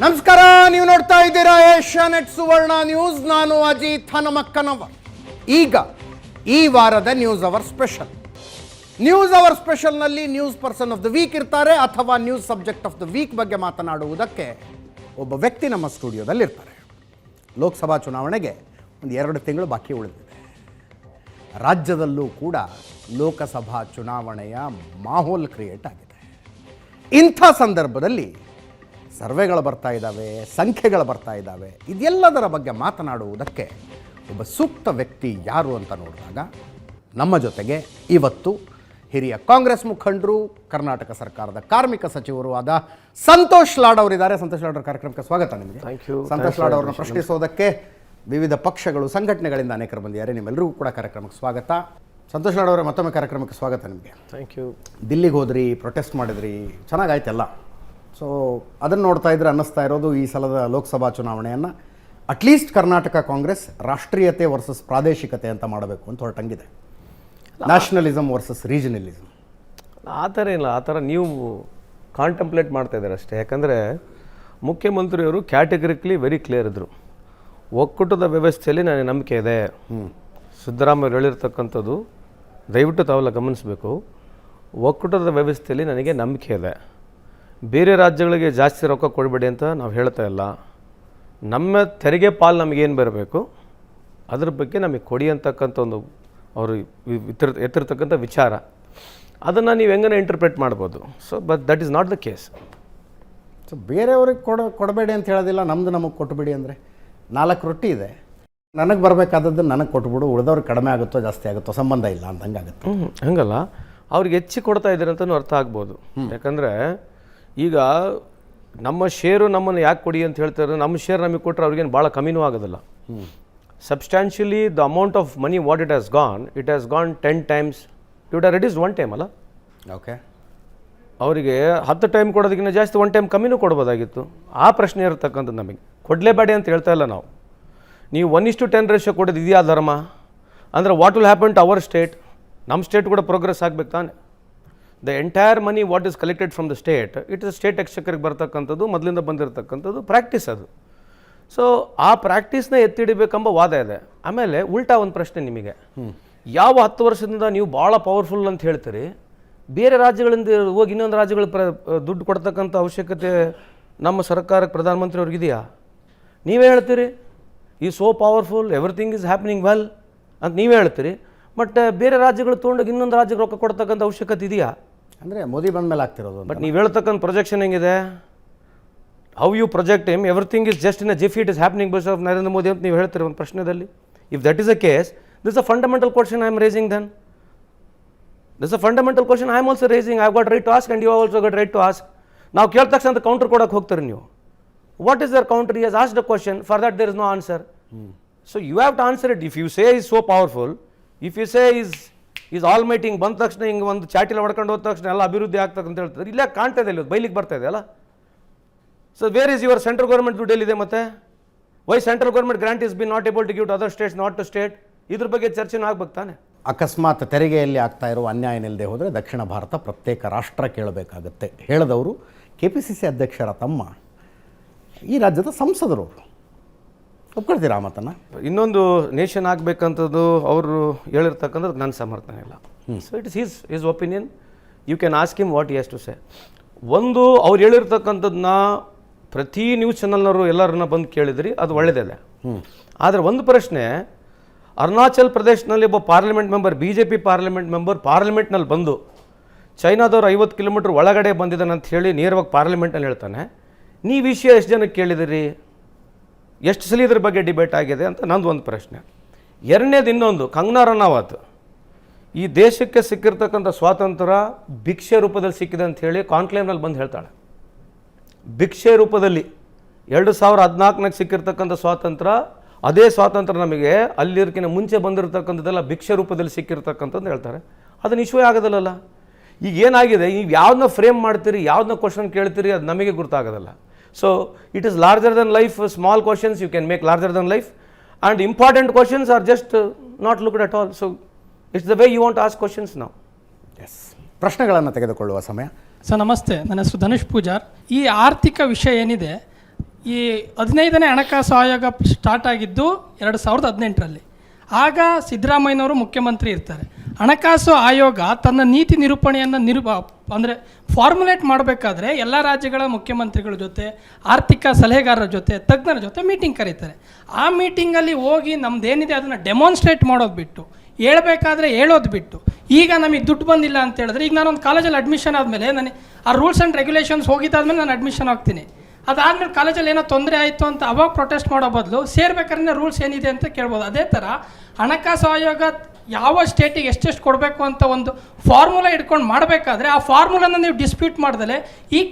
ನಮಸ್ಕಾರ, ನೀವು ನೋಡ್ತಾ ಇದ್ದೀರಾ ಏಷ್ಯಾನೆಟ್ ಸುವರ್ಣ ನ್ಯೂಸ್. ನಾನು ಅಜಿತ್ ಹನುಮಕ್ಕನವ. ಈಗ ಈ ವಾರದ news hour special. News hour ಸ್ಪೆಷಲ್ನಲ್ಲಿ news person of the week ಇರ್ತಾರೆ ಅಥವಾ news subject of the week ಬಗ್ಗೆ ಮಾತನಾಡುವುದಕ್ಕೆ ಒಬ್ಬ ವ್ಯಕ್ತಿ ನಮ್ಮ ಸ್ಟುಡಿಯೋದಲ್ಲಿ ಇರ್ತಾರೆ. ಲೋಕಸಭಾ ಚುನಾವಣೆಗೆ ಒಂದು 2 ತಿಂಗಳು ಬಾಕಿ ಉಳಿದಿದೆ. ರಾಜ್ಯದಲ್ಲೂ ಕೂಡ ಲೋಕಸಭಾ ಚುನಾವಣೆಯ ಮಾಹೋಲ್ ಕ್ರಿಯೇಟ್ ಆಗಿದೆ. ಇಂಥ ಸಂದರ್ಭದಲ್ಲಿ ಸರ್ವೆಗಳು ಬರ್ತಾ ಇದ್ದಾವೆ, ಸಂಖ್ಯೆಗಳು ಬರ್ತಾ ಇದ್ದಾವೆ. ಇದೆಲ್ಲದರ ಬಗ್ಗೆ ಮಾತನಾಡುವುದಕ್ಕೆ ಒಬ್ಬ ಸೂಕ್ತ ವ್ಯಕ್ತಿ ಯಾರು ಅಂತ ನೋಡಿದಾಗ ನಮ್ಮ ಜೊತೆಗೆ ಇವತ್ತು ಹಿರಿಯ ಕಾಂಗ್ರೆಸ್ ಮುಖಂಡರು, ಕರ್ನಾಟಕ ಸರ್ಕಾರದ ಕಾರ್ಮಿಕ ಸಚಿವರು ಆದ ಸಂತೋಷ್ ಲಾಡ್ ಅವರಿದ್ದಾರೆ. ಸಂತೋಷ್ ಲಾಡ್ ಅವರ ಕಾರ್ಯಕ್ರಮಕ್ಕೆ ಸ್ವಾಗತ. ನಿಮಗೆ ಥ್ಯಾಂಕ್ ಯು. ಸಂತೋಷ್ ಲಾಡ್ ಅವರನ್ನು ಪ್ರಶ್ನಿಸೋದಕ್ಕೆ ವಿವಿಧ ಪಕ್ಷಗಳು, ಸಂಘಟನೆಗಳಿಂದ ಅನೇಕರು ಬಂದಿದ್ದಾರೆ. ನಿಮ್ಮೆಲ್ಲರಿಗೂ ಕೂಡ ಕಾರ್ಯಕ್ರಮಕ್ಕೆ ಸ್ವಾಗತ. ಸಂತೋಷ್ ಲಾಡ್ ಅವರೇ, ಮತ್ತೊಮ್ಮೆ ಕಾರ್ಯಕ್ರಮಕ್ಕೆ ಸ್ವಾಗತ ನಿಮಗೆ. Thank you. ದಿಲ್ಲಿಗೆ ಹೋದ್ರಿ, ಪ್ರೊಟೆಸ್ಟ್ ಮಾಡಿದ್ರಿ, ಚೆನ್ನಾಗಾಯ್ತೆಲ್ಲ. ಸೊ ಅದನ್ನು ನೋಡ್ತಾ ಇದ್ರೆ ಅನ್ನಿಸ್ತಾ ಇರೋದು ಈ ಸಲದ ಲೋಕಸಭಾ ಚುನಾವಣೆಯನ್ನು ಅಟ್ಲೀಸ್ಟ್ ಕರ್ನಾಟಕ ಕಾಂಗ್ರೆಸ್ ರಾಷ್ಟ್ರೀಯತೆ ವರ್ಸಸ್ ಪ್ರಾದೇಶಿಕತೆ ಅಂತ ಮಾಡಬೇಕು ಅಂತ ಹೊರಟಂಗಿದೆ. ನ್ಯಾಷನಲಿಸಮ್ ವರ್ಸಸ್ ರೀಜನಲಿಸಮ್ ಆ ಥರ ಇಲ್ಲ. ಆ ಥರ ನೀವು ಕಾಂಟಂಪ್ಲೇಟ್ ಮಾಡ್ತಾ ಇದ್ದಾರೆ ಅಷ್ಟೇ. ಯಾಕಂದರೆ ಮುಖ್ಯಮಂತ್ರಿಯವರು ಕ್ಯಾಟಗರಿಕಲಿ ವೆರಿ ಕ್ಲಿಯರ್ ಇದ್ದರು. ಒಕ್ಕೂಟದ ವ್ಯವಸ್ಥೆಯಲ್ಲಿ ನನಗೆ ನಂಬಿಕೆ ಇದೆ. ಸಿದ್ದರಾಮಯ್ಯ ಹೇಳಿರ್ತಕ್ಕಂಥದ್ದು ದಯವಿಟ್ಟು ತಾವೆಲ್ಲ ಗಮನಿಸಬೇಕು. ಒಕ್ಕೂಟದ ವ್ಯವಸ್ಥೆಯಲ್ಲಿ ನನಗೆ ನಂಬಿಕೆ ಇದೆ. ಬೇರೆ ರಾಜ್ಯಗಳಿಗೆ ಜಾಸ್ತಿ ರೊಕ್ಕ ಕೊಡಬೇಡಿ ಅಂತ ನಾವು ಹೇಳ್ತಾ ಇಲ್ಲ. ನಮ್ಮ ತೆರಿಗೆ ಪಾಲು ನಮಗೇನು ಬರಬೇಕು ಅದ್ರ ಬಗ್ಗೆ ನಮಗೆ ಕೊಡಿ ಅಂತಕ್ಕಂಥ ಒಂದು ಅವರು ಎತ್ತಿರ್ತಕ್ಕಂಥ ವಿಚಾರ. ಅದನ್ನು ನೀವು ಹೆಂಗನೇ ಇಂಟರ್ಪ್ರೆಟ್ ಮಾಡ್ಬೋದು. So but that is not the case. So ಬೇರೆಯವ್ರಿಗೆ ಕೊಡಬೇಡಿ ಅಂತ ಹೇಳೋದಿಲ್ಲ, ನಮಗೆ ಕೊಟ್ಟುಬಿಡಿ ಅಂದರೆ 4 ರೊಟ್ಟಿ ಇದೆ, ನನಗೆ ಬರಬೇಕಾದದ್ದು ನನಗೆ ಕೊಟ್ಬಿಡು, ಉಳಿದವ್ರಿಗೆ ಕಡಿಮೆ ಆಗುತ್ತೋ ಜಾಸ್ತಿ ಆಗುತ್ತೋ ಸಂಬಂಧ ಇಲ್ಲ ಅಂತ ಹಂಗಾಗುತ್ತೆ. ಹಂಗಲ್ಲ, ಅವ್ರಿಗೆ ಹೆಚ್ಚು ಕೊಡ್ತಾ ಇದ್ದೀರಿ ಅಂತಲೂ ಅರ್ಥ ಆಗ್ಬೋದು. ಯಾಕಂದರೆ ಈಗ ನಮ್ಮ ಶೇರು ನಮ್ಮನ್ನು ಯಾಕೆ ಕೊಡಿ ಅಂತ ಹೇಳ್ತಾರೆ. ನಮ್ಮ ಶೇರ್ ನಮಗೆ ಕೊಟ್ಟರೆ ಅವ್ರಿಗೇನು ಭಾಳ ಕಮ್ಮಿನೂ ಆಗೋದಿಲ್ಲ. Substantially the amount of money what it has gone 10 times. You would have reduced 1 time ಅಲ್ಲ. ಓಕೆ, ಅವರಿಗೆ 10 time ಕೊಡೋದಕ್ಕಿಂತ ಜಾಸ್ತಿ 1 time ಕಮ್ಮಿನೂ ಕೊಡ್ಬೋದಾಗಿತ್ತು. ಆ ಪ್ರಶ್ನೆ ಇರತಕ್ಕಂಥದ್ದು ನಮಗೆ. ಕೊಡಲೇಬೇಡಿ ಅಂತ ಹೇಳ್ತಾ ಇಲ್ಲ ನಾವು. ನೀವು 1:10 ರೇಷಿಯೋ ಕೊಡೋದು ಇದೆಯಾ ಧರ್ಮ ಅಂದರೆ what will happen to our state? ನಮ್ಮ ಸ್ಟೇಟ್ ಕೂಡ ಪ್ರೋಗ್ರೆಸ್ ಆಗಬೇಕು ತಾನೆ. The entire money what is collected from the state, it is state ಎಕ್ಸ್ಚೆಕರ್ಗೆ ಬರ್ತಕ್ಕಂಥದ್ದು, ಮೊದಲಿಂದ ಬಂದಿರತಕ್ಕಂಥದ್ದು ಪ್ರಾಕ್ಟೀಸ್ ಅದು. ಸೊ ಆ ಪ್ರಾಕ್ಟೀಸ್ನ ಎತ್ತಿಡಿಬೇಕೆಂಬ ವಾದ ಇದೆ. ಆಮೇಲೆ ಉಲ್ಟಾ ಒಂದು ಪ್ರಶ್ನೆ ನಿಮಗೆ, ಯಾವ 10 ವರ್ಷದಿಂದ ನೀವು ಭಾಳ ಪವರ್ಫುಲ್ ಅಂತ ಹೇಳ್ತೀರಿ, ಬೇರೆ ರಾಜ್ಯಗಳಿಂದ ಹೋಗಿ ಇನ್ನೊಂದು ರಾಜ್ಯಗಳ ದುಡ್ಡು ಕೊಡ್ತಕ್ಕಂಥ ಅವಶ್ಯಕತೆ ನಮ್ಮ ಸರ್ಕಾರಕ್ಕೆ, ಪ್ರಧಾನಮಂತ್ರಿ ಅವ್ರಿಗೆ ಇದೆಯಾ? ನೀವೇ ಹೇಳ್ತೀರಿ ಈ so powerful, everything is happening well ಅಂತ ನೀವೇ ಹೇಳ್ತೀರಿ. ಬಟ್ ಬೇರೆ ರಾಜ್ಯಗಳು ತೊಗೊಂಡೋಗಿ ಇನ್ನೊಂದು ರಾಜ್ಯಕ್ಕೆ ರೊಕ್ಕ ಕೊಡ್ತಕ್ಕಂಥ ಅವಶ್ಯಕತೆ ಇದೆಯಾ? ಅಂದರೆ ಮೋದಿ ಬಂದ ಮೇಲೆ ಆಗ್ತಿರೋದು. ಬಟ್ ನೀವು ಹೇಳ್ತಕ್ಕಂಥ ಪ್ರೊಜೆಕ್ಷನ್ ಹೆಂಗಿದೆ? How you project him, everything is just in a jiff, it is happening because of Narendra Modi ಅಂತ ನೀವು ಹೇಳ್ತೀರಿ ಒಂದು ಪ್ರಶ್ನೆದಲ್ಲಿ. If that is a case, this a fundamental question I am raising. Then this a fundamental question I am also raising. I got right to ask and you also got right to ask. ನಾವು ಕೇಳಿದ ತಕ್ಷಣ ಅಂತ counter ಕೊಡೋಕೆ ಹೋಗ್ತಾರೆ ನೀವು. What is there counter? He has asked a question, for that there is no answer. So you have to answer it. If you say is so powerful, if you say is all mighty, ಬಂದ ತಕ್ಷಣ ಹಿಂಗೆ ಒಂದು ಚಾಟಿಲ ಹೊಡ್ಕೊಂಡು ಹೋದ ತಕ್ಷಣ ಎಲ್ಲ ಅಭಿವೃದ್ಧಿ ಆಗ್ತದೆ ಅಂತ ಹೇಳ್ತಾರೆ. ಇಲ್ಲೇ ಕಾಣ್ತಾ ಇದೆ, ಇಲ್ಲಿ ಬೈಲಿಗೆ ಬರ್ತಾ ಇದೆ ಅಲ್ಲ. So where is your central government ದುಡ್ಡು ಎಲ್ಲಿದೆ? ಮತ್ತೆ why central government grant is been not able to give to other states, not to state? ಇದ್ರ ಬಗ್ಗೆ ಚರ್ಚೆನೂ ಆಗ್ಬೇಕು ತಾನೆ. ಅಕಸ್ಮಾತ್ ತೆರಿಗೆಯಲ್ಲಿ ಆಗ್ತಾ ಇರೋ ಅನ್ಯಾಯ ನಿಲ್ಲದೆ ಹೋದರೆ ದಕ್ಷಿಣ ಭಾರತ ಪ್ರತ್ಯೇಕ ರಾಷ್ಟ್ರ ಕೇಳಬೇಕಾಗತ್ತೆ ಹೇಳಿದವರು KPCC ಅಧ್ಯಕ್ಷರ ತಮ್ಮ, ಈ ರಾಜ್ಯದ ಸಂಸದರು. ಒಪ್ಕೊಳ್ತೀರಾ ಆ ಮಾತನ್ನು? ಇನ್ನೊಂದು ನೇಷನ್ ಆಗಬೇಕಂಥದ್ದು ಅವರು ಹೇಳಿರ್ತಕ್ಕಂಥದ್ದು ನನ್ನ ಸಮರ್ಥನೆ ಇಲ್ಲ. So it is his opinion. You can ask him what he has to say. ಒಂದು ಅವ್ರು ಹೇಳಿರ್ತಕ್ಕಂಥದ್ದನ್ನ ಪ್ರತಿ ನ್ಯೂಸ್ ಚಾನಲ್ನವರು ಎಲ್ಲರನ್ನ ಬಂದು ಕೇಳಿದ್ರಿ, ಅದು ಒಳ್ಳೆಯದಿದೆ. ಆದರೆ ಒಂದು ಪ್ರಶ್ನೆ, ಅರುಣಾಚಲ್ ಪ್ರದೇಶನಲ್ಲಿ ಒಬ್ಬ parliament member, BJP parliament member ಪಾರ್ಲಿಮೆಂಟ್ನಲ್ಲಿ ಬಂದು ಚೈನಾದವ್ರು 50 ಕಿಲೋಮೀಟ್ರ್ ಒಳಗಡೆ ಬಂದಿದ್ದಾನೆ ಅಂತ ಹೇಳಿ ನೇರವಾಗಿ ಪಾರ್ಲಿಮೆಂಟಲ್ಲಿ ಹೇಳ್ತಾನೆ. ನೀವು ವಿಷಯ ಎಷ್ಟು ಜನಕ್ಕೆ ಕೇಳಿದಿರಿ, ಎಷ್ಟು ಸಲ ಇದ್ರ ಬಗ್ಗೆ ಡಿಬೇಟ್ ಆಗಿದೆ ಅಂತ ನಂದು ಒಂದು ಪ್ರಶ್ನೆ. ಎರಡನೇದು ಇನ್ನೊಂದು, ಕಂಗನಾ ರನಾವತ್ ಈ ದೇಶಕ್ಕೆ ಸಿಕ್ಕಿರ್ತಕ್ಕಂಥ ಸ್ವಾತಂತ್ರ್ಯ ಭಿಕ್ಷೆ ರೂಪದಲ್ಲಿ ಸಿಕ್ಕಿದೆ ಅಂತ ಹೇಳಿ ಕಾನ್ಕ್ಲೇವ್ನಲ್ಲಿ ಬಂದು ಹೇಳ್ತಾಳೆ. ಭಿಕ್ಷೆ ರೂಪದಲ್ಲಿ 2014 ಸಿಕ್ಕಿರ್ತಕ್ಕಂಥ ಸ್ವಾತಂತ್ರ್ಯ, ಅದೇ ಸ್ವಾತಂತ್ರ್ಯ ನಮಗೆ ಅಲ್ಲಿರ್ಕಿನ ಮುಂಚೆ ಬಂದಿರತಕ್ಕಂಥದ್ದೆಲ್ಲ ಭಿಕ್ಷೆ ರೂಪದಲ್ಲಿ ಸಿಕ್ಕಿರ್ತಕ್ಕಂಥದ್ದು ಹೇಳ್ತಾರೆ. ಅದನ್ನು ಇಶ್ವೇ ಆಗೋದಿಲ್ಲಲ್ಲ. ಈಗ ಏನಾಗಿದೆ, ನೀವು ಯಾವ್ದನ್ನ ಫ್ರೇಮ್ ಮಾಡ್ತೀರಿ, ಯಾವ್ದನ್ನ ಕ್ವಶನ್ ಕೇಳ್ತೀರಿ, ಅದು ನಮಗೆ ಗೊತ್ತಾಗೋದಿಲ್ಲ. So it is larger than life. Small questions you can make larger than life, and important questions are just not looked at all. So it's the way you want ask questions ನಾವು. Yes, ಪ್ರಶ್ನೆಗಳನ್ನು ತೆಗೆದುಕೊಳ್ಳುವ ಸಮಯ. Sir ನಮಸ್ತೆ, ನನ್ನ ಹೆಸರು ಧನುಷ್ ಪೂಜಾರ್. ಈ ಆರ್ಥಿಕ ವಿಷಯ ಏನಿದೆ, ಈ 15ನೇ ಹಣಕಾಸು ಆಯೋಗ ಸ್ಟಾರ್ಟ್ ಆಗಿದ್ದು 2018ರಲ್ಲಿ. ಆಗ ಸಿದ್ದರಾಮಯ್ಯನವರು ಮುಖ್ಯಮಂತ್ರಿ ಇರ್ತಾರೆ. ಹಣಕಾಸು ಆಯೋಗ ತನ್ನ ನೀತಿ ನಿರೂಪಣೆಯನ್ನು ಅಂದರೆ ಫಾರ್ಮುಲೇಟ್ ಮಾಡಬೇಕಾದ್ರೆ ಎಲ್ಲ ರಾಜ್ಯಗಳ ಮುಖ್ಯಮಂತ್ರಿಗಳ ಜೊತೆ, ಆರ್ಥಿಕ ಸಲಹೆಗಾರರ ಜೊತೆ, ತಜ್ಞರ ಜೊತೆ ಮೀಟಿಂಗ್ ಕರೀತಾರೆ. ಆ ಮೀಟಿಂಗಲ್ಲಿ ಹೋಗಿ ನಮ್ಮದೇನಿದೆ ಅದನ್ನು ಡೆಮಾನ್ಸ್ಟ್ರೇಟ್ ಮಾಡೋದು ಬಿಟ್ಟು, ಹೇಳ್ಬೇಕಾದ್ರೆ ಹೇಳೋದು ಬಿಟ್ಟು, ಈಗ ನಮಗೆ ದುಡ್ಡು ಬಂದಿಲ್ಲ ಅಂತ ಹೇಳಿದ್ರೆ, ಈಗ ನಾನೊಂದು ಕಾಲೇಜಲ್ಲಿ ಅಡ್ಮಿಷನ್ ಆದಮೇಲೆ ನನಗೆ ಆ ರೂಲ್ಸ್ ಆ್ಯಂಡ್ ರೆಗ್ಯುಲೇಷನ್ಸ್ ಹೋಗಿದ್ದಾದ್ಮೇಲೆ ನಾನು ಅಡ್ಮಿಷನ್ ಆಗ್ತೀನಿ. ಅದಾದಮೇಲೆ ಕಾಲೇಜಲ್ಲಿ ಏನೋ ತೊಂದರೆ ಆಯಿತು ಅಂತ ಅವಾಗ ಪ್ರೊಟೆಸ್ಟ್ ಮಾಡೋ ಬದಲು ಸೇರ್ಬೇಕಾದ್ರೆ ರೂಲ್ಸ್ ಏನಿದೆ ಅಂತ ಕೇಳ್ಬೋದು. ಅದೇ ಥರ ಹಣಕಾಸು ಆಯೋಗ ಯಾವ ಸ್ಟೇಟಿಗೆ ಎಷ್ಟೆಷ್ಟು ಕೊಡಬೇಕು ಅಂತ ಒಂದು ಫಾರ್ಮುಲಾ ಇಟ್ಕೊಂಡು ಮಾಡಬೇಕಾದ್ರೆ ಆ ಫಾರ್ಮುಲಾನ ನೀವು ಡಿಸ್ಪ್ಯೂಟ್ ಮಾಡ್ದಲೆ ಈಗ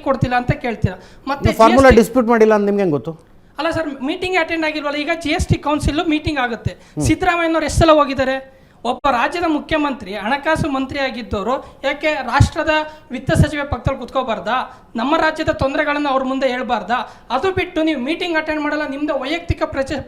ಕೊಡ್ತಿಲ್ಲ ಅಂತ ಕೇಳ್ತೀರಾ. ಮತ್ತೆ ಫಾರ್ಮುಲಾ ಡಿಸ್ಪ್ಯೂಟ್ ಮಾಡಿಲ್ಲ ಅಂತ ನಿಮ್ಗೆ ಹೆಂಗೆ ಗೊತ್ತು? ಅಲ್ಲ ಸರ್, ಮೀಟಿಂಗ್ ಅಟೆಂಡ್ ಆಗಿಲ್ವಲ್ಲ. ಈಗ GST ಕೌನ್ಸಿಲ್ ಮೀಟಿಂಗ್ ಆಗುತ್ತೆ. ಸಿದ್ದರಾಮಯ್ಯನವ್ರು ಎಷ್ಟು ಸಲ ಹೋಗಿದ್ದಾರೆ? ಒಬ್ಬ ರಾಜ್ಯದ ಮುಖ್ಯಮಂತ್ರಿ, ಹಣಕಾಸು ಮಂತ್ರಿ ಆಗಿದ್ದವರು ಯಾಕೆ ರಾಷ್ಟ್ರದ ವಿತ್ತ ಸಚಿವ ಪಕ್ಕದಲ್ಲಿ ಕುತ್ಕೋಬಾರ್ದಾ? ನಮ್ಮ ರಾಜ್ಯದ ತೊಂದರೆಗಳನ್ನು ಅವ್ರ ಮುಂದೆ ಹೇಳ್ಬಾರ್ದಾ? ಅದು ಬಿಟ್ಟು ನೀವು ಮೀಟಿಂಗ್ ಅಟೆಂಡ್ ಮಾಡಲ್ಲ, ನಿಮ್ಮದು ವೈಯಕ್ತಿಕ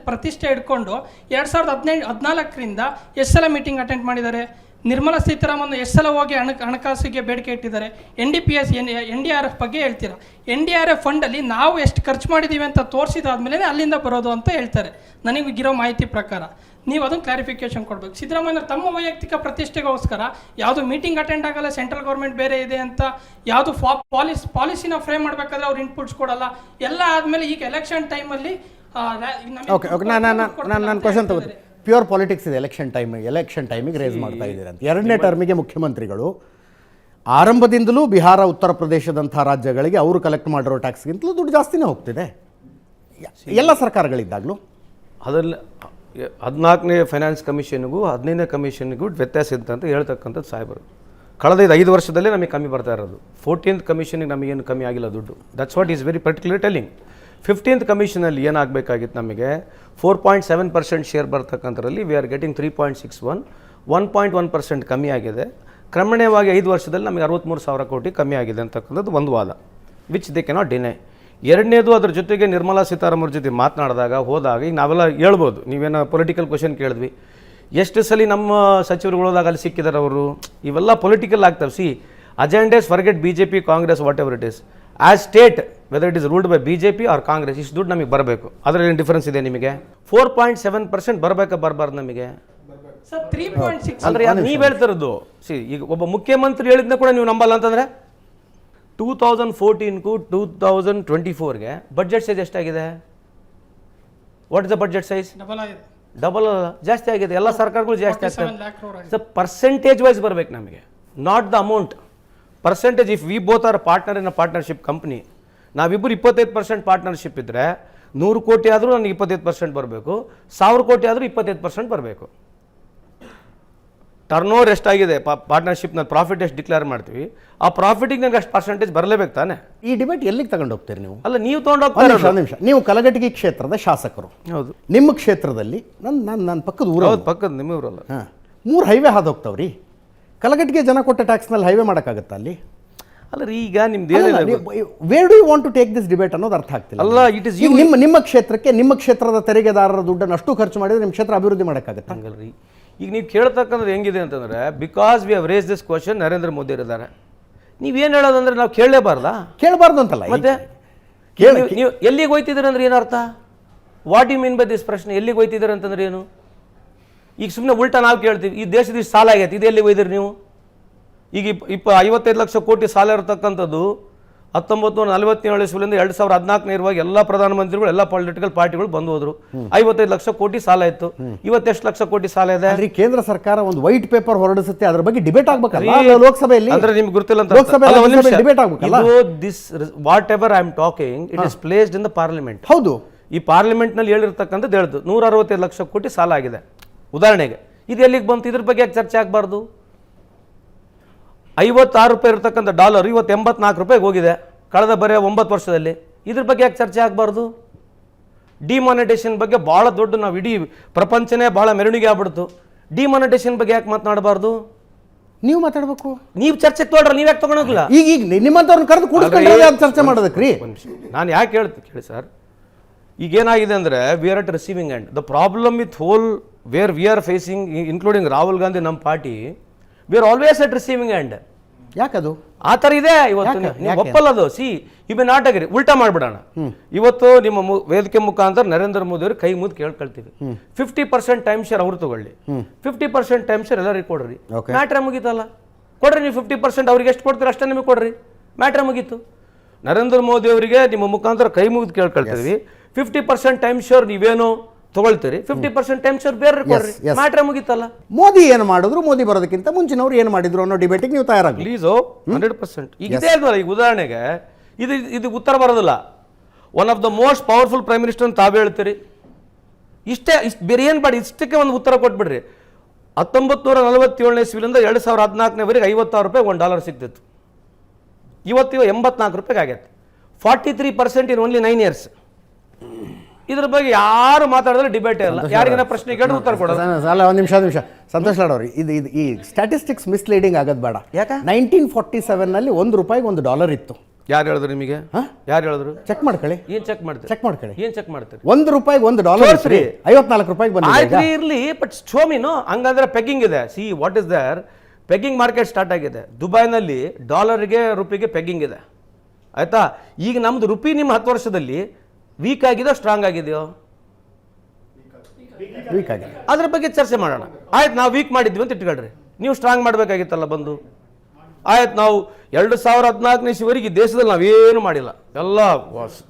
ಪ್ರತಿಷ್ಠೆ ಇಟ್ಕೊಂಡು 2014ರಿಂದ ಎಷ್ಟು ಸಲ ಮೀಟಿಂಗ್ ಅಟೆಂಡ್ ಮಾಡಿದ್ದಾರೆ? ನಿರ್ಮಲಾ ಸೀತಾರಾಮನ್ ಎಷ್ಟು ಸಲ ಹೋಗಿ ಹಣಕಾಸಿಗೆ ಬೇಡಿಕೆ ಇಟ್ಟಿದ್ದಾರೆ? NDPS NDRF ಬಗ್ಗೆ ಹೇಳ್ತೀರಾ. NDRF ಫಂಡಲ್ಲಿ ನಾವು ಎಷ್ಟು ಖರ್ಚು ಮಾಡಿದ್ದೀವಿ ಅಂತ ತೋರಿಸಿದಾದ್ಮೇಲೆ ಅಲ್ಲಿಂದ ಬರೋದು ಅಂತ ಹೇಳ್ತಾರೆ ನನಗಿರೋ ಮಾಹಿತಿ ಪ್ರಕಾರ. ನೀವು ಅದನ್ನು ಕ್ಲಾರಿಫಿಕೇಶನ್ ಕೊಡಬೇಕು. ಸಿದ್ದರಾಮಯ್ಯ ತಮ್ಮ ವೈಯಕ್ತಿಕ ಪ್ರತಿಷ್ಠೆಗೋಸ್ಕರ ಯಾವುದು ಮೀಟಿಂಗ್ ಅಟೆಂಡ್ ಆಗಲ್ಲ, ಸೆಂಟ್ರಲ್ ಗೌರ್ಮೆಂಟ್ ಬೇರೆ ಇದೆ ಅಂತ ಯಾವುದು ಪಾಲಿಸಿನ ಫ್ರೇಮ್ ಮಾಡಬೇಕಾದ್ರೆ ಅವ್ರು ಇನ್ಪುಟ್ಸ್ ಕೊಡಲ್ಲ. ಎಲ್ಲ ಆದಮೇಲೆ ಈಗ ಎಲೆಕ್ಷನ್ ಟೈಮಲ್ಲಿ ಓಕೆ ನಾನು ಕ್ವಶನ್ ತಗೋತೀನಿ. ಪ್ಯೂರ್ ಪಾಲಿಟಿಕ್ಸ್ ಇದೆ. ಎಲೆಕ್ಷನ್ ಟೈಮಿಗೆ ರೇಸ್ ಮಾಡ್ತಾ ಇದ್ದೀರ ಅಂತ. 2ನೇ ಟರ್ಮಿಗೆ ಮುಖ್ಯಮಂತ್ರಿಗಳು ಆರಂಭದಿಂದಲೂ ಬಿಹಾರ, ಉತ್ತರ ಪ್ರದೇಶದಂಥ ರಾಜ್ಯಗಳಿಗೆ ಅವರು ಕಲೆಕ್ಟ್ ಮಾಡಿರೋ ಟ್ಯಾಕ್ಸ್ಗಿಂತಲೂ ದುಡ್ಡು ಜಾಸ್ತಿನೇ ಹೋಗ್ತಿದೆ ಎಲ್ಲ ಸರ್ಕಾರಗಳಿದ್ದಾಗಲೂ. ಅದರಲ್ಲಿ 14ನೇ ಫೈನಾನ್ಸ್ ಕಮಿಷನ್ಗೂ 15ನೇ ಕಮಿಷನ್ಗೂ ವ್ಯತ್ಯಾಸ ಇತ್ತು ಅಂತ ಹೇಳ್ತಕ್ಕಂಥದ್ದು ಸಾಹೇಬರು. ಕಳೆದ 5 ವರ್ಷದಲ್ಲೇ ನಮಗೆ ಕಮ್ಮಿ ಬರ್ತಾ ಇರೋದು. 14th ಕಮಿಷನ್ಗೆ ನಮಗೇನು ಕಮ್ಮಿ ಆಗಿಲ್ಲ ದುಡ್ಡು. That's what is very particular telling. 15th ಕಮಿಷನಲ್ಲಿ ಏನಾಗಬೇಕಾಗಿತ್ತು, ನಮಗೆ 4.7% ಶೇರ್ ಬರ್ತಕ್ಕಂಥದ್ರಲ್ಲಿ ವಿ ಆರ್ ಗೆಟಿಂಗ್ 3.61, 1.1% ಕಮ್ಮಿ ಆಗಿದೆ. ಕ್ರಮಣೀಯವಾಗಿ 5 ವರ್ಷದಲ್ಲಿ ನಮಗೆ 63,000 ಕೋಟಿ ಕಮ್ಮಿ ಆಗಿದೆ ಅಂತಕ್ಕಂಥದ್ದು ಒಂದು ವಾದ, ವಿಚ್ ದೇ ಕೆನಾಟ್ ಡಿನೈ. ಎರಡನೇದು, ಅದ್ರ ಜೊತೆಗೆ ನಿರ್ಮಲಾ ಸೀತಾರಾಮನ್ ಜೊತೆ ಹೋದಾಗ ಈಗ ನಾವೆಲ್ಲ ಹೇಳ್ಬೋದು, ನೀವೇನೋ ಪೊಲಿಟಿಕಲ್ ಕ್ವಶನ್ ಕೇಳಿದ್ವಿ, ಎಷ್ಟು ಸಲ ನಮ್ಮ ಸಚಿವರುಗಳು ಹೋದಾಗ ಅಲ್ಲಿ ಸಿಕ್ಕಿದ್ದಾರೆ ಅವರು. ಇವೆಲ್ಲ ಪೊಲಿಟಿಕಲ್ ಆಗ್ತವೆ. See, agendas forget BJP, Congress, what ever it is. As state whether it is ruled by BJP or Congress, ಇಷ್ಟು ದುಡ್ಡು ನಮಗೆ ಬರಬೇಕು. ಅದರಲ್ಲಿ ಏನು ಡಿಫರೆನ್ಸ್ ಇದೆ ನಿಮಗೆ? 4.7% ಬರಬಾರ್ದು ನಮಗೆ. ಅಂದರೆ ನೀವು ಹೇಳ್ತಿರೋದು, ಸಿ, ಈಗ ಒಬ್ಬ ಮುಖ್ಯಮಂತ್ರಿ ಹೇಳಿದ್ನ ಕೂಡ ನೀವು ನಂಬಲ್ಲ ಅಂತಂದರೆ 2014ಗೂ 2024ಗೆ ಬಡ್ಜೆಟ್ ಸೈಜ್ ಎಷ್ಟಾಗಿದೆ? What is the budget size? Double ಜಾಸ್ತಿ ಆಗಿದೆ. ಎಲ್ಲ ಸರ್ಕಾರಗಳು ಜಾಸ್ತಿ ಆಗ್ತದೆ. ಪರ್ಸೆಂಟೇಜ್ ವೈಸ್ ಬರಬೇಕು ನಮಗೆ, not the amount. Percentage, if we both are partner in a partnership company, ನಾವಿಬ್ಬರು 25% ಪಾರ್ಟ್ನರ್ಶಿಪ್ ಇದ್ದರೆ 100 ಕೋಟಿ ಆದರೂ ನನಗೆ 25% ಬರಬೇಕು, 1000 ಕೋಟಿ ಆದರೂ 25% ಬರಬೇಕು. ಟರ್ನ್ ಓವರ್ ಎಷ್ಟಾಗಿದೆ ಪಾರ್ಟ್ನರ್ಶಿಪ್, ನಾನು ಪ್ರಾಫಿಟ್ ಎಷ್ಟು ಡಿಕ್ಲೇರ್ ಮಾಡ್ತೀವಿ, ಆ ಪ್ರಾಫಿಟಿಗೆ ನನಗೆ ಅಷ್ಟು ಪರ್ಸೆಂಟೇಜ್ ಬರಲೇಬೇಕು ತಾನೆ. ಈ ಡಿಬೇಟ್ ಎಲ್ಲಿಗೆ ತಗೊಂಡು ಹೋಗ್ತೀರಿ ನೀವು? ಅಲ್ಲ, ನೀವು ತೊಗೊಂಡೋಗ್ತೀರ. ನಿಮಿಷ, ನೀವು ಕಲಘಟಗಿ ಕ್ಷೇತ್ರದ ಶಾಸಕರು. ಹೌದು. ನಿಮ್ಮ ಕ್ಷೇತ್ರದಲ್ಲಿ ನನ್ನ ಪಕ್ಕದ ಊರು, ಪಕ್ಕದ ನಿಮ್ಮ ಊರಲ್ಲ, 3 ಹೈವೇ ಹಾದು ಹೋಗ್ತಾವ್ರಿ. ಕಲಘಟಗಿ ಜನ ಕೊಟ್ಟ ಟ್ಯಾಕ್ಸ್ನಲ್ಲಿ ಹೈವೇ ಮಾಡೋಕ್ಕಾಗತ್ತಾ ಅಲ್ಲಿ? ಅಲ್ಲ ರೀ, ಈಗ ನಿಮ್ದು where do you want to take this debate ಅನ್ನೋದು ಅರ್ಥ ಆಗ್ತಿಲ್ಲ. ಅಲ್ಲ, ಇಟ್ ಇಸ್ ನಿಮ್ಮ ಕ್ಷೇತ್ರಕ್ಕೆ, ನಿಮ್ಮ ಕ್ಷೇತ್ರದ ತೆರಿಗೆದಾರರ ದುಡ್ಡನ್ನು ಅಷ್ಟು ಖರ್ಚು ಮಾಡಿದ್ರೆ ನಿಮ್ಮ ಕ್ಷೇತ್ರ ಅಭಿವೃದ್ಧಿ ಮಾಡೋಕ್ಕಾಗತ್ತೆ? ಹಂಗಲ್ರಿ. ಈಗ ನೀವು ಕೇಳ್ತಕ್ಕಂಥದ್ದು ಹೆಂಗಿದೆ ಅಂತಂದರೆ, because we have raise this question, Narendra Modi ಇದ್ದಾರೆ. ನೀವೇನು ಹೇಳೋದಂದ್ರೆ ನಾವು ಕೇಳಲೇಬಾರ್ದಾ? ಕೇಳಬಾರ್ದು ಅಂತಲ್ಲ, ಮತ್ತೆ ನೀವು ಎಲ್ಲಿಗೆ ಹೋಯ್ತಿದ್ದೀರಿ ಅಂದ್ರೆ ಏನರ್ಥ? What you mean by this ಪ್ರಶ್ನೆ? ಎಲ್ಲಿಗೆ ಹೋಯ್ತಿದ್ದೀರಿ ಅಂತಂದ್ರೆ ಏನು? ಈಗ ಸುಮ್ಮನೆ ಉಲ್ಟಾ ನಾವು ಕೇಳ್ತೀವಿ, ಈ ದೇಶದ ಇಷ್ಟು ಸಾಲ ಆಗೈತೆ, ಇದು ಎಲ್ಲಿಗೆ ಹೋಯ್ದಿರಿ ನೀವು? ಈಗ 55 ಲಕ್ಷ ಕೋಟಿ ಸಾಲ ಇರತಕ್ಕಂಥದ್ದು 1947 ಇಸ್ವಿಯಿಂದ 2014 ಇರುವಾಗ ಎಲ್ಲ ಪ್ರಧಾನಮಂತ್ರಿಗಳು, ಎಲ್ಲ ಪೊಲಿಟಿಕಲ್ ಪಾರ್ಟಿಗಳು ಬಂದು ಹೋದ್ರು. 55 ಲಕ್ಷ ಕೋಟಿ ಸಾಲ ಇತ್ತು. ಇವತ್ತೆಷ್ಟು ಲಕ್ಷ ಕೋಟಿ ಸಾಲ ಇದೆ? ಕೇಂದ್ರ ಸರ್ಕಾರ ಒಂದು ವೈಟ್ ಪೇಪರ್ ಹೊರಡಿಸುತ್ತೆ, ಅದ್ರ ಬಗ್ಗೆ ಡಿಬೇಟ್ ಆಗ್ಬೇಕಲ್ಲ ಲೋಕಸಭೆಯಲ್ಲಿ. ಅಂದ್ರೆ ನಿಮ್ಗೆ ಗೊತ್ತಿಲ್ಲ ಅಂತ ಡಿಬೇಟ್ ಆಗ್ಬೇಕಲ್ಲ. This what ever I am talking, it is placed in the parliament. ಹೌದು, ಈ ಪಾರ್ಲಿಮೆಂಟ್ ನಲ್ಲಿ ಹೇಳಿರ್ತಕ್ಕಂಥದ್ದು ಹೇಳ್ದು 165 ಲಕ್ಷ ಕೋಟಿ ಸಾಲ ಆಗಿದೆ ಉದಾಹರಣೆಗೆ. ಇದು ಎಲ್ಲಿಗೆ ಬಂತು? ಇದ್ರ ಬಗ್ಗೆ ಯಾಕೆ ಚರ್ಚೆ ಆಗಬಾರ್ದು? 56 ರೂಪಾಯಿ ಇರತಕ್ಕಂಥ ಡಾಲರ್ ಇವತ್ತು 84 ರೂಪಾಯಿಗೆ ಹೋಗಿದೆ ಕಳೆದ ಬರೀ 9 ವರ್ಷದಲ್ಲಿ. ಇದ್ರ ಬಗ್ಗೆ ಯಾಕೆ ಚರ್ಚೆ ಆಗಬಾರ್ದು? ಡಿಮಾನಿಟೇಷನ್ ಬಗ್ಗೆ ಭಾಳ ದೊಡ್ಡ, ನಾವು ಇಡೀ ಪ್ರಪಂಚನೇ ಭಾಳ ಮೆರವಣಿಗೆ ಆಗ್ಬಿಡ್ತು. ಡಿಮಾನಿಟೇಷನ್ ಬಗ್ಗೆ ಯಾಕೆ ಮಾತನಾಡಬಾರ್ದು? ನೀವು ಮಾತಾಡಬೇಕು. ನೀವು ಚರ್ಚೆ ತೊಗೊಳ್ರಿ, ನೀವು ಯಾಕೆ ತೊಗೊಳೋಗಿಲ್ಲ? ಈಗ ನಿಮ್ಮಂಥವ್ರನ್ನ ಕರೆದು ಕೂಡಿಸ್ಕೊಂಡ್ರೆ ಚರ್ಚೆ ಮಾಡೋದಕ್ರಿ. ನಾನು ಯಾಕೆ ಕೇಳಿ ಸರ್, ಈಗೇನಾಗಿದೆ ಅಂದರೆ we are at receiving end. The problem with whole where we are facing, including Rahul Gandhi, ನಮ್ಮ party, we are always at receiving end. ಯಾಕದು? ಆ ಥರ ಇದೆ ಇವತ್ತು. ನೀವು ಒಪ್ಪಲ್ಲದು. You may not agree. ಉಲ್ಟಾ ಮಾಡ್ಬಿಡೋಣ. ಇವತ್ತು ನಿಮ್ಮ ವೇದಿಕೆ ಮುಖಾಂತರ ನರೇಂದ್ರ ಮೋದಿ ಅವರು ಕೈ ಮುದ್ದು ಕೇಳ್ಕೊಳ್ತೀವಿ, 50% ಟೈಮ್ ಶೇರ್ ಅವ್ರು ತಗೊಳ್ಳಿ, 50% ಟೈಮ್ ಶೇರ್ ಎಲ್ಲರಿಗೆ ಕೊಡ್ರಿ. ಮ್ಯಾಟ್ರ ಮುಗೀತಲ್ಲ. ಕೊಡ್ರಿ ನೀವು 50%, ಅವ್ರಿಗೆ ಎಷ್ಟು ಕೊಡ್ತೀರಿ ಅಷ್ಟೇ ನಿಮಗೆ ಕೊಡ್ರಿ, ಮ್ಯಾಟ್ರ ಮುಗೀತು. ನರೇಂದ್ರ ಮೋದಿ ಅವರಿಗೆ ನಿಮ್ಮ ಮುಖಾಂತರ ಕೈ ಮುಗಿದು ಕೇಳ್ಕೊಳ್ತೀವಿ, 50% ಟೈಮ್ ಶೇರ್ ನೀವೇನು ತಗೊಳ್ತೀರಿ, 50% ಟೈಮ್ ಶೇರ್ ಬೇರೆ ಕೊಡ್ರಿ, ಮ್ಯಾಟ್ರ ಮುಗೀತಲ್ಲ. ಮೋದಿ ಏನು ಮಾಡಿದ್ರು, ಮೋದಿ ಬರೋದಕ್ಕಿಂತ ಮುಂಚಿನವ್ರು ಏನು ಮಾಡಿದ್ರು ಅನ್ನೋ ಡಿಬೇಟಿಗೆ ನೀವು ತಯಾರಾಗಿ ಪ್ಲೀಸು. 100%. ಈಗ ಇದೇ ಅಲ್ವಲ್ಲ, ಈಗ ಉದಾಹರಣೆಗೆ ಇದು ಉತ್ತರ ಬರೋದಿಲ್ಲ. One of the most powerful prime minister ಅಂತ ತಾವೇ ಹೇಳ್ತೀರಿ. ಇಷ್ಟೇ, ಬೇರೆ ಏನು ಮಾಡಿ, ಇಷ್ಟಕ್ಕೆ ಒಂದು ಉತ್ತರ ಕೊಟ್ಬಿಡ್ರಿ. 1947ನೇ ಇಸ್ವಿಲಿಂದ 2014ನೇವರೆಗೆ $56 $1 ಸಿಗ್ತಿತ್ತು. ಇವತ್ತು 84 ರೂಪಾಯಿಗೆ ಆಗೈತೆ. 43% ಇನ್ ಓನ್ಲಿ 9 years. ಇದ್ರ ಬಗ್ಗೆ ಯಾರು ಮಾತಾಡಿದ್ರೆ ಡಿಬೇಟೇ ಇಲ್ಲ. ಯಾರಿಗಾನ ಪ್ರಶ್ನೆ ಕೇಳಿ ಉತ್ತರ ಕೊಡೋದು. ಅಲ್ಲ, ಒಂದು ನಿಮಿಷ ಸಂತೋಷ್ ಲಾಡ್ ಅವ್ರಿ, ಇದು ಈ ಸ್ಟ್ಯಾಟಿಸ್ಟಿಕ್ಸ್ ಮಿಸ್ಲೀಡಿಂಗ್ ಆಗೋದು ಬೇಡ. ಯಾಕೆ? 1947ನಲ್ಲಿ $1 $1 ಇತ್ತು. ಯಾರು ಹೇಳಿದ್ರು ನಿಮಗೆ? ಯಾರು ಹೇಳಿದ್ರು? ಚೆಕ್ ಮಾಡ್ಕೊಳ್ಳಿ. ಏನ್ ಚೆಕ್ ಮಾಡ್ತೀರಿ? ಚೆಕ್ ಮಾಡ್ಕೊಳ್ಳಿ. ಏನ್ ಚೆಕ್ ಮಾಡ್ತೀರಿ? $1 $1 ಸರಿ, 54 ರೂಪಾಯಿಗೆ ಬಂದಿದೆ. ಆಯ್ತು ಇರ್ಲಿ, ಬಟ್ ಶೋಮಿನು ಹಂಗಂದ್ರೆ ಪೆಗ್ಗಿಂಗ್ ಇದೆ. What is there pegging market start ಆಗಿದೆ. ದುಬೈನಲ್ಲಿ ಡಾಲರ್ಗೆ ರುಪಿಗೆ ಪೆಗ್ಗಿಂಗ್ ಇದೆ, ಆಯ್ತಾ? ಈಗ ನಮ್ದು ರುಪಿ ನಿಮ್ಮ 10 ವರ್ಷದಲ್ಲಿ ವೀಕ್ ಆಗಿದೆಯೋ ಸ್ಟ್ರಾಂಗ್ ಆಗಿದೆಯೋ? ವೀಕ್ ಆಗಿದೆ. ಅದ್ರ ಬಗ್ಗೆ ಚರ್ಚೆ ಮಾಡೋಣ. ಆಯ್ತು, ನಾವು ವೀಕ್ ಮಾಡಿದ್ವಿ ಅಂತ ಇಟ್ಕೊಳ್ರಿ, ನೀವು ಸ್ಟ್ರಾಂಗ್ ಮಾಡಬೇಕಾಗಿತ್ತಲ್ಲ ಬಂದು. ಆಯ್ತು, ನಾವು 2014ನೇ ಇಸ್ವಿವರೆಗೆ ದೇಶದಲ್ಲಿ ನಾವೇನು ಮಾಡಿಲ್ಲ,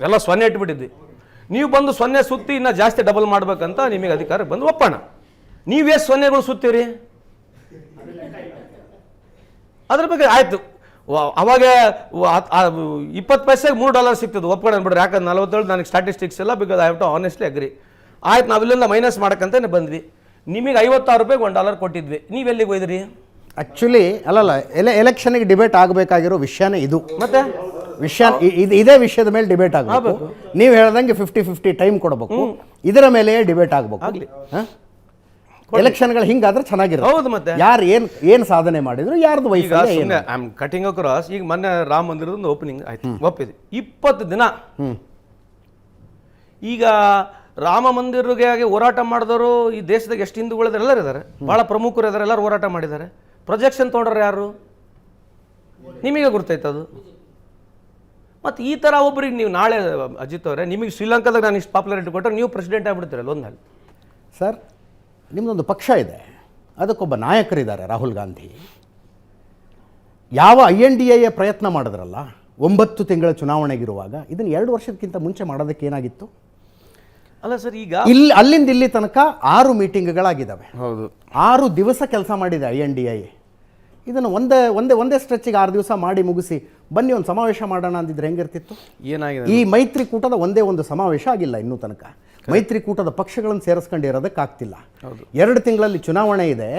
ಎಲ್ಲ ಸೊನ್ನೆ ಇಟ್ಬಿಟ್ಟಿದ್ವಿ. ನೀವು ಬಂದು ಸೊನ್ನೆ ಸುತ್ತಿ ಇನ್ನು ಜಾಸ್ತಿ ಡಬಲ್ ಮಾಡ್ಬೇಕಂತ ನಿಮಗೆ ಅಧಿಕಾರ ಬಂದು ಒಪ್ಪೋಣ. ನೀವೆಷ್ಟು ಸೊನ್ನೆಗಳು ಸುತ್ತೀರಿ ಅದ್ರ ಬಗ್ಗೆ ಆಯ್ತು. ಅವಾಗ 20 ಪೈಸೆಗೆ $3 ಸಿಗ್ತದೆ, ಒಪ್ಕೊಂಡು ಬಿಡ್ರಿ. ಯಾಕಂದ್ರೆ 47 ನನಗೆ ಸ್ಟಾಟಿಸ್ಟಿಕ್ಸ್ ಇಲ್ಲ, because I have to honestly agree. ಆಯ್ತು, ನಾವಿಲ್ಲಿಂದ ಮೈನಸ್ ಮಾಡಕ್ಕಂತಾನೆ ಬಂದ್ವಿ. ನಿಮಗೆ $56 $1 ಕೊಟ್ಟಿದ್ವಿ, ನೀವೆಲ್ಲಿಗೆ ಹೋಯ್ದ್ರಿ? ಆಕ್ಚುಲಿ ಅಲ್ಲಲ್ಲ, ಎಲೆಕ್ಷನ್ಗೆ ಡಿಬೇಟ್ ಆಗಬೇಕಾಗಿರೋ ವಿಷಯನೇ ಇದು. ಮತ್ತೆ ವಿಷಯ ಇದೇ ವಿಷಯದ ಮೇಲೆ ಡಿಬೇಟ್ ಆಗಬೇಕು. ನೀವು ಹೇಳ್ದಂಗೆ 50-50 ಟೈಮ್ ಕೊಡಬೇಕು, ಇದರ ಮೇಲೆ ಡಿಬೇಟ್ ಆಗಬೇಕು. ಎಲೆಕ್ಷನ್ಗಳು ಹಿಂಗಾದ್ರೆ ಚೆನ್ನಾಗಿರುತ್ತೆ. ಹೌದು, ಮತ್ತೆ ಯಾರು ಏನ್ ಸಾಧನೆ ಮಾಡಿದ್ರು, ಯಾರ್ದು ವಯಸ್ಸು. I am cutting across. ಈಗ ಮೊನ್ನೆ ರಾಮ ಮಂದಿರದ ಓಪನಿಂಗ್ ಆಯ್ತು, ಒಪ್ಪಿದೆ. 20 ದಿನ. ಈಗ ರಾಮ ಮಂದಿರಿಗೆ ಹೋರಾಟ ಮಾಡಿದವರು ಈ ದೇಶದಾಗ ಎಷ್ಟು ಹಿಂದೂಗಳಿದ್ದಾರೆ, ಎಲ್ಲರೂ ಇದ್ದಾರೆ, ಬಹಳ ಪ್ರಮುಖರು ಇದ್ದಾರೆ, ಎಲ್ಲರೂ ಹೋರಾಟ ಮಾಡಿದ್ದಾರೆ. ಪ್ರೊಜೆಕ್ಷನ್ ತೊಗೊಂಡ್ರೆ ಯಾರು ನಿಮಗೆ ಗುರ್ತೈತದು. ಮತ್ತು ಈ ಥರ ಒಬ್ಬರಿಗೆ ನೀವು ನಾಳೆ ಅಜಿತ್ ಅವರೇ, ನಿಮಗೆ ಶ್ರೀಲಂಕಾದಾಗ ನಾನು ಇಷ್ಟು ಪಾಪ್ಯುಲಾರಿಟಿ ಕೊಟ್ಟರೆ ನೀವು ಪ್ರೆಸಿಡೆಂಟ್ ಆಗ್ಬಿಡ್ತೀರಲ್ಲ ಒಂದಲ್ಲಿ. ಸರ್, ನಿಮ್ಮದೊಂದು ಪಕ್ಷ ಇದೆ, ಅದಕ್ಕೊಬ್ಬ ನಾಯಕರಿದ್ದಾರೆ, ರಾಹುಲ್ ಗಾಂಧಿ. ಯಾವ INDA ಪ್ರಯತ್ನ ಮಾಡಿದ್ರಲ್ಲ 9 ತಿಂಗಳ ಚುನಾವಣೆಗಿರುವಾಗ, ಇದನ್ನು 2 ವರ್ಷಕ್ಕಿಂತ ಮುಂಚೆ ಮಾಡೋದಕ್ಕೆ ಏನಾಗಿತ್ತು? ಅಲ್ಲ ಸರ್, ಈಗ ಅಲ್ಲಿಂದ ಇಲ್ಲಿ ತನಕ 6 ಮೀಟಿಂಗ್ಗಳಾಗಿದ್ದಾವೆ. ಹೌದು, 6 ದಿವಸ ಕೆಲಸ ಮಾಡಿದೆ INDA. ಇದನ್ನು ಒಂದೇ ಸ್ಟ್ರೆಚ್ಗೆ 6 ದಿವಸ ಮಾಡಿ ಮುಗಿಸಿ ಬನ್ನಿ ಒಂದು ಸಮಾವೇಶ ಮಾಡೋಣ ಅಂದಿದ್ರೆ ಹೆಂಗಿರ್ತಿತ್ತು? ಏನಾಗಿದೆ? ಈ ಮೈತ್ರಿಕೂಟದ ಒಂದೇ ಒಂದು ಸಮಾವೇಶ ಆಗಿಲ್ಲ ಇನ್ನೂ ತನಕ. ಮೈತ್ರಿಕೂಟದ ಪಕ್ಷಗಳನ್ನು ಸೇರಿಸ್ಕೊಂಡಿರೋದಕ್ಕಾಗ್ತಿಲ್ಲ. 2 ತಿಂಗಳಲ್ಲಿ ಚುನಾವಣೆ ಇದೆ.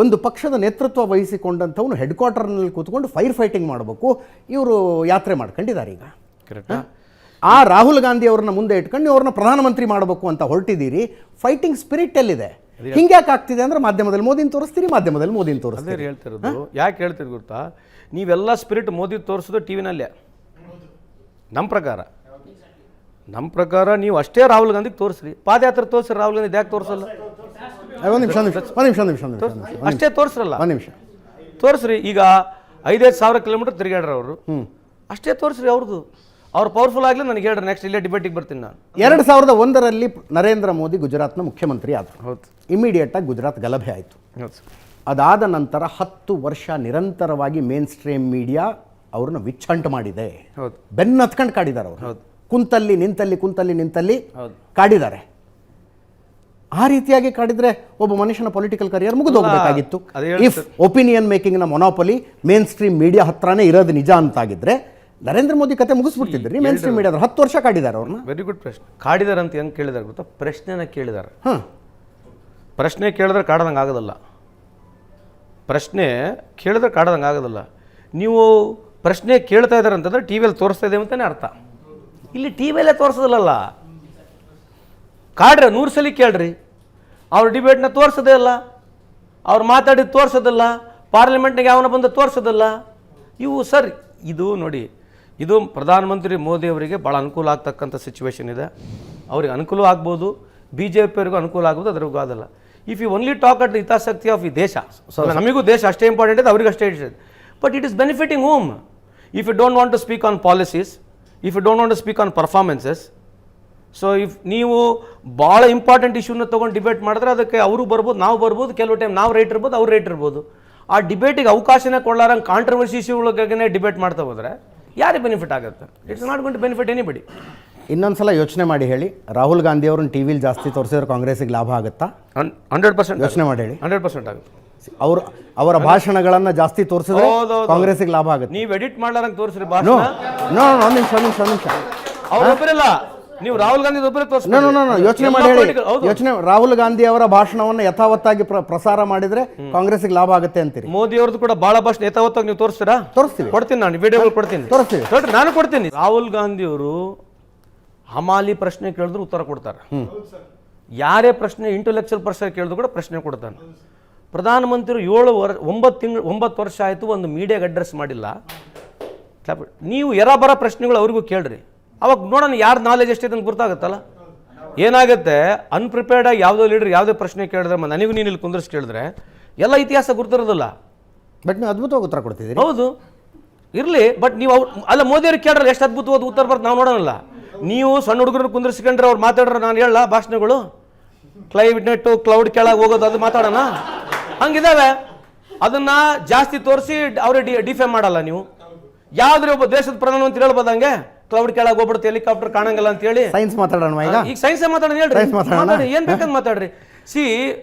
ಒಂದು ಪಕ್ಷದ ನೇತೃತ್ವ ವಹಿಸಿಕೊಂಡಂಥವನು ಹೆಡ್ ಕ್ವಾರ್ಟರ್ನಲ್ಲಿ ಕೂತ್ಕೊಂಡು ಫೈರ್ ಫೈಟಿಂಗ್ ಮಾಡಬೇಕು. ಇವರು ಯಾತ್ರೆ ಮಾಡ್ಕೊಂಡಿದ್ದಾರೆ. ಈಗ ಕರೆಕ್ಟಾ? ಆ ರಾಹುಲ್ ಗಾಂಧಿ ಅವ್ರನ್ನ ಮುಂದೆ ಇಟ್ಕೊಂಡು ನೀವು ಅವ್ರನ್ನ ಪ್ರಧಾನಮಂತ್ರಿ ಮಾಡಬೇಕು ಅಂತ ಹೊರಟಿದ್ದೀರಿ. ಫೈಟಿಂಗ್ ಸ್ಪಿರಿಟ್ ಎಲ್ಲಿದೆ? ಹಿಂಗ್ಯಾಕೆ ಆಗ್ತಿದೆ ಅಂದ್ರೆ ಮಾಧ್ಯಮದಲ್ಲಿ ಮೋದಿನ ತೋರಿಸ್ತೀರಿ, ಮಾಧ್ಯಮದಲ್ಲಿ ಮೋದಿನ ತೋರಿಸ್ತೀರಿ. ಹೇಳ್ತಿರೋದು ಯಾಕೆ ಹೇಳ್ತೀರಿ ಗೊತ್ತಾ? ನೀವೆಲ್ಲ ಸ್ಪಿರಿಟ್ ಮೋದಿ ತೋರಿಸೋದು ಟಿವಿನಲ್ಲೇ. ನಮ್ಮ ಪ್ರಕಾರ ನೀವು ಅಷ್ಟೇ ರಾಹುಲ್ ಗಾಂಧಿಗೆ ತೋರಿಸ್ರಿ, ಪಾದಯಾತ್ರೆ ತೋರಿಸ್ರಿ. ರಾಹುಲ್ ಗಾಂಧಿ ಯಾಕೆ ತೋರಿಸಲ್ಲ? ಒಂದು ನಿಮಿಷ ಅಷ್ಟೇ ತೋರಿಸ್ರಲ್ಲ, ಒಂದು ನಿಮಿಷ ತೋರಿಸ್ರಿ. ಈಗ 5-5 ಸಾವಿರ ಕಿಲೋಮೀಟರ್ ತಿರುಗಾಡ್ರ ಅವರು, ಅಷ್ಟೇ ತೋರಿಸ್ರಿ ಅವ್ರದ್ದು. ಅವ್ರು ಪವರ್ಫುಲ್ ಆಗಲಿ ನನಗೆ ಹೇಳ್ರಿ, ನೆಕ್ಸ್ಟ್ ಇಲ್ಲೇ ಡಿಬೇಟಿಗೆ ಬರ್ತೀನಿ ನಾನು. 2001ರಲ್ಲಿ ನರೇಂದ್ರ ಮೋದಿ ಗುಜರಾತ್ನ ಮುಖ್ಯಮಂತ್ರಿ ಆದರು. ಹೌದು, ಇಮಿಡಿಯೇಟಾಗಿ ಗುಜರಾತ್ ಗಲಭೆ ಆಯಿತು. ಹೌದು. ಅದಾದ ನಂತರ 10 ವರ್ಷ ನಿರಂತರವಾಗಿ ಮೇನ್ ಸ್ಟ್ರೀಮ್ ಮೀಡಿಯಾ ಅವ್ರನ್ನ ವಿಚ್ಚಂಟು ಮಾಡಿದೆ. ಹೌದು, ಬೆನ್ನು ಹತ್ಕೊಂಡು ಕಾಡಿದ್ದಾರೆ ಅವರು. ಹೌದು, ಕುಂತಲ್ಲಿ ನಿಂತಲ್ಲಿ ಹೌದು ಕಾಡಿದ್ದಾರೆ. ಆ ರೀತಿಯಾಗಿ ಕಾಡಿದ್ರೆ ಒಬ್ಬ ಮನುಷ್ಯನ ಪೊಲಿಟಿಕಲ್ ಕರಿಯರ್ ಮುಗಿದು ಹೋಗಬೇಕಾಗಿತ್ತು. ಇಫ್ ಒಪಿನಿಯನ್ ಮೇಕಿಂಗ್ನ ಮೊನೋಪಲಿ ಮೇನ್ ಸ್ಟ್ರೀಮ್ ಮೀಡಿಯಾ ಹತ್ರನೇ ಇರೋದು ನಿಜ ಅಂತಾಗಿದ್ರೆ ನರೇಂದ್ರ ಮೋದಿ ಕತೆ ಮುಗಿಸ್ಬಿಡ್ತಿದ್ರಿ. ಮೇನ್ ಸ್ಟ್ರೀಮ್ ಮೀಡಿಯಾದ್ರು 10 ವರ್ಷ ಕಾಡಿದ್ದಾರೆ ಅವ್ರನ್ನ. ವೆರಿ ಗುಡ್ ಪ್ರಶ್ನೆ. ಕಾಡಿದಾರೆ ಅಂತ ಹೆಂಗೆ ಕೇಳಿದಾರೆ ಗೊತ್ತಾ? ಪ್ರಶ್ನೆನ ಕೇಳಿದಾರೆ. ಪ್ರಶ್ನೆ ಕೇಳಿದ್ರೆ ಕಾಡದಂಗೆ ಆಗೋದಲ್ಲ. ಪ್ರಶ್ನೆ ಕೇಳಿದ್ರೆ ಕಾಡದಂಗೆ ಆಗೋದಲ್ಲ. ನೀವು ಪ್ರಶ್ನೆ ಕೇಳ್ತಾ ಇದ್ದಾರೆ ಅಂತಂದ್ರೆ ಟಿ ವಿಯಲ್ಲಿ ತೋರಿಸ್ತಾ ಇದ್ದೇವೆ ಅಂತಲೇ ಅರ್ಥ. ಇಲ್ಲಿ ಟಿ ವಿಯಲ್ಲೇ ತೋರಿಸೋದಿಲ್ಲಲ್ಲ. ಕಾಡ್ರೆ 100 ಸಲ ಕೇಳ್ರಿ, ಅವ್ರ ಡಿಬೇಟ್ನ ತೋರಿಸೋದೇ ಇಲ್ಲ, ಅವ್ರು ಮಾತಾಡಿದ್ದು ತೋರಿಸೋದಿಲ್ಲ, ಪಾರ್ಲಿಮೆಂಟ್ನಾಗೆ ಯಾವನ ಬಂದು ತೋರಿಸೋದಿಲ್ಲ. ಇವು ಸರ್, ಇದು ನೋಡಿ, ಇದು ಪ್ರಧಾನಮಂತ್ರಿ ಮೋದಿ ಅವರಿಗೆ ಭಾಳ ಅನುಕೂಲ ಆಗ್ತಕ್ಕಂಥ ಸಿಚುವೇಶನ್ ಇದೆ. ಅವ್ರಿಗೆ ಅನುಕೂಲ ಆಗ್ಬೋದು, BJP ಅವರಿಗೂ ಅನುಕೂಲ ಆಗ್ಬೋದು, ಅದ್ರಿಗೂ ಆಗೋಲ್ಲ. If you only talk at ಹಿತಾಸಕ್ತಿ ಆಫ್ ಈ ದೇಶ, ನಮಗೂ ದೇಶ ಅಷ್ಟೇ ಇಂಪಾರ್ಟೆಂಟ್ ಇದೆ, ಅವ್ರಿಗೆ ಅಷ್ಟೇ ಇದೆ. But it is benefiting whom? If you don't want to speak on policies, if you don't want to speak on performances, so if ನೀವು ಭಾಳ ಇಂಪಾರ್ಟೆಂಟ್ ಇಶ್ಯೂನ ತೊಗೊಂಡು ಡಿಬೇಟ್ ಮಾಡಿದ್ರೆ ಅದಕ್ಕೆ ಅವರು ಬರ್ಬೋದು, ನಾವು ಬರ್ಬೋದು, ಕೆಲವು ಟೈಮ್ ನಾವು ರೈಟ್ ಇರ್ಬೋದು, ಅವ್ರು ರೈಟ್ ಇರ್ಬೋದು. ಆ ಡಿಬೇಟಿಗೆ ಅವಕಾಶನೇ ಕೊಡಲಾರಂಗೆ ಕಾಂಟ್ರವರ್ಸಿ ಇಶ್ಯೂಗಳಿಗಾಗೇ ಡಿಬೇಟ್ ಮಾಡ್ತಾ ಹೋದರೆ ಯಾರಿಗೆ ಬೆನಿಫಿಟ್ ಆಗುತ್ತೆ? It's not going to benefit anybody. ಇನ್ನೊಂದ್ಸಲ ಯೋಚನೆ ಮಾಡಿ ಹೇಳಿ, ರಾಹುಲ್ ಗಾಂಧಿ ಅವ್ರನ್ನ ಟಿ ವಿಲಿ ಜಾಸ್ತಿ ತೋರಿಸಿದ್ರೆ ಕಾಂಗ್ರೆಸ್ಸಿಗೆ ಲಾಭ ಆಗುತ್ತಾ? 100% ಯೋಚನೆ ಮಾಡಿ ಹೇಳಿ. 100% ಆಗುತ್ತೆ. ಅವರ ಭಾಷಣಗಳನ್ನು ಜಾಸ್ತಿ ತೋರಿಸಿದ್ರೆ ಕಾಂಗ್ರೆಸ್ಸಿಗೆ ಲಾಭ ಆಗುತ್ತೆ. ನೀವು ಎಡಿಟ್ ಮಾಡ್ಲಾರಂಗೆ ತೋರಿಸ್ರಿ ಭಾಷಣ. ಒಂದು ನಿಮಿಷ ಅವ್ರೊಬ್ಬರಿಲ್ಲ, ನೀವು ರಾಹುಲ್ ಗಾಂಧಿ ಒಬ್ಬರೇ ತೋರಿಸಿ. ಯೋಚನೆ ಮಾಡಿ ಹೇಳಿ. ರಾಹುಲ್ ಗಾಂಧಿ ಅವರ ಭಾಷಣವನ್ನು ಯಥಾವತ್ತಾಗಿ ಪ್ರಸಾರ ಮಾಡಿದ್ರೆ ಕಾಂಗ್ರೆಸ್ಗೆ ಲಾಭ ಆಗುತ್ತೆ ಅಂತೀರಿ? ಮೋದಿ ಅವ್ರದ್ದು ಕೂಡ ಬಹಳ ಭಾಷಣ ಯಥಾವತ್ತಾಗಿ ನೀವು ತೋರಿಸ್ತೀರಾ? ತೋರಿಸ್ತೀವಿ, ಕೊಡ್ತೀನಿ, ನಾನು ವಿಡಿಯೋಗಳು ಕೊಡ್ತೀನಿ, ತೋರಿಸ್ತೀವಿ. ನೋಡ್ರಿ, ನಾನು ಕೊಡ್ತೀನಿ. ರಾಹುಲ್ ಗಾಂಧಿ ಅವರು ಹಮಾಲಿ ಪ್ರಶ್ನೆ ಕೇಳಿದ್ರು ಉತ್ತರ ಕೊಡ್ತಾರೆ. ಯಾರೇ ಪ್ರಶ್ನೆ ಇಂಟೆಲೆಕ್ಚುಯಲ್ ಪ್ರಶ್ನೆ ಕೇಳಿದ್ರು ಕೂಡ ಪ್ರಶ್ನೆ ಕೊಡ್ತಾನೆ. ಪ್ರಧಾನಮಂತ್ರಿ 9 ವರ್ಷ ಆಯಿತು ಒಂದು ಮೀಡಿಯಾಗೆ ಅಡ್ರೆಸ್ ಮಾಡಿಲ್ಲ. ನೀವು ಬರ ಪ್ರಶ್ನೆಗಳು ಅವ್ರಿಗೂ ಕೇಳ್ರಿ, ಅವಾಗ ನೋಡೋಣ ಯಾರು ನಾಲೆಜ್ ಎಷ್ಟಿದೆ ಅಂತ ಗೊತ್ತಾಗುತ್ತಲ್ಲ. ಏನಾಗುತ್ತೆ, ಅನ್ಪ್ರಿಪೇರ್ಡ್ ಆಗಿ ಯಾವುದೋ ಲೀಡರ್ ಯಾವುದೇ ಪ್ರಶ್ನೆ ಕೇಳಿದ್ರೆ ನನಗೂ ನೀನು ಇಲ್ಲಿ ಕುಂದ್ರಿಸಿ ಕೇಳಿದ್ರೆ ಎಲ್ಲ ಇತಿಹಾಸ ಗುರ್ತಿರೋದಿಲ್ಲ. ಬಟ್ ನೀವು ಅದ್ಭುತವಾಗಿ ಉತ್ತರ ಕೊಡ್ತಿದ್ದೀರಿ. ಹೌದು, ಇರಲಿ. ಬಟ್ ನೀವು ಅಲ್ಲ, ಮೋದಿಯವ್ರಿಗೆ ಕೇಳ್ರಲ್ಲ ಎಷ್ಟು ಅದ್ಭುತವಾದ ಉತ್ತರ ಬರ್ದು ನಾವು ನೋಡೋಣಲ್ಲ. ನೀವು ಸಣ್ಣ ಹುಡುಗರನ್ನ ಕುಂದ್ರಿಸ್ಕೊಂಡ್ರೆ ಅವ್ರು ಮಾತಾಡ್ರೆ ನಾನು ಹೇಳಲ್ಲ ಭಾಷಣಗಳು, ಕ್ಲೈಮೇಟ್ ಕ್ಲೌಡ್ ಕೆಳಗೆ ಹೋಗೋದು ಅದು ಮಾತಾಡೋಣ, ಹಂಗಿದಾವೆ. ಅದನ್ನ ಜಾಸ್ತಿ ತೋರಿಸಿ ಅವ್ರಿಗೆ ಡಿಫೇಮ್ ಮಾಡಲ್ಲ. ನೀವು ಯಾವ್ದ್ರೆ ಒಬ್ಬ ದೇಶದ ಪ್ರಧಾನಮಂತ್ರಿ ಹೇಳ್ಬೋದು ಹಂಗೆ ಕ್ಲೌಡ್ ಕೆಳಗೆ ಹೋಗ್ಬಿಡುತ್ತೆ, ಹೆಲಿಕಾಪ್ಟರ್ ಕಾಣಂಗಿಲ್ಲ ಅಂತ ಹೇಳಿ. ಸೈನ್ಸ್ ಮಾತಾಡೋಣ ಈಗ ಸೈನ್ಸ್ ಮಾತಾಡೋಣ, ಹೇಳ್ರಿ, ಏನ್ ಬೇಕಂತ ಮಾತಾಡ್ರಿ. ಸಿ,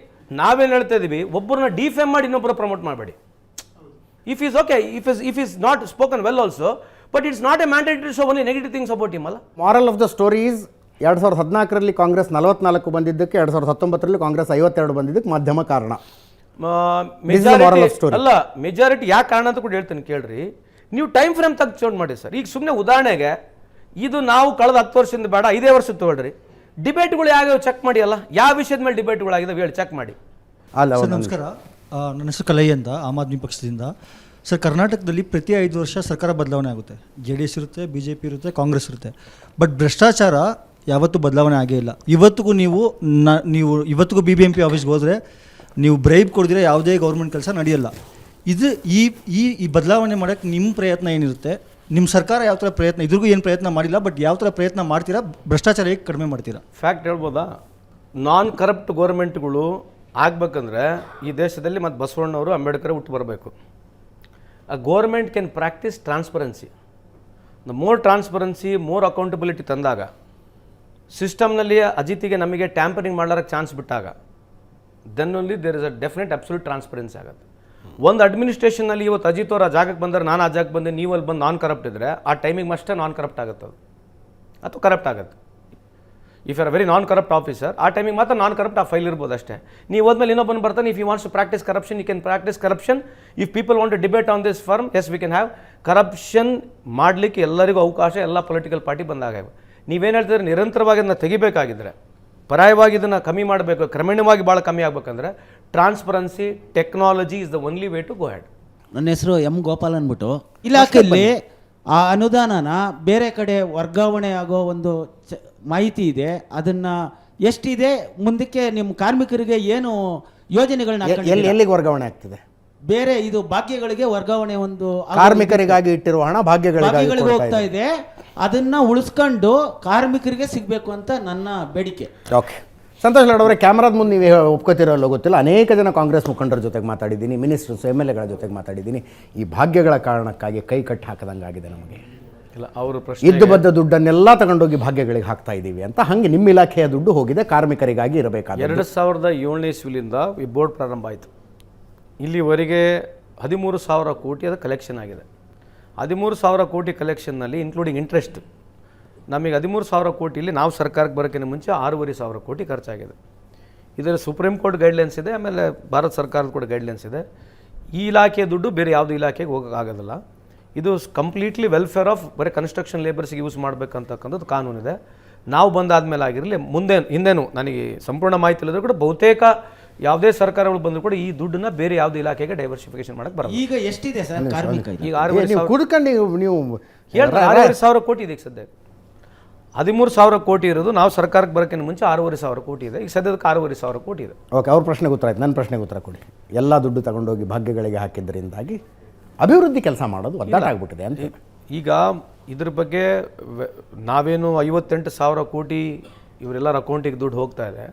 ನಾವೇನ್ ಹೇಳ್ತಾ ಇದೀವಿ, ಒಬ್ಬರನ್ನ ಡಿಫೇಮ್ ಮಾಡಿ ಇನ್ನೊಬ್ಬರ ಪ್ರಮೋಟ್ ಮಾಡಬೇಡಿ. If is okay, if is not spoken well also, but it's not a mandatory show only negative things about him ಅಲ್ಲ. Moral of the story is 2014ರಲ್ಲಿ ಕಾಂಗ್ರೆಸ್ 44 ಬಂದಿದ್ದಕ್ಕೆ 2019ರಲ್ಲಿ ಕಾಂಗ್ರೆಸ್ 52 ಬಂದಿದ್ದಕ್ಕೆ ಮಾಧ್ಯಮ ಕಾರಣ ಅಲ್ಲ. ಮೆಜಾರಿಟಿ ಯಾಕೆ ಕಾರಣ ಅಂತ ಕೂಡ ಹೇಳ್ತೀನಿ ಕೇಳ್ರಿ. ನೀವು ಟೈಮ್ ಫ್ರೇಮ್ ತೆಗೆದುಕೊಂಡು ಮಾಡಿ ಸರ್. ಈಗ ಸುಮ್ಮನೆ ಉದಾಹರಣೆಗೆ ಇದು ನಾವು ಕಳೆದ 10 ವರ್ಷದಿಂದ ಬೇಡ 5 ವರ್ಷ ತಗೊಳ್ರಿ, ಡಿಬೇಟ್ಗಳು ಯಾವ್ಯಾವ ಚೆಕ್ ಮಾಡಿ ಅಲ್ಲ, ಯಾವ ವಿಷಯದ ಮೇಲೆ ಡಿಬೇಟ್ಗಳಾಗಿದ್ದಾವೆ ಹೇಳಿ, ಚೆಕ್ ಮಾಡಿ. ಸರ್ ನಮಸ್ಕಾರ, ನನ್ನ ಹೆಸರು ಕಲೈ ಅಂತ, ಆಮ್ ಆದ್ಮಿ ಪಕ್ಷದಿಂದ. ಸರ್, ಕರ್ನಾಟಕದಲ್ಲಿ ಪ್ರತಿ 5 ವರ್ಷ ಸರ್ಕಾರ ಬದಲಾವಣೆ ಆಗುತ್ತೆ. JDS ಇರುತ್ತೆ, BJP ಇರುತ್ತೆ, ಕಾಂಗ್ರೆಸ್ ಇರುತ್ತೆ. ಬಟ್ ಭ್ರಷ್ಟಾಚಾರ ಯಾವತ್ತೂ ಬದಲಾವಣೆ ಆಗೇ ಇಲ್ಲ. ಇವತ್ತಿಗೂ ನೀವು BBMP ಆಫೀಸ್ಗೆ ಹೋದರೆ ನೀವು ಬ್ರೈಬ್ ಕೊಡಿದ್ರೆ ಯಾವುದೇ ಗೌರ್ಮೆಂಟ್ ಕೆಲಸ ನಡೆಯಲ್ಲ. ಇದು ಈ ಬದಲಾವಣೆ ಮಾಡೋಕ್ಕೆ ನಿಮ್ಮ ಪ್ರಯತ್ನ ಏನಿರುತ್ತೆ? ನಿಮ್ಮ ಸರ್ಕಾರ ಯಾವ ಥರ ಪ್ರಯತ್ನ, ಇದ್ರಿಗೂ ಏನು ಪ್ರಯತ್ನ ಮಾಡಿಲ್ಲ, ಬಟ್ ಯಾವ ಥರ ಪ್ರಯತ್ನ ಮಾಡ್ತೀರಾ? ಭ್ರಷ್ಟಾಚಾರ ಹೇಗೆ ಕಡಿಮೆ ಮಾಡ್ತೀರಾ? ಫ್ಯಾಕ್ಟ್ ಹೇಳ್ಬೋದಾ? ನಾನ್ ಕರಪ್ಟ್ ಗೌರ್ಮೆಂಟ್ಗಳು ಆಗ್ಬೇಕಂದ್ರೆ ಈ ದೇಶದಲ್ಲಿ ಮತ್ತು ಬಸವಣ್ಣವರು ಅಂಬೇಡ್ಕರ್ ಹುಟ್ಟು ಬರಬೇಕು. A government can practice transparency. The more transparency, more accountability ತಂದಾಗ, ಸಿಸ್ಟಮ್ನಲ್ಲಿ ಅಜಿತಿಗೆ ನಮಗೆ ಟ್ಯಾಂಪರಿಂಗ್ ಮಾಡಲಿಕ್ಕೆ ಚಾನ್ಸ್ ಬಿಟ್ಟಾಗ, then only there is a definite absolute transparency ಆಗುತ್ತೆ. ಒಂದು ಅಡ್ಮಿನಿಸ್ಟ್ರೇಷನಲ್ಲಿ ಇವತ್ತು ಅಜಿತ್ ಅವ್ರು ಆ ಜಾಗಕ್ಕೆ ಬಂದರೆ ನಾನು ಆ ಜಾಗಕ್ಕೆ ಬಂದೆ, ನೀವು ಅಲ್ಲಿ ಬಂದು ನಾನ್ ಕರಪ್ಟ್ ಇದ್ದರೆ ಆ ಟೈಮಿಗೆ ಅಷ್ಟೇ ನಾನ್ ಕರಪ್ಟ್ ಆಗುತ್ತೆ ಅದು, ಅಥವಾ ಕರಪ್ಟ್ ಆಗುತ್ತೆ. If are very non corrupt officer, ಆ ಟೈಮಿಗೆ ಮಾತ್ರ ನಾನ್ ಕರಪ್ಟ್ ಆ ಫೈಲ್ ಇರ್ಬೋದು ಅಷ್ಟೇ. ನೀವು ಹೋದ್ಮೇಲೆ ಇನ್ನೊಬ್ಬನು ಬರ್ತಾನೆ, if you wants to practise corruption you can practise corruption. If people want to debate on this firm, yes we can have. Corruption ಮಾಡಲಿಕ್ಕೆ ಎಲ್ಲರಿಗೂ ಅವಕಾಶ ಎಲ್ಲ ಪೊಲಿಟಿಕಲ್ ಪಾರ್ಟಿ ಬಂದಾಗ. ನೀವೇನು ಹೇಳ್ತಿದ್ರೆ, ನಿರಂತರವಾಗಿ ಅದನ್ನು ತೆಗಿಬೇಕಾಗಿದ್ದರೆ, ಪರಾಯವಾಗಿ ಇದನ್ನು ಕಮ್ಮಿ ಮಾಡಬೇಕು, ಕ್ರಮೇಣವಾಗಿ ಭಾಳ ಕಮ್ಮಿ ಆಗಬೇಕಂದ್ರೆ transparency, technology is the only way to go head. ನನ್ನ ಹೆಸರು ಎಂ ಗೋಪಾಲ್ ಅಂದ್ಬಿಟ್ಟು. ಇಲಾಖೆಯಲ್ಲಿ ಆ ಅನುದಾನನ ಬೇರೆ ಕಡೆ ವರ್ಗಾವಣೆ ಆಗೋ ಒಂದು ಮಾಹಿತಿ ಇದೆ, ಅದನ್ನ ಎಷ್ಟಿದೆ, ಮುಂದಕ್ಕೆ ನಿಮ್ಮ ಕಾರ್ಮಿಕರಿಗೆ ಏನು ಯೋಜನೆಗಳನ್ನ ಎಲ್ಲಿಗೆ ವರ್ಗಾವಣೆ ಆಗ್ತಿದೆ? ಬೇರೆ ಇದು ಭಾಗ್ಯಗಳಿಗೆ ವರ್ಗಾವಣೆ, ಒಂದು ಕಾರ್ಮಿಕರಿಗಾಗಿ ಇಟ್ಟಿರುವ ಹಣ ಭಾಗ್ಯಗಳಿಗೆ ಹೋಗ್ತಾ ಇದೆ. ಅದನ್ನ ಉಳಿಸ್ಕೊಂಡು ಕಾರ್ಮಿಕರಿಗೆ ಸಿಗಬೇಕು ಅಂತ ನನ್ನ ಬೇಡಿಕೆ. ಓಕೆ, ಸಂತೋಷ್ ಲಾಡ್ ಅವರೇ, ಕ್ಯಾಮ್ರಾದ ಮುಂದೆ ನೀವು ಒಪ್ಕೋತಿರೋಲ್ಲ ಗೊತ್ತಿಲ್ಲ, ಅನೇಕ ಜನ ಕಾಂಗ್ರೆಸ್ ಮುಖಂಡರ ಜೊತೆಗೆ ಮಾತಾಡಿದ್ದೀನಿ, ಮಿನಿಸ್ಟರ್ಸ್ MLAಗಳ ಜೊತೆಗೆ ಮಾತಾಡಿದ್ದೀನಿ. ಈ ಭಾಗ್ಯಗಳ ಕಾರಣಕ್ಕಾಗಿ ಕೈ ಕಟ್ಟಿ ಹಾಕದಂಗಾಗಿದೆ ನಮಗೆ. ಇಲ್ಲ, ಅವರು ಪ್ರಶ್ನೆ ಇದ್ದು ಬದ್ದ ದುಡ್ಡನ್ನೆಲ್ಲ ತಗೊಂಡೋಗಿ ಭಾಗ್ಯಗಳಿಗೆ ಹಾಕ್ತಾ ಇದ್ದೀವಿ ಅಂತ. ಹಾಗೆ ನಿಮ್ಮ ಇಲಾಖೆಯ ದುಡ್ಡು ಹೋಗಿದೆ ಕಾರ್ಮಿಕರಿಗಾಗಿ ಇರಬೇಕಾದ. 2007ನೇ ಇಸ್ವಿಲಿಂದ ಈ ಬೋರ್ಡ್ ಪ್ರಾರಂಭ ಆಯಿತು. ಇಲ್ಲಿವರೆಗೆ 13,000 ಕೋಟಿ ಅದು ಕಲೆಕ್ಷನ್ ಆಗಿದೆ. 13,000 ಕೋಟಿ ಕಲೆಕ್ಷನ್ನಲ್ಲಿ ಇನ್ಕ್ಲೂಡಿಂಗ್ ಇಂಟ್ರೆಸ್ಟ್ ನಮಗೆ 13,000 ಕೋಟಿಲಿ ನಾವು ಸರ್ಕಾರಕ್ಕೆ ಬರೋಕ್ಕಿಂತ ಮುಂಚೆ 6,500 ಕೋಟಿ ಖರ್ಚಾಗಿದೆ. ಇದರಲ್ಲಿ ಸುಪ್ರೀಂ ಕೋರ್ಟ್ ಗೈಡ್ಲೈನ್ಸ್ ಇದೆ, ಆಮೇಲೆ ಭಾರತ ಸರ್ಕಾರದ ಕೂಡ ಗೈಡ್ಲೈನ್ಸ್ ಇದೆ. ಈ ಇಲಾಖೆಯ ದುಡ್ಡು ಬೇರೆ ಯಾವುದು ಇಲಾಖೆಗೆ ಹೋಗೋಕ್ಕಾಗೋದಿಲ್ಲ. ಇದು ಕಂಪ್ಲೀಟ್ಲಿ ವೆಲ್ಫೇರ್ ಆಫ್ ಬರೀ ಕನ್ಸ್ಟ್ರಕ್ಷನ್ ಲೇಬರ್ಸ್ಗೆ ಯೂಸ್ ಮಾಡಬೇಕಂತಕ್ಕಂಥದ್ದು ಕಾನೂನಿದೆ. ನಾವು ಬಂದಾದ್ಮೇಲೆ ಆಗಿರಲಿ, ಹಿಂದೇನು ನನಗೆ ಸಂಪೂರ್ಣ ಮಾಹಿತಿ ಇಲ್ಲದ್ರೂ ಕೂಡ ಬಹುತೇಕ ಯಾವುದೇ ಸರ್ಕಾರಗಳು ಬಂದರೂ ಕೂಡ ಈ ದುಡ್ಡನ್ನ ಬೇರೆ ಯಾವುದೇ ಇಲಾಖೆಗೆ ಡೈವರ್ಸಿಫಿಕೇಶನ್ ಮಾಡಕ್ಕೆ ಬರಲ್ಲ. ಈಗ ಎಷ್ಟಿದೆ ಸರ್ ಕಾರ್ಮಿಕ? ಈಗ 6,500 ಕೋಟಿ ಇದೆ ಈಗ ಸದ್ಯ. 13,000 ಕೋಟಿ ಇರೋದು ನಾವು ಸರ್ಕಾರಕ್ಕೆ ಬರೋಕ್ಕಿಂತ ಮುಂಚೆ 6,500 ಕೋಟಿ ಇದೆ. ಈಗ ಸದ್ಯಕ್ಕೆ 6,500 ಕೋಟಿ ಇದೆ. ಓಕೆ, ಅವ್ರ ಪ್ರಶ್ನೆಗೆ ಉತ್ತರ ಆಯ್ತು. ನನ್ನ ಪ್ರಶ್ನೆಗೆ ಉತ್ತರ ಕೊಡಿ. ಎಲ್ಲ ದುಡ್ಡು ತಗೊಂಡೋಗಿ ಭಾಗ್ಯಗಳಿಗೆ ಹಾಕಿದ್ದರಿಂದಾಗಿ ಅಭಿವೃದ್ಧಿ ಕೆಲಸ ಮಾಡೋದು ಒದ್ದಾಟ ಆಗ್ಬಿಟ್ಟಿದೆ ಅಂತ. ಈಗ ಇದ್ರ ಬಗ್ಗೆ ನಾವೇನು 58,000 ಕೋಟಿ ಇವರೆಲ್ಲರ ಅಕೌಂಟಿಗೆ ದುಡ್ಡು ಹೋಗ್ತಾ ಇದೆ.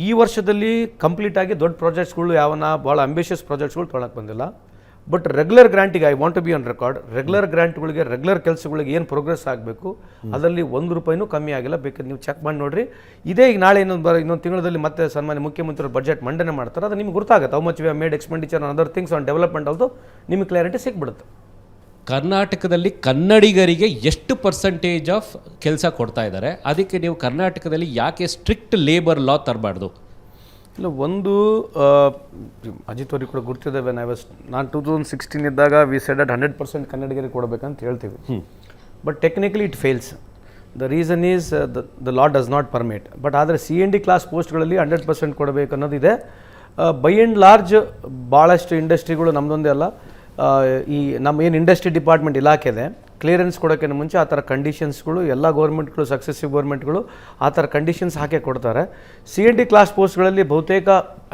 ಈ ವರ್ಷದಲ್ಲಿ ಕಂಪ್ಲೀಟಾಗಿ ದೊಡ್ಡ ಪ್ರಾಜೆಕ್ಟ್ಸ್ಗಳು ಯಾವನ್ನ ಭಾಳ ಅಂಬಿಷಿಯಸ್ ಪ್ರಾಜೆಕ್ಟ್ಸ್ಗಳು ತೊಗೊಳಕ್ಕೆ ಬಂದಿಲ್ಲ. ಬಟ್ ರೆಗ್ಯುಲರ್ ಗ್ರಾಂಟಿಗೆ I want to be on record, regular ಗ್ರಾಂಟ್ಗಳಿಗೆ ರೆಗ್ಯುಲರ್ ಕೆಲಸಗಳಿಗೆ ಏನು ಪ್ರೋಗ್ರೆಸ್ ಆಗಬೇಕು ಅದರಲ್ಲಿ 1 ರೂಪಾಯಿನೂ ಕಮ್ಮಿ ಆಗಿಲ್ಲ. ಬೇಕಾದ್ರೆ ನೀವು ಚೆಕ್ ಮಾಡಿ ನೋಡಿರಿ. ಇದೇ ಈಗ ನಾಳೆ ಇನ್ನೊಂದು ತಿಂಗಳಲ್ಲಿ ಮತ್ತೆ ಸನ್ಮಾನ್ಯ ಮುಖ್ಯಮಂತ್ರಿಗಳು ಬಜೆಟ್ ಮಂಡನೆ ಮಾಡ್ತಾರೆ. ಅದು ನಿಮ್ಗೆ ಗೊತ್ತಾಗುತ್ತೆ how much we have made expenditure on other things on development also ನಿಮಗೆ ಕ್ಲಾರಿಟಿ ಸಿಕ್ಬಿಡುತ್ತೆ. ಕರ್ನಾಟಕದಲ್ಲಿ ಕನ್ನಡಿಗರಿಗೆ ಎಷ್ಟು ಪರ್ಸೆಂಟೇಜ್ ಆಫ್ ಕೆಲಸ ಕೊಡ್ತಾ ಇದ್ದಾರೆ? ಅದಕ್ಕೆ ನೀವು ಕರ್ನಾಟಕದಲ್ಲಿ ಯಾಕೆ ಸ್ಟ್ರಿಕ್ಟ್ ಲೇಬರ್ ಲಾ ತರಬಾರ್ದು? ಇಲ್ಲ, ಒಂದು ಅಜಿತ್ ಅವ್ರಿಗೆ ಕೂಡ ಗುರ್ತಿದ್ದಾವೆ. ನಾನು 2016 ಇದ್ದಾಗ ವಿ ಸೆಡ್ ಅಟ್ 100% ಕನ್ನಡಿಗರಿಗೆ ಕೊಡಬೇಕಂತ ಹೇಳ್ತೀವಿ. But technically it fails. The reason is the law does not permit. But ಆದರೆ CND ಕ್ಲಾಸ್ ಪೋಸ್ಟ್ಗಳಲ್ಲಿ 100% ಕೊಡಬೇಕು ಅನ್ನೋದಿದೆ. ಬೈ ಆ್ಯಂಡ್ ಲಾರ್ಜ್ ಭಾಳಷ್ಟು ಇಂಡಸ್ಟ್ರಿಗಳು ನಮ್ಮದೊಂದೇ ಅಲ್ಲ, ಈ ನಮ್ಮ ಏನು ಇಂಡಸ್ಟ್ರಿ ಡಿಪಾರ್ಟ್ಮೆಂಟ್ ಇಲಾಖೆ ಇದೆ, ಕ್ಲಿಯರೆನ್ಸ್ ಕೊಡೋಕ್ಕಿಂತ ಮುಂಚೆ ಆ ಥರ ಕಂಡೀಷನ್ಸ್ಗಳು ಎಲ್ಲ ಗೌರ್ಮೆಂಟ್ಗಳು, ಸಕ್ಸೆಸಿವ್ ಗೌರ್ಮೆಂಟ್ಗಳು ಆ ಥರ ಕಂಡೀಷನ್ಸ್ ಹಾಕೇ ಕೊಡ್ತಾರೆ. CND ಕ್ಲಾಸ್ ಪೋಸ್ಟ್ಗಳಲ್ಲಿ ಬಹುತೇಕ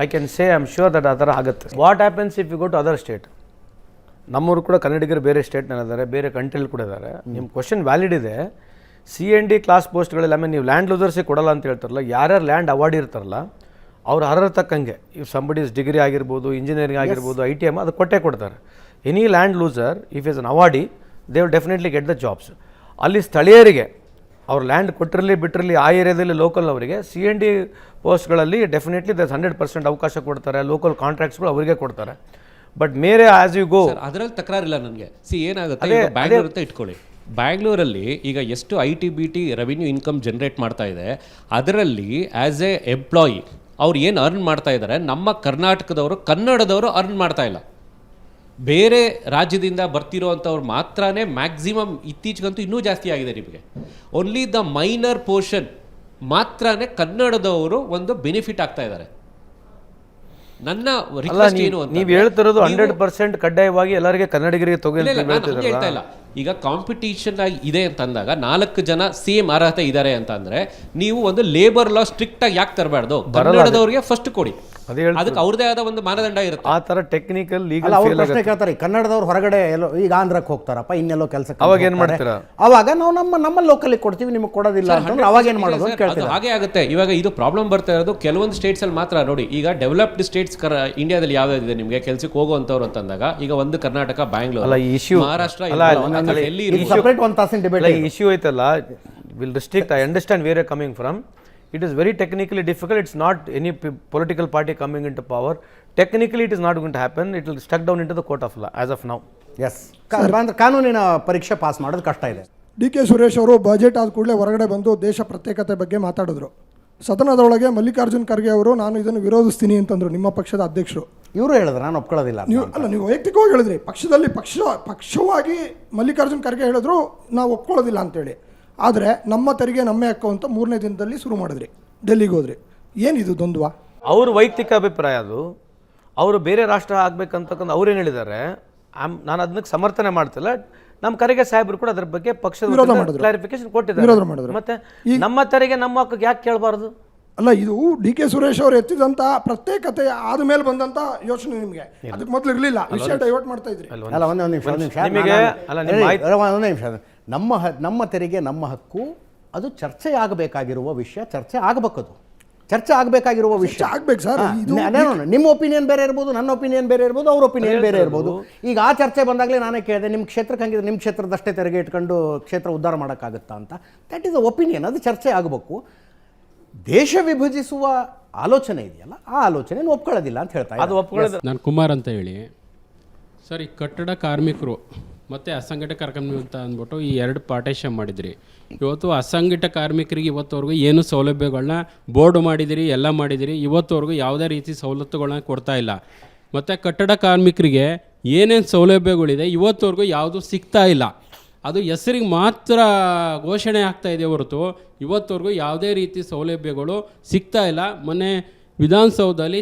I can say I am sure that ಆ ಥರ ಆಗುತ್ತೆ. What happens if you go to other state? ನಮ್ಮವರು ಕೂಡ ಕನ್ನಡಿಗರು ಬೇರೆ ಸ್ಟೇಟ್ನಲ್ಲಿದ್ದಾರೆ, ಬೇರೆ ಕಂಟ್ರಿಲಿ ಕೂಡ ಇದ್ದಾರೆ. ನಿಮ್ಮ ಕ್ವಶನ್ ವ್ಯಾಲಿಡ್ ಇದೆ. CND ಕ್ಲಾಸ್ ಪೋಸ್ಟ್ಗಳಲ್ಲಿ ಆಮೇಲೆ ನೀವು ಲ್ಯಾಂಡ್ ಲೂಸರ್ಸಿಗೆ ಕೊಡಲ್ಲ ಅಂತ ಹೇಳ್ತಾರಲ್ಲ, ಯಾರ್ಯಾರು ಲ್ಯಾಂಡ್ ಅವಾರ್ಡ್ ಇರ್ತಾರಲ್ಲ ಅವ್ರು ಅರ್ಹತೆ ತಕ್ಕಂಗೆ, ಇಫ್ ಸಂಬಡೀಸ್ ಡಿಗ್ರಿ ಆಗಿರ್ಬೋದು, ಇಂಜಿನಿಯರಿಂಗ್ ಆಗಿರ್ಬೋದು, ITM ಅದು ಕೊಡ್ತಾರೆ. Any land loser if is an awardee they will definitely get the jobs. ಅಲ್ಲಿ ಸ್ಥಳೀಯರಿಗೆ ಅವ್ರು ಲ್ಯಾಂಡ್ ಕೊಟ್ಟಿರಲಿ ಬಿಟ್ಟಿರಲಿ ಆ ಏರಿಯಾದಲ್ಲಿ ಲೋಕಲ್ನವರಿಗೆ CND ಪೋಸ್ಟ್ಗಳಲ್ಲಿ ಡೆಫಿನೆಟ್ಲಿ 100% ಅವಕಾಶ ಕೊಡ್ತಾರೆ. ಲೋಕಲ್ ಕಾಂಟ್ರಾಕ್ಟ್ಸ್ಗಳು ಅವರಿಗೆ ಕೊಡ್ತಾರೆ. ಬಟ್ ಮೇರೆ ಆಸ್ ಯು ಗೋ ಅದರಲ್ಲಿ ತಕರಾರಿಲ್ಲ ನನಗೆ. ಏನಾಗುತ್ತೆ, ಈಗ ಬ್ಯಾಂಗ್ಳೂರ್ ಅಂತ ಇಟ್ಕೊಳ್ಳಿ. ಬ್ಯಾಂಗ್ಳೂರಲ್ಲಿ ಈಗ ಎಷ್ಟು IT-BT ರೆವಿನ್ಯೂ ಇನ್ಕಮ್ ಜನರೇಟ್ ಮಾಡ್ತಾ ಇದೆ, ಅದರಲ್ಲಿ ಆ್ಯಸ್ ಎ ಎಂಪ್ಲಾಯಿ ಅವ್ರು ಏನು ಅರ್ನ್ ಮಾಡ್ತಾ ಇದ್ದಾರೆ, ನಮ್ಮ ಕರ್ನಾಟಕದವರು ಕನ್ನಡದವರು ಅರ್ನ್ ಮಾಡ್ತಾ ಇಲ್ಲ. ಬೇರೆ ರಾಜ್ಯದಿಂದ ಬರ್ತಿರೋವಂಥವ್ರು ಮಾತ್ರನೇ ಮ್ಯಾಕ್ಸಿಮಮ್. ಇತ್ತೀಚೆಗಂತೂ ಇನ್ನೂ ಜಾಸ್ತಿ ಆಗಿದೆ ನಿಮಗೆ. ಓನ್ಲಿ ದ ಮೈನರ್ ಪೋರ್ಷನ್ ಮಾತ್ರನೇ ಕನ್ನಡದವರು ಒಂದು ಬೆನಿಫಿಟ್ ಆಗ್ತಾ ಇದ್ದಾರೆ. ನನ್ನ ರಿಕ್ವೆಸ್ಟ್ ಏನು ಅಂತ ನೀವು ಹೇಳ್ತಿರೋದು 100% ಕಡ್ಡಾಯವಾಗಿ ಎಲ್ಲರಿಗೆ ಕನ್ನಡಿಗರಿಗೆ ಹೇಳ್ತಾ ಇಲ್ಲ. ಈಗ ಕಾಂಪಿಟೇಷನ್ ಇದೆ ಅಂತಂದಾಗ 4 ಜನ ಸೇಮ್ ಅರ್ಹತೆ ಇದ್ದಾರೆ ಅಂತಂದ್ರೆ ನೀವು ಒಂದು ಲೇಬರ್ ಲಾ ಸ್ಟ್ರಿಕ್ಟ್ ಆಗಿ ಯಾಕೆ ತರಬಾರ್ದು? ಕನ್ನಡದವರಿಗೆ ಫಸ್ಟ್ ಕೊಡಿ, ಅದಕ್ಕೆ ಅವ್ರದೇ ಆದ ಒಂದು ಮಾನದಂಡ ಇರುತ್ತೆ. ಆ ತರ ಟೆಕ್ನಿಕಲ್ ಲೀಗಲ್ ಪ್ರಶ್ನೆ ಕೇಳ್ತಾರೆ, ಕನ್ನಡದವ್ರು ಹೊರಗಡೆ ಎಲ್ಲೋ ಈಗ ಆಂಧ್ರಕ್ಕೆ ಹೋಗ್ತಾರಪ್ಪ, ಇನ್ನೆಲ್ಲೋ ಕೆಲಸ, ಅವಾಗ ಏನ್ ಮಾಡ್ತೀರಾ? ಅವಾಗ ನಾವು ನಮ್ಮ ಲೋಕಲ್ ಕೊಡ್ತೀವಿ, ನಿಮಗೆ ಕೊಡೋದಿಲ್ಲ ಅಂತಂದ್ರೆ ಅವಾಗ ಏನ್ ಮಾಡೋದು ಅಂತ ಕೇಳ್ತೀವಿ. ಹಾಗೆ ಆಗುತ್ತೆ. ಇವಾಗ ಇದು ಪ್ರಾಬ್ಲಮ್ ಬರ್ತಾ ಇರೋದು ಕೆಲವೊಂದು ಸ್ಟೇಟ್ಸ್ ಅಲ್ಲಿ ಮಾತ್ರ. ನೋಡಿ, ಈಗ ಡೆವಲಪ್ಡ್ ಸ್ಟೇಟ್ಸ್ ಇಂಡಿಯಾದಲ್ಲಿ ಯಾವ್ಯಾವ್ದಿದೆ ನಿಮಗೆ ಕೆಲ್ಸಕ್ಕೆ ಹೋಗುವಂತವ್ರು ಅಂತಂದಾಗ, ಈಗ ಒಂದು ಕರ್ನಾಟಕ, ಬ್ಯಾಂಗ್ಳೂರ್, ಮಹಾರಾಷ್ಟ್ರ, ಸಪರೇಟ್ 1 ತಾಸಿನ ಡಿಬೇಟ್ ಇಶ್ಯೂ ಐತಲ್ಲ. Will restrict. I understand where you coming from. It is very technically difficult. It's not any political party coming into power. Technically, it is not going to happen. It will stuck down into the court of law as of now. Yes, ಕಾನೂನಿನ ಪರೀಕ್ಷೆ pass ಮಾಡೋದು ಕಷ್ಟ ಇದೆ. DK Suresh ಅವರು budget ಆದ ಕೂಡಲೇ ಹೊರಗಡೆ ಬಂದು ದೇಶ ಪ್ರತ್ಯೇಕತೆ ಬಗ್ಗೆ ಮಾತಾಡಿದ್ರು. ಸದನದೊಳಗೆ ಮಲ್ಲಿಕಾರ್ಜುನ್ ಖರ್ಗೆ ಅವರು ನಾನು ಇದನ್ನು ವಿರೋಧಿಸ್ತೀನಿ ಅಂತಂದ್ರು, ನಿಮ್ಮ ಪಕ್ಷದ ಅಧ್ಯಕ್ಷರು. ಇವರು ಹೇಳಿದ್ರು ನಾನು ಒಪ್ಕೊಳ್ಳೋದಿಲ್ಲ. ನೀವು ವೈಯಕ್ತಿಕವಾಗಿ ಹೇಳಿದ್ರಿ, ಪಕ್ಷದಲ್ಲಿ ಪಕ್ಷವಾಗಿ ಮಲ್ಲಿಕಾರ್ಜುನ್ ಖರ್ಗೆ ಹೇಳಿದ್ರು ನಾವು ಒಪ್ಕೊಳ್ಳೋದಿಲ್ಲ ಅಂತೇಳಿ. ಆದರೆ ನಮ್ಮ ತೆರಿಗೆ ನಮ್ಮೇ ಹಕ್ಕು ಅಂತ 3ನೇ ದಿನದಲ್ಲಿ ಶುರು ಮಾಡಿದ್ರಿ, ಡೆಲ್ಲಿಗೆ ಹೋದ್ರಿ. ಏನಿದು ದ್ವಂದ್ವ? ಅವ್ರ ವೈಯಕ್ತಿಕ ಅಭಿಪ್ರಾಯ ಅದು. ಅವರು ಬೇರೆ ರಾಷ್ಟ್ರ ಆಗ್ಬೇಕಂತಕ್ಕಂಥ ಅವ್ರೇನು ಹೇಳಿದ್ದಾರೆ, ನಾನು ಅದಕ್ಕೆ ಸಮರ್ಥನೆ ಮಾಡ್ತಿಲ್ಲ. ನಮ್ಮ ಖರ್ಗೆ ಸಾಹೇಬರು ಕೂಡ ಅದ್ರ ಬಗ್ಗೆ ಪಕ್ಷದ ಕ್ಲಾರಿಫಿಕೇಶನ್ ಕೊಟ್ಟಿದ್ದಾರೆ. ಮತ್ತೆ ನಮ್ಮ ತೆರಿಗೆ ನಮ್ಮ ಹಕ್ಕಿಗೆ ಯಾಕೆ ಕೇಳಬಾರ್ದು? ಅಲ್ಲ, ಇದು DK ಸುರೇಶ್ ಅವರು ಎತ್ತಿದಂತ ಪ್ರತ್ಯೇಕತೆ ಆದ್ಮೇಲೆ ಬಂದಂತ ಯೋಚನೆ ನಿಮಗೆ, ಅದಕ್ಕೆ ಮೊದಲು ಇರಲಿಲ್ಲ. ವಿಷಯ ಡೈವರ್ಟ್ ಮಾಡ್ತಾ ಇದ್ರಿ. ಅಲ್ಲ, ಒಂದು ನಿಮಿಷ ನಮ್ಮ ತೆರಿಗೆ ನಮ್ಮ ಹಕ್ಕು ಅದು ಚರ್ಚೆ ಆಗಬೇಕಾಗಿರುವ ವಿಷಯ. ಚರ್ಚೆ ಆಗಬೇಕಾಗಿರುವ ವಿಷಯ ಆಗ್ಬೇಕು ಸರ್. ನಿಮ್ಮ ಒಪಿನಿಯನ್ ಬೇರೆ ಇರ್ಬೋದು, ನನ್ನ ಒಪಿನಿಯನ್ ಬೇರೆ ಇರ್ಬೋದು, ಅವ್ರ ಒಪಿನಿಯನ್ ಬೇರೆ ಇರ್ಬೋದು. ಈಗ ಆ ಚರ್ಚೆ ಬಂದಾಗಲೇ ನಾನೇ ಕೇಳಿದೆ, ನಿಮ್ಮ ಕ್ಷೇತ್ರಕ್ಕೆ ಹಂಗಿದ್ರೆ ನಿಮ್ಮ ಕ್ಷೇತ್ರದಷ್ಟೇ ತೆರಿಗೆ ಇಟ್ಕೊಂಡು ಕ್ಷೇತ್ರ ಉದ್ಧಾರ ಮಾಡೋಕ್ಕಾಗುತ್ತಾ ಅಂತ. ದಟ್ ಈಸ್ ಅ ಒಪಿನಿಯನ್, ಅದು ಚರ್ಚೆ ಆಗಬೇಕು. ದೇಶ ವಿಭಜಿಸುವ ಆಲೋಚನೆ ಇದೆಯಲ್ಲ, ಆ ಆಲೋಚನೆ ಒಪ್ಕೊಳ್ಳೋದಿಲ್ಲ ಅಂತ ಹೇಳ್ತಾ ಇದ್ದಾರೆ. ನಾನು ಕುಮಾರ್ ಅಂತ ಹೇಳಿ ಸರ್. ಈ ಕಟ್ಟಡ ಕಾರ್ಮಿಕರು ಮತ್ತು ಅಸಂಘಟಿತ ಕಾರ್ಮಿಕರು ಅಂತ ಅಂದ್ಬಿಟ್ಟು ಈ 2 ಪಾರ್ಟೇಷನ್ ಮಾಡಿದ್ರಿ. ಇವತ್ತು ಅಸಂಘಟಿತ ಕಾರ್ಮಿಕರಿಗೆ ಇವತ್ತವರೆಗೂ ಏನು ಸೌಲಭ್ಯಗಳನ್ನ ಬೋರ್ಡ್ ಮಾಡಿದಿರಿ, ಎಲ್ಲ ಮಾಡಿದಿರಿ. ಇವತ್ತವರೆಗೂ ಯಾವುದೇ ರೀತಿ ಸವಲತ್ತುಗಳನ್ನ ಕೊಡ್ತಾ ಇಲ್ಲ. ಮತ್ತು ಕಟ್ಟಡ ಕಾರ್ಮಿಕರಿಗೆ ಏನೇನು ಸೌಲಭ್ಯಗಳಿದೆ ಇವತ್ತವರೆಗೂ ಯಾವುದೂ ಸಿಗ್ತಾ ಇಲ್ಲ. ಅದು ಹೆಸರಿಗೆ ಮಾತ್ರ ಘೋಷಣೆ ಆಗ್ತಾ ಇದೆ ಹೊರತು ಇವತ್ತವರೆಗೂ ಯಾವುದೇ ರೀತಿ ಸೌಲಭ್ಯಗಳು ಸಿಗ್ತಾ ಇಲ್ಲ. ಮೊನ್ನೆ ವಿಧಾನಸೌಧದಲ್ಲಿ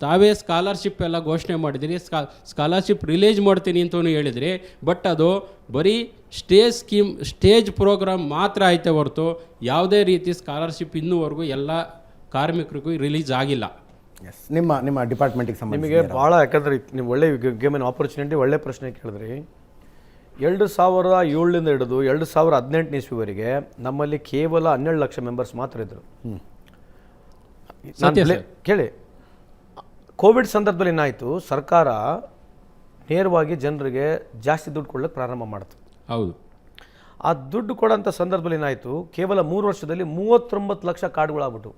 ತಾವೇ ಸ್ಕಾಲರ್ಶಿಪ್ ಎಲ್ಲ ಘೋಷಣೆ ಮಾಡಿದಿರಿ, ಸ್ಕಾಲರ್ಶಿಪ್ ರಿಲೀಸ್ ಮಾಡ್ತೀನಿ ಅಂತಲೂ ಹೇಳಿದ್ರಿ. ಬಟ್ ಅದು ಬರೀ ಸ್ಟೇಜ್ ಪ್ರೋಗ್ರಾಮ್ ಮಾತ್ರ ಐತೆ ಹೊರತು ಯಾವುದೇ ರೀತಿ ಸ್ಕಾಲರ್ಶಿಪ್ ಇನ್ನೂವರೆಗೂ ಎಲ್ಲ ಕಾರ್ಮಿಕರಿಗೂ ರಿಲೀಸ್ ಆಗಿಲ್ಲ. ಎಸ್, ನಿಮ್ಮ ಡಿಪಾರ್ಟ್ಮೆಂಟಿಗೆ ಸಂಬಂಧಿಸಿದ ನಿಮಗೆ ಭಾಳ, ಯಾಕಂದರೆ ನೀವು ಒಳ್ಳೆ ಗೇಮಿನ ಆಪರ್ಚುನಿಟಿ, ಒಳ್ಳೆ ಪ್ರಶ್ನೆ ಕೇಳಿದ್ರಿ. 2007 ಹಿಡಿದು 2018 ಇಸ್ವಿವರೆಗೆ ನಮ್ಮಲ್ಲಿ ಕೇವಲ 12 ಲಕ್ಷ ಮೆಂಬರ್ಸ್ ಮಾತ್ರ ಇದ್ದರು. ಕೇಳಿ, ಕೋವಿಡ್ ಸಂದರ್ಭದಲ್ಲಿ ಏನಾಯಿತು, ಸರ್ಕಾರ ನೇರವಾಗಿ ಜನರಿಗೆ ಜಾಸ್ತಿ ದುಡ್ಡು ಕೊಡ್ಲಿಕ್ಕೆ ಪ್ರಾರಂಭ ಮಾಡ್ತು. ಹೌದು. ಆ ದುಡ್ಡು ಕೊಡೋಂಥ ಸಂದರ್ಭದಲ್ಲಿ ಏನಾಯಿತು, ಕೇವಲ 3 ವರ್ಷದಲ್ಲಿ 39 ಲಕ್ಷ ಕಾರ್ಡ್ಗಳಾಗ್ಬಿಟ್ಟು.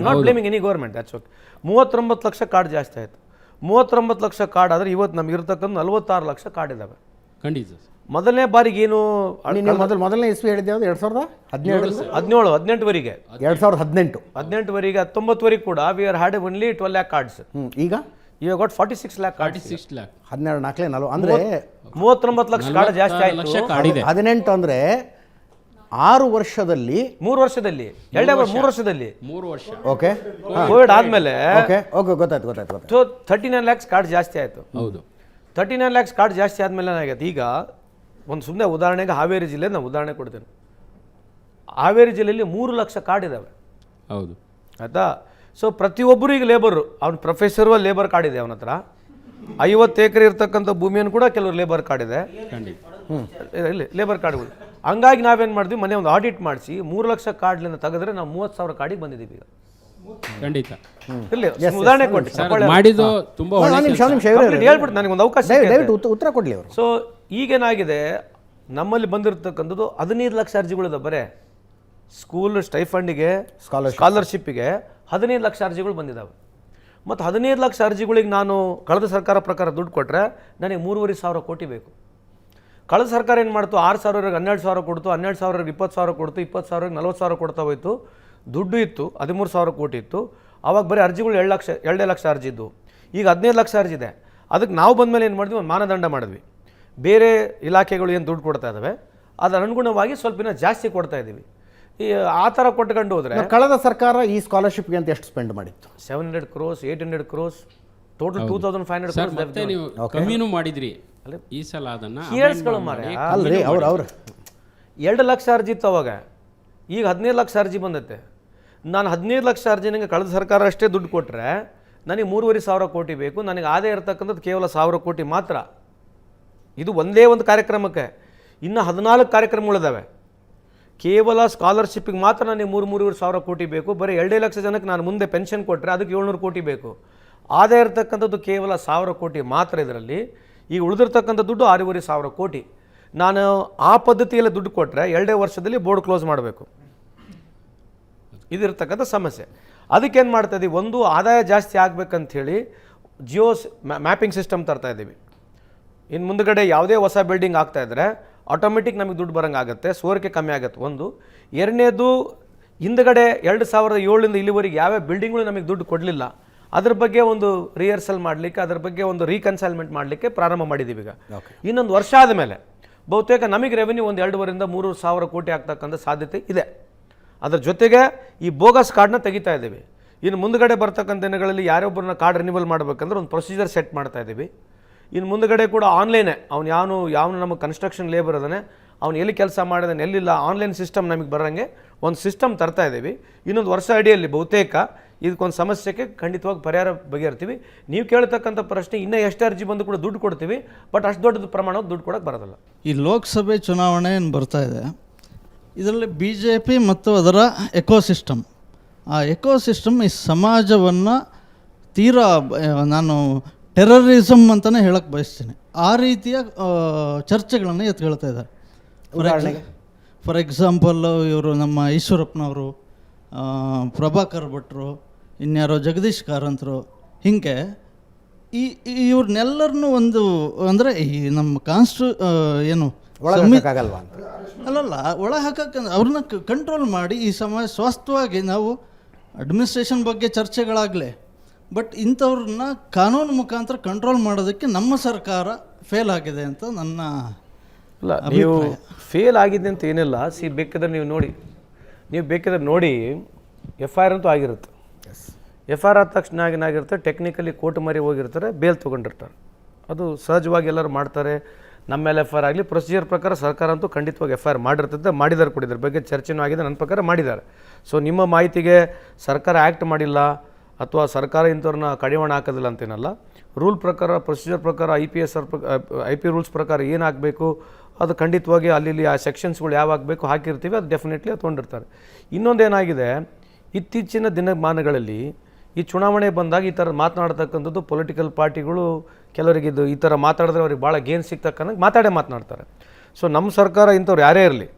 Not blaming any government, that's okay. 39 lakh card ಜಾಸ್ತಿ ಆಯಿತು. 39 ಲಕ್ಷ ಕಾರ್ಡ್ ಆದರೆ ಇವತ್ತು ನಮ್ಗೆ ಇರತಕ್ಕಂಥ 46 ಲಕ್ಷ ಕಾರ್ಡ್ ಇದ್ದಾವೆ. ಖಂಡಿತ. ಮೊದಲನೇ ಬಾರಿಗೆ ಏನು ಮೊದಲನೇ ಇಸ್ವಿ ಹೇಳಿದ್ದೆ 2017 18ವರೆಗೆ 2018 19ವರೆಗೆ ಕೂಡ we are had only 12 lac cards. ಈಗ ಇವಾಗ ಗಾಟ್ 46 ಲ್ಯಾಕ್ ಕಾರ್ಡ್. 46 ಲ್ಯಾಕ್ 12 4 40 ಅಂದರೆ 39 ಲಕ್ಷ ಕಾರ್ಡ್ ಜಾಸ್ತಿ ಆಯಿತು. 18 ಅಂದರೆ 6 ವರ್ಷದಲ್ಲಿ 3 ವರ್ಷದಲ್ಲಿ 3 ವರ್ಷದಲ್ಲಿ 3 ವರ್ಷ. ಓಕೆ, ಕೋವಿಡ್ ಆದಮೇಲೆ ಓಕೆ ಓಕೆ ಗೊತ್ತಾಯ್ತು. ಸೊ 39 ಲ್ಯಾಕ್ಸ್ ಕಾರ್ಡ್ ಜಾಸ್ತಿ ಆಯಿತು. ಹೌದು. 39 ಲ್ಯಾಕ್ಸ್ ಕಾರ್ಡ್ ಜಾಸ್ತಿ ಆದಮೇಲೆ ಏನಾಗೈತೆ, ಈಗ ಒಂದು ಸುಮ್ಮನೆ ಉದಾಹರಣೆಗೆ ಹಾವೇರಿ ಜಿಲ್ಲೆ ನಾನು ಉದಾಹರಣೆ ಕೊಡ್ತೇನೆ. ಹಾವೇರಿ ಜಿಲ್ಲೆಯಲ್ಲಿ 3 ಲಕ್ಷ ಕಾರ್ಡ್ ಇದ್ದಾವೆ. ಹೌದು. ಆಯಿತಾ? ಸೊ ಪ್ರತಿಯೊಬ್ಬರು ಈಗ ಲೇಬರು, ಅವ್ನು ಪ್ರೊಫೆಸರು ಲೇಬರ್ ಕಾರ್ಡ್ ಇದೆ ಅವನ ಹತ್ರ. 50 ಎಕರೆ ಇರ್ತಕ್ಕಂಥ ಭೂಮಿಯನ್ನು ಕೂಡ ಕೆಲವರು ಲೇಬರ್ ಕಾರ್ಡ್ ಇದೆ. ಇಲ್ಲಿ ಲೇಬರ್ ಕಾರ್ಡ್ಗಳು. ಹಂಗಾಗಿ ನಾವೇನು ಮಾಡಿದ್ವಿ, ಮನೆ ಒಂದು ಆಡಿಟ್ ಮಾಡಿಸಿ 3 ಲಕ್ಷ ಕಾರ್ಡ್ಲಿಂದ ತೆಗೆದ್ರೆ ನಾವು 30,000 ಕಾರ್ಡಿಗೆ ಬಂದಿದ್ದೀವಿ ಈಗ. ಖಂಡಿತ. ಇಲ್ಲಿ ಉದಾಹರಣೆ ಕೊಟ್ಟು ಮಾಡಿದ್ದು ತುಂಬಾ ಹೇಳ್ಬಿಟ್ಟು ನನಗೆ ಒಂದು ಅವಕಾಶ ಉತ್ತರ ಕೊಡಲಿ ಅವರು. ಸೊ ಈಗೇನಾಗಿದೆ, ನಮ್ಮಲ್ಲಿ ಬಂದಿರತಕ್ಕಂಥದ್ದು 15 ಲಕ್ಷ ಅರ್ಜಿಗಳಿದೆ. ಬರೇ ಸ್ಕೂಲ್ ಸ್ಟೈಫಂಡಿಗೆ, ಸ್ಕಾಲರ್ಶಿಪ್ಪಿಗೆ 15 ಲಕ್ಷ ಅರ್ಜಿಗಳು ಬಂದಿದ್ದಾವೆ. ಮತ್ತು 15 ಲಕ್ಷ ಅರ್ಜಿಗಳಿಗೆ ನಾನು ಕಳೆದ ಸರ್ಕಾರ ಪ್ರಕಾರ ದುಡ್ಡು ಕೊಟ್ಟರೆ ನನಗೆ 3,500 ಕೋಟಿ ಬೇಕು. ಕಳೆದ ಸರ್ಕಾರ ಏನು ಮಾಡ್ತು, 6,000ರಿಗೆ 12,000 ಕೊಡ್ತು, 12,000ರಿಗೆ 20,000 ಕೊಡ್ತು, 20,000ರಿಗೆ 40,000 ಕೊಡ್ತಾ ಹೋಯ್ತು. ದುಡ್ಡು ಇತ್ತು, 13,000 ಕೋಟಿ ಇತ್ತು. ಆವಾಗ ಬರೀ ಅರ್ಜಿಗಳು 2 ಲಕ್ಷ ಅರ್ಜಿ ಇದ್ದು. ಈಗ 15 ಲಕ್ಷ ಅರ್ಜಿ ಇದೆ. ಅದಕ್ಕೆ ನಾವು ಬಂದಮೇಲೆ ಏನು ಮಾಡಿದ್ವಿ, ಒಂದು ಮಾನದಂಡ ಮಾಡಿದ್ವಿ. ಬೇರೆ ಇಲಾಖೆಗಳು ಏನು ದುಡ್ಡು ಕೊಡ್ತಾ ಇದ್ದಾವೆ ಅದರ ಅನುಗುಣವಾಗಿ ಸ್ವಲ್ಪ ಜಾಸ್ತಿ ಕೊಡ್ತಾ ಇದ್ದೀವಿ. ಈ ಆ ಥರ ಕೊಟ್ಕೊಂಡು ಹೋದರೆ ಕಳೆದ ಸರ್ಕಾರ ಈ ಸ್ಕಾಲರ್ಶಿಪ್ಗೆ ಅಂತ ಎಷ್ಟು ಸ್ಪೆಂಡ್ ಮಾಡಿತ್ತು? 700 crores, 800 crores, ಟೋಟಲ್ 2,500 crores. ಮತ್ತೆ ನೀವು ಕಮ್ಮಿನೂ ಮಾಡಿದ್ರಿ ಈ ಸಲ. ಅದನ್ನ ಕೇಳಿಸ್ಕೊಳ್ಳೋ ಮಾರೆ, ಅಲ್ರಿ ಅವ್ರು 2 ಲಕ್ಷ ಅರ್ಜಿ ಇತ್ತು ಅವಾಗ. ಈಗ 15 ಲಕ್ಷ ಅರ್ಜಿ ಬಂದೈತೆ. ನಾನು 15 ಲಕ್ಷ ಅರ್ಜಿ ನನಗೆ ಕಳೆದ ಸರ್ಕಾರ ಅಷ್ಟೇ ದುಡ್ಡು ಕೊಟ್ಟರೆ ನನಗೆ 3,500 ಕೋಟಿ ಬೇಕು. ನನಗೆ ಆದಾಯ ಇರತಕ್ಕಂಥದ್ದು ಕೇವಲ 1,000 ಕೋಟಿ ಮಾತ್ರ. ಇದು ಒಂದೇ ಒಂದು ಕಾರ್ಯಕ್ರಮಕ್ಕೆ. ಇನ್ನು 14 ಕಾರ್ಯಕ್ರಮಗಳಿದ್ದಾವೆ. ಕೇವಲ ಸ್ಕಾಲರ್ಶಿಪ್ಪಿಗೆ ಮಾತ್ರ ನನಗೆ 3,500 ಕೋಟಿ ಬೇಕು. ಬರೀ 2 ಲಕ್ಷ ಜನಕ್ಕೆ ನಾನು ಮುಂದೆ ಪೆನ್ಷನ್ ಕೊಟ್ಟರೆ ಅದಕ್ಕೆ 700 ಕೋಟಿ ಬೇಕು. ಆದಾಯ ಇರತಕ್ಕಂಥದ್ದು ಕೇವಲ 1,000 ಕೋಟಿ ಮಾತ್ರ. ಇದರಲ್ಲಿ ಈಗ ಉಳಿದಿರ್ತಕ್ಕಂಥ ದುಡ್ಡು 6,500 ಕೋಟಿ. ನಾನು ಆ ಪದ್ಧತಿಯಲ್ಲಿ ದುಡ್ಡು ಕೊಟ್ಟರೆ 2 ವರ್ಷದಲ್ಲಿ ಬೋರ್ಡ್ ಕ್ಲೋಸ್ ಮಾಡಬೇಕು. ಇದಿರ್ತಕ್ಕಂಥ ಸಮಸ್ಯೆ. ಅದಕ್ಕೇನು ಮಾಡ್ತಾ ಇದ್ದೀವಿ, ಒಂದು ಆದಾಯ ಜಾಸ್ತಿ ಆಗಬೇಕಂಥೇಳಿ ಜಿಯೋ ಮ್ಯಾಪಿಂಗ್ ಸಿಸ್ಟಮ್ ತರ್ತಾ ಇದ್ದೀವಿ. ಇನ್ನು ಮುಂದುಗಡೆ ಯಾವುದೇ ಹೊಸ ಬಿಲ್ಡಿಂಗ್ ಆಗ್ತಾಯಿದ್ರೆ ಆಟೋಮೆಟಿಕ್ ನಮಗೆ ದುಡ್ಡು ಬರೋಂಗೆ ಆಗುತ್ತೆ, ಸೋರಿಕೆ ಕಮ್ಮಿ ಆಗುತ್ತೆ. ಒಂದು. ಎರಡನೇದು, ಹಿಂದುಗಡೆ 2007 ಇಲ್ಲಿವರೆಗೆ ಯಾವ್ಯಾವ ಬಿಲ್ಡಿಂಗ್ಗಳು ನಮಗೆ ದುಡ್ಡು ಕೊಡಲಿಲ್ಲ, ಅದ್ರ ಬಗ್ಗೆ ಒಂದು ರಿಹರ್ಸಲ್ ಮಾಡಲಿಕ್ಕೆ, ಅದ್ರ ಬಗ್ಗೆ ಒಂದು ರೀಕನ್ಸಲ್ಮೆಂಟ್ ಮಾಡಲಿಕ್ಕೆ ಪ್ರಾರಂಭ ಮಾಡಿದ್ದೀವಿ. ಈಗ ಇನ್ನೊಂದು ವರ್ಷ ಆದಮೇಲೆ ಬಹುತೇಕ ನಮಗೆ ರೆವೆನ್ಯೂ ಒಂದು 2,500 3 ಸಾವಿರ ಕೋಟಿ ಆಗ್ತಕ್ಕಂಥ ಸಾಧ್ಯತೆ ಇದೆ. ಅದ್ರ ಜೊತೆಗೆ ಈ ಬೋಗಸ್ ಕಾರ್ಡ್ನ ತೆಗಿತಾ ಇದ್ದೀವಿ. ಇನ್ನು ಮುಂದುಗಡೆ ಬರ್ತಕ್ಕಂಥ ದಿನಗಳಲ್ಲಿ ಯಾರೊಬ್ಬರನ್ನ ಕಾರ್ಡ್ ರಿನಿವಲ್ ಮಾಡಬೇಕಂದ್ರೆ ಒಂದು ಪ್ರೊಸೀಜರ್ ಸೆಟ್ ಮಾಡ್ತಾ ಇದ್ದೀವಿ. ಇನ್ನು ಮುಂದುಗಡೆ ಕೂಡ ಆನ್ಲೈನೇ, ಅವ್ನು ಯಾವನು ನಮ್ಮ ಕನ್ಸ್ಟ್ರಕ್ಷನ್ ಲೇಬರ್ ಅದನ್ನೇ, ಅವ್ನು ಎಲ್ಲಿ ಕೆಲಸ ಮಾಡಿದಾನೆ ಎಲ್ಲಿಲ್ಲ, ಆನ್ಲೈನ್ ಸಿಸ್ಟಮ್ ನಮಗೆ ಬರೋಂಗೆ ಒಂದು ಸಿಸ್ಟಮ್ ತರ್ತಾ ಇದ್ದೀವಿ. ಇನ್ನೊಂದು ವರ್ಷ ಅಡಿಯಲ್ಲಿ ಬಹುತೇಕ ಇದಕ್ಕೊಂದು ಸಮಸ್ಯೆಗೆ ಖಂಡಿತವಾಗಿ ಪರಿಹಾರ ಬಗೆಹರ್ತೀವಿ. ನೀವು ಕೇಳ್ತಕ್ಕಂಥ ಪ್ರಶ್ನೆ, ಇನ್ನೂ ಎಷ್ಟು ಅರ್ಜಿ ಬಂದು ಕೂಡ ದುಡ್ಡು ಕೊಡ್ತೀವಿ, ಬಟ್ ಅಷ್ಟು ದೊಡ್ಡ ಪ್ರಮಾಣಕ್ಕೆ ದುಡ್ಡು ಕೊಡೋಕ್ಕೆ ಬರೋದಿಲ್ಲ. ಈ ಲೋಕಸಭೆ ಚುನಾವಣೆ ಏನು ಬರ್ತಾ ಇದೆ, ಇದರಲ್ಲಿ BJP ಮತ್ತು ಅದರ ಎಕೋಸಿಸ್ಟಮ್, ಆ ಎಕೋಸಿಸ್ಟಮ್ ಈ ಸಮಾಜವನ್ನು ತೀರಾ ನಾನು ಟೆರರಿಸಮ್ ಅಂತಲೇ ಹೇಳಕ್ಕೆ ಬಯಸ್ತೀನಿ. ಆ ರೀತಿಯ ಚರ್ಚೆಗಳನ್ನು ಎತ್ಕೊಳ್ತಾ ಇದ್ದಾರೆ. ಫಾರ್ ಎಕ್ಸಾಂಪಲ್ ಇವರು ನಮ್ಮ ಈಶ್ವರಪ್ಪನವರು, ಪ್ರಭಾಕರ್ ಭಟ್ರು, ಇನ್ಯಾರೋ ಜಗದೀಶ್ ಕಾರಂತರು, ಹೀಗೆ ಇವ್ರನ್ನೆಲ್ಲರನ್ನೂ ಒಂದು ಅಂದರೆ ಈ ನಮ್ಮ ಏನು ಅಲ್ಲಲ್ಲ ಒಳ ಹಾಕಕ್ಕೆ ಅವ್ರನ್ನ ಕಂಟ್ರೋಲ್ ಮಾಡಿ ಈ ಸಮಾಜ ಸ್ವಾಸ್ಥ್ಯವಾಗಿ ನಾವು ಅಡ್ಮಿನಿಸ್ಟ್ರೇಷನ್ ಬಗ್ಗೆ ಚರ್ಚೆಗಳಾಗಲಿ, ಬಟ್ ಇಂಥವ್ರನ್ನ ಕಾನೂನು ಮುಖಾಂತರ ಕಂಟ್ರೋಲ್ ಮಾಡೋದಕ್ಕೆ ನಮ್ಮ ಸರ್ಕಾರ ಫೇಲ್ ಆಗಿದೆ ಅಂತ ನನ್ನ ಇಲ್ಲ. ನೀವು ಫೇಲ್ ಆಗಿದೆ ಅಂತ ಏನಿಲ್ಲ. ಬೇಕಾದ್ರೆ ನೀವು ಬೇಕಾದ್ರೆ ನೋಡಿ FIR ಅಂತೂ ಆಗಿರುತ್ತೆ. FIR ಆದ ತಕ್ಷಣ ಏನಾಗಿರುತ್ತೆ, ಟೆಕ್ನಿಕಲಿ ಕೋರ್ಟ್ ಮರಿ ಹೋಗಿರ್ತಾರೆ, ಬೇಲ್ ತೊಗೊಂಡಿರ್ತಾರೆ. ಅದು ಸಹಜವಾಗಿ ಎಲ್ಲರೂ ಮಾಡ್ತಾರೆ. ನಮ್ಮ ಮೇಲೆ ಎಫ್ ಐ ಆರ್ ಆಗಲಿ, ಪ್ರೊಸೀಜರ್ ಪ್ರಕಾರ ಸರ್ಕಾರ ಅಂತೂ ಖಂಡಿತವಾಗಿ ಎಫ್ ಐ ಆರ್ ಮಾಡಿದ್ದಾರೆ ಕೂಡ ಇದ್ರ ಬಗ್ಗೆ ಚರ್ಚೆನೂ ಆಗಿದೆ, ನನ್ನ ಪ್ರಕಾರ ಮಾಡಿದ್ದಾರೆ. ಸೊ ನಿಮ್ಮ ಮಾಹಿತಿಗೆ ಸರ್ಕಾರ ಆ್ಯಕ್ಟ್ ಮಾಡಿಲ್ಲ ಅಥವಾ ಸರ್ಕಾರ ಇಂಥವ್ರನ್ನ ಕಡಿವಾಣ ಹಾಕೋದಿಲ್ಲ ಅಂತೇನಲ್ಲ. ರೂಲ್ ಪ್ರಕಾರ, ಪ್ರೊಸೀಜರ್ ಪ್ರಕಾರ, ಐ ಪಿ ರೂಲ್ಸ್ ಪ್ರಕಾರ ಏನಾಗಬೇಕು ಅದು ಖಂಡಿತವಾಗಿ ಅಲ್ಲಿ ಆ ಸೆಕ್ಷನ್ಸ್ಗಳು ಯಾವ ಆಗಬೇಕು ಹಾಕಿರ್ತೀವಿ, ಅದು ಡೆಫಿನೆಟ್ಲಿ ತೊಗೊಂಡಿರ್ತಾರೆ. ಇನ್ನೊಂದೇನಾಗಿದೆ, ಇತ್ತೀಚಿನ ದಿನಮಾನಗಳಲ್ಲಿ ಈ ಚುನಾವಣೆ ಬಂದಾಗ ಈ ಥರ ಮಾತನಾಡ್ತಕ್ಕಂಥದ್ದು ಪೊಲಿಟಿಕಲ್ ಪಾರ್ಟಿಗಳು ಕೆಲವರಿಗೆ ಇದು ಈ ಥರ ಮಾತಾಡಿದ್ರೆ ಅವ್ರಿಗೆ ಭಾಳ ಗೇನ್ ಸಿಗ್ತಕ್ಕಂಥ ಮಾತಾಡ್ತಾರೆ. ಸೊ ನಮ್ಮ ಸರ್ಕಾರ ಇಂಥವ್ರು ಯಾರೇ ಇರಲಿ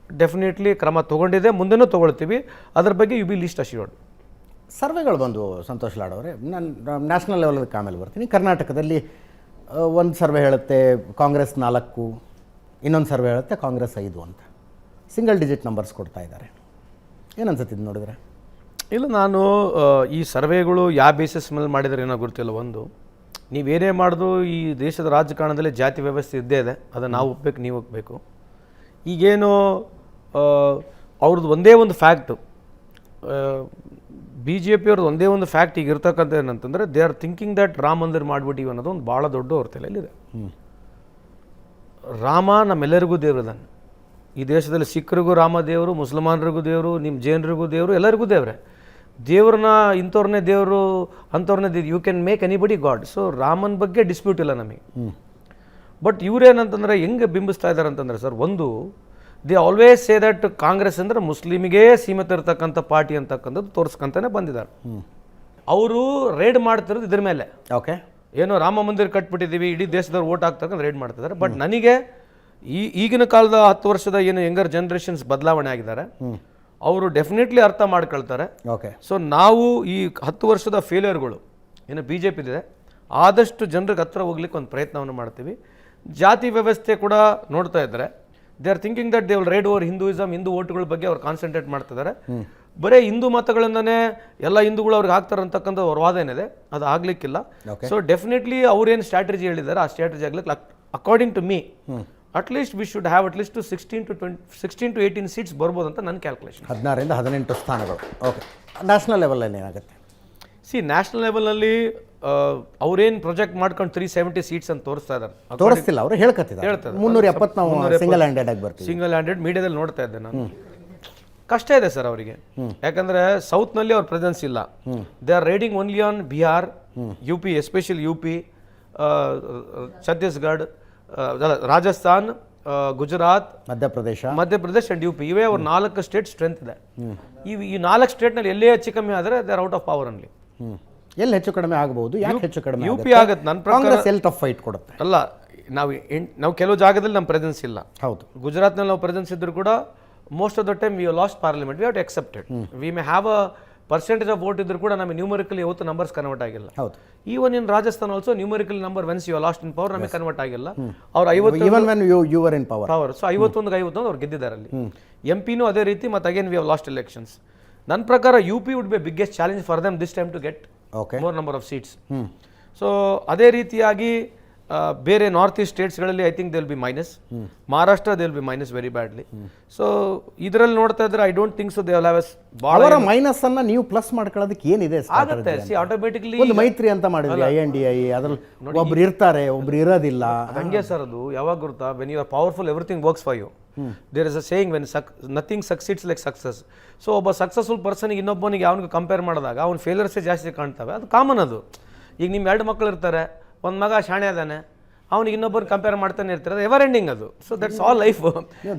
ಡೆಫಿನೆಟ್ಲಿ ಕ್ರಮ ತೊಗೊಂಡಿದೆ, ಮುಂದೆನೂ ತೊಗೊಳ್ತೀವಿ. ಅದ್ರ ಬಗ್ಗೆ ಯು ಬಿ ಲೀಸ್ಟ್ ಅಶ್ಯೂರ್ಡ್. ಸರ್ವೆಗಳು ಬಂದು ಸಂತೋಷ್ ಲಾಡ್ ಅವರೇ, ನಾನು ನ್ಯಾಷನಲ್ ಲೆವೆಲ್ಗೆ ಆಮೇಲೆ ಬರ್ತೀನಿ. ಕರ್ನಾಟಕದಲ್ಲಿ ಒಂದು ಸರ್ವೆ ಹೇಳುತ್ತೆ ಕಾಂಗ್ರೆಸ್ 4, ಇನ್ನೊಂದು ಸರ್ವೆ ಹೇಳುತ್ತೆ ಕಾಂಗ್ರೆಸ್ 5 ಅಂತ. ಸಿಂಗಲ್ ಡಿಜಿಟ್ ನಂಬರ್ಸ್ ಕೊಡ್ತಾ ಇದ್ದಾರೆ. ಏನನ್ಸುತ್ತೆ ಇದು ನೋಡಿದ್ರೆ? ಇಲ್ಲ, ನಾನು ಈ ಸರ್ವೆಗಳು ಯಾವ ಬೇಸಿಸ್ ಮೇಲೆ ಮಾಡಿದರೆ ಏನೋ ಗೊತ್ತಿಲ್ಲ. ಒಂದು, ನೀವೇನೇ ಮಾಡಿದ್ರು ಈ ದೇಶದ ರಾಜಕಾರಣದಲ್ಲಿ ಜಾತಿ ವ್ಯವಸ್ಥೆ ಇದ್ದೇ ಇದೆ, ಅದನ್ನು ನಾವು ಒಪ್ಪಬೇಕು, ನೀವು ಒಪ್ಪಬೇಕು. ಈಗೇನು ಅವ್ರದ್ದು ಒಂದೇ ಒಂದು ಫ್ಯಾಕ್ಟು, ಬಿ ಜೆ ಪಿಯವ್ರದ್ದು ಒಂದೇ ಒಂದು ಫ್ಯಾಕ್ಟ್ ಈಗ ಇರ್ತಕ್ಕಂಥ ಏನಂತಂದರೆ, they are thinking that Rama ಮಂದಿರ ಮಾಡಿಬಿಟ್ಟಿವಿ ಅನ್ನೋದು ಒಂದು ಭಾಳ ದೊಡ್ಡ ಅವ್ರ ತಲೆಯಲ್ಲಿದೆ. ರಾಮ ನಮ್ಮೆಲ್ಲರಿಗೂ ದೇವ್ರದಾನೆ. ಈ ದೇಶದಲ್ಲಿ ಸಿಖ್ರಿಗೂ ರಾಮ ದೇವರು, ಮುಸಲ್ಮಾನರಿಗೂ ದೇವರು, ನಿಮ್ಮ ಜೈನರಿಗೂ ದೇವರು, ಎಲ್ಲರಿಗೂ ದೇವ್ರೆ. ದೇವ್ರನ್ನ ಇಂಥವ್ರನ್ನೇ ದೇವರು, ಅಂಥವ್ರನ್ನೇ you can make anybody god. So ರಾಮನ ಬಗ್ಗೆ ಡಿಸ್ಪ್ಯೂಟ್ ಇಲ್ಲ ನಮಗೆ. ಬಟ್ ಇವ್ರೇನಂತಂದರೆ ಹೆಂಗೆ ಬಿಂಬಿಸ್ತಾ ಇದ್ದಾರೆ ಅಂತಂದರೆ ಸರ್, ಒಂದು, they always say that Congress ಅಂದರೆ ಮುಸ್ಲಿಮಿಗೇ ಸೀಮಿತ ಇರತಕ್ಕಂಥ ಪಾರ್ಟಿ ಅಂತಕ್ಕಂಥದ್ದು ತೋರಿಸ್ಕೊಂತಾನೆ ಬಂದಿದ್ದಾರೆ. ಅವರು ರೇಡ್ ಮಾಡ್ತಿರೋದು ಇದ್ರ ಮೇಲೆ. ಓಕೆ, ಏನೋ ರಾಮ ಮಂದಿರ ಕಟ್ಬಿಟ್ಟಿದ್ದೀವಿ, ಇಡೀ ದೇಶದವ್ರು ಓಟ್ ಹಾಕ್ತಕ್ಕಂಥ ರೇಡ್ ಮಾಡ್ತಿದ್ದಾರೆ. ಬಟ್ ನನಗೆ ಈಗಿನ ಕಾಲದ 10 ವರ್ಷದ ಏನು ಯಂಗರ್ ಜನ್ರೇಷನ್ಸ್ ಬದಲಾವಣೆ ಆಗಿದ್ದಾರೆ, ಅವರು ಡೆಫಿನೆಟ್ಲಿ ಅರ್ಥ ಮಾಡ್ಕೊಳ್ತಾರೆ. ಓಕೆ. ಸೊ ನಾವು ಈ 10 ವರ್ಷದ ಫೇಲ್ಯೂರ್ಗಳು ಏನು ಬಿ ಜೆ ಪಿ ಇದೆ, ಆದಷ್ಟು ಜನರಿಗೆ ಹತ್ರ ಹೋಗ್ಲಿಕ್ಕೆ ಒಂದು ಪ್ರಯತ್ನವನ್ನು ಮಾಡ್ತೀವಿ. ಜಾತಿ ವ್ಯವಸ್ಥೆ ಕೂಡ ನೋಡ್ತಾ ಇದ್ದಾರೆ. They are thinking that they will ride over Hinduism, Hindu ಓಟ್ಗಳ ಬಗ್ಗೆ ಅವ್ರು ಕಾನ್ಸಂಟ್ರೇಟ್ ಮಾಡ್ತಿದ್ದಾರೆ. ಬರೀ ಹಿಂದೂ ಮತಗಳಿಂದನೇ ಎಲ್ಲ ಹಿಂದೂಗಳು ಅವ್ರಿಗೆ ಆಗ್ತಾರೆ ಅಂತಕ್ಕಂಥ ಅವ್ರ ವಾದ ಏನಿದೆ, ಅದು ಆಗ್ಲಿಕ್ಕಿಲ್ಲ. ಸೊ ಡೆಫಿನೆಟ್ಲಿ ಅವ್ರೇನು ಸ್ಟ್ರಾಟಜಿ ಹೇಳಿದ್ದಾರೆ ಆ ಸ್ಟ್ರಾಟಜಿ ಆಗ್ಲಿಕ್ಕೆ according to me at least we should have at least 16 to 18 seats ಬರ್ಬೋದು ಅಂತ ನನ್ನ ಕ್ಯಾಲ್ಕುಲೇಷನ್. 16 ರಿಂದ 18 ಸ್ಥಾನಗಳು. ಓಕೆ, ನ್ಯಾಷನಲ್ ಲೆವೆಲಲ್ಲಿ ಏನಾಗುತ್ತೆ? ನ್ಯಾಷನಲ್ ಲೆವೆಲಲ್ಲಿ ಅವ್ರೇನು ಪ್ರೊಜೆಕ್ಟ್ ಮಾಡ್ಕೊಂಡು 370 ಸೀಟ್ಸ್ ಅಂತ ತೋರಿಸ್ತಾ ಇದ್ದಾರೆ. ತೋರಿಸ್ತಿಲ್ಲ, ಅವರು ಹೇಳ್ತಾರೆ 370 ನಾವು ಸಿಂಗಲ್ ಹ್ಯಾಂಡೆಡ್ ಆಗಿ ಬರ್ತೀವಿ. ಸಿಂಗಲ್ ಹ್ಯಾಂಡೆಡ್ ಮೀಡಿಯಾದಲ್ಲಿ ನೋಡ್ತಾ ಇದ್ದೆ ನಾನು. ಕಷ್ಟ ಇದೆ ಸರ್ ಅವರಿಗೆ, ಯಾಕಂದ್ರೆ ಸೌತ್ನಲ್ಲಿ ಅವ್ರ ಪ್ರೆಸೆನ್ಸ್ ಇಲ್ಲ. They are riding only on Bihar, UP, especially UP, Chhattisgarh, Rajasthan, Gujarat, Madhya Pradesh and UP. ಇವೇ ಅವ್ರ 4 ಸ್ಟೇಟ್ ಸ್ಟ್ರೆಂತ್ ಇದೆ. ಈ 4 ಸ್ಟೇಟ್ನಲ್ಲಿ ಎಲ್ಲೇ ಹೆಚ್ಚು ಕಮ್ಮಿ ಆದರೆ they are out of power only. ಎಲ್ಲಿ ಹೆಚ್ಚು ಕಡಿಮೆ ಆಗಬಹುದು? ಯಾಕೆ ಹೆಚ್ಚು ಕಡಿಮೆ? UP ಆಗುತ್ತೆ ನನ್ನ ಪ್ರಕಾರ. ಸೆಲ್ ಟಫ್ ಫೈಟ್ ಕೊಡುತ್ತೆ. ಅಲ್ಲ, ನಾವು ಕೆಲವು ಜಾಗದಲ್ಲಿ ನಮ್ಮ ಪ್ರೆಸೆನ್ಸ್ ಇಲ್ಲ. ಹೌದು, ಗುಜರಾತ್ನಲ್ಲಿ ನಾವು ಪ್ರೆಸೆನ್ಸ್ ಇದ್ರೂ ಕೂಡ most of the time we lost parliament, we have to accept it. We may have a percentage of vote ಇದ್ರೂ ಕೂಡ ನಮಗೆ ನ್ಯೂಮರಿಕಲಿ ಯಾವತ್ತು ನಂಬರ್ಸ್ ಕನ್ವರ್ಟ್ ಆಗಿಲ್ಲ. ಹೌದು, even in Rajasthan also numerical number whence you lost in power ನಮಗೆ convert ಆಗಿಲ್ಲ. ಅವ್ರು 51 power. So 51 ಅವ್ರು ಗೆದ್ದಿದ್ದಾರೆ ಅಲ್ಲಿ. MP ಅದೇ ರೀತಿ. ಮತ್ತು again we have lost elections. ನನ್ನ ಪ್ರಕಾರ UP would be biggest challenge for them this time to get more number of seats. So ಅದೇ ರೀತಿಯಾಗಿ ಬೇರೆ ನಾರ್ತ್ ಈಸ್ಟ್ ಸ್ಟೇಟ್ಸ್ಗಳಲ್ಲಿ I think they will be minus. Maharashtra they will be minus very badly. So ಇದರಲ್ಲಿ ನೋಡ್ತಾ ಇದ್ರೆ I don't think so they will have ಅವರ minus ಅನ್ನ ನೀವು ಪ್ಲಸ್ ಮಾಡ್ಕೊಳ್ಳೋದಕ್ಕೆ ಏನಿದೆ? ಆಗುತ್ತೆ. ಆಟೋಮೆಟಿಕ್ಲಿ ಒಂದು ಮೈತ್ರಿ ಅಂತ ಮಾಡಿದ್ವಿ INDI, ಅದ್ರಲ್ಲಿ ಒಬ್ರು ಇರ್ತಾರೆ, ಒಬ್ರು ಇರೋದಿಲ್ಲ. ಹಂಗೆ ಸರ್, ಅದು ಯಾವಾಗ ಗೊತ್ತಾ, when you are powerful everything works for you. There is a saying when nothing succeeds like success. So ಒಬ್ಬ ಸಕ್ಸಸ್ಫುಲ್ ಪರ್ಸನ್ಗೆ ಇನ್ನೊಬ್ಬನಿಗೆ ಯಾವನಿಗೆ ಕಂಪೇರ್ ಮಾಡಿದಾಗ ಅವ್ನ ಫೇಲಿಯರ್ಸೇ ಜಾಸ್ತಿ ಕಾಣ್ತವೆ. ಅದು ಕಾಮನ್. ಅದು ಈಗ ನಿಮ್ಮ 2 ಮಕ್ಕಳು ಇರ್ತಾರೆ, ಒಂದು ಮಗ ಶಾಣೆ ಅದಾನೆ, ಅವ್ನಿಗೆ ಇನ್ನೊಬ್ಬರು ಕಂಪೇರ್ ಮಾಡ್ತಾನೆ ಇರ್ತಾರೆ, ಎವರ್ ಎಂಡಿಂಗ್ ಅದು. So that's all life.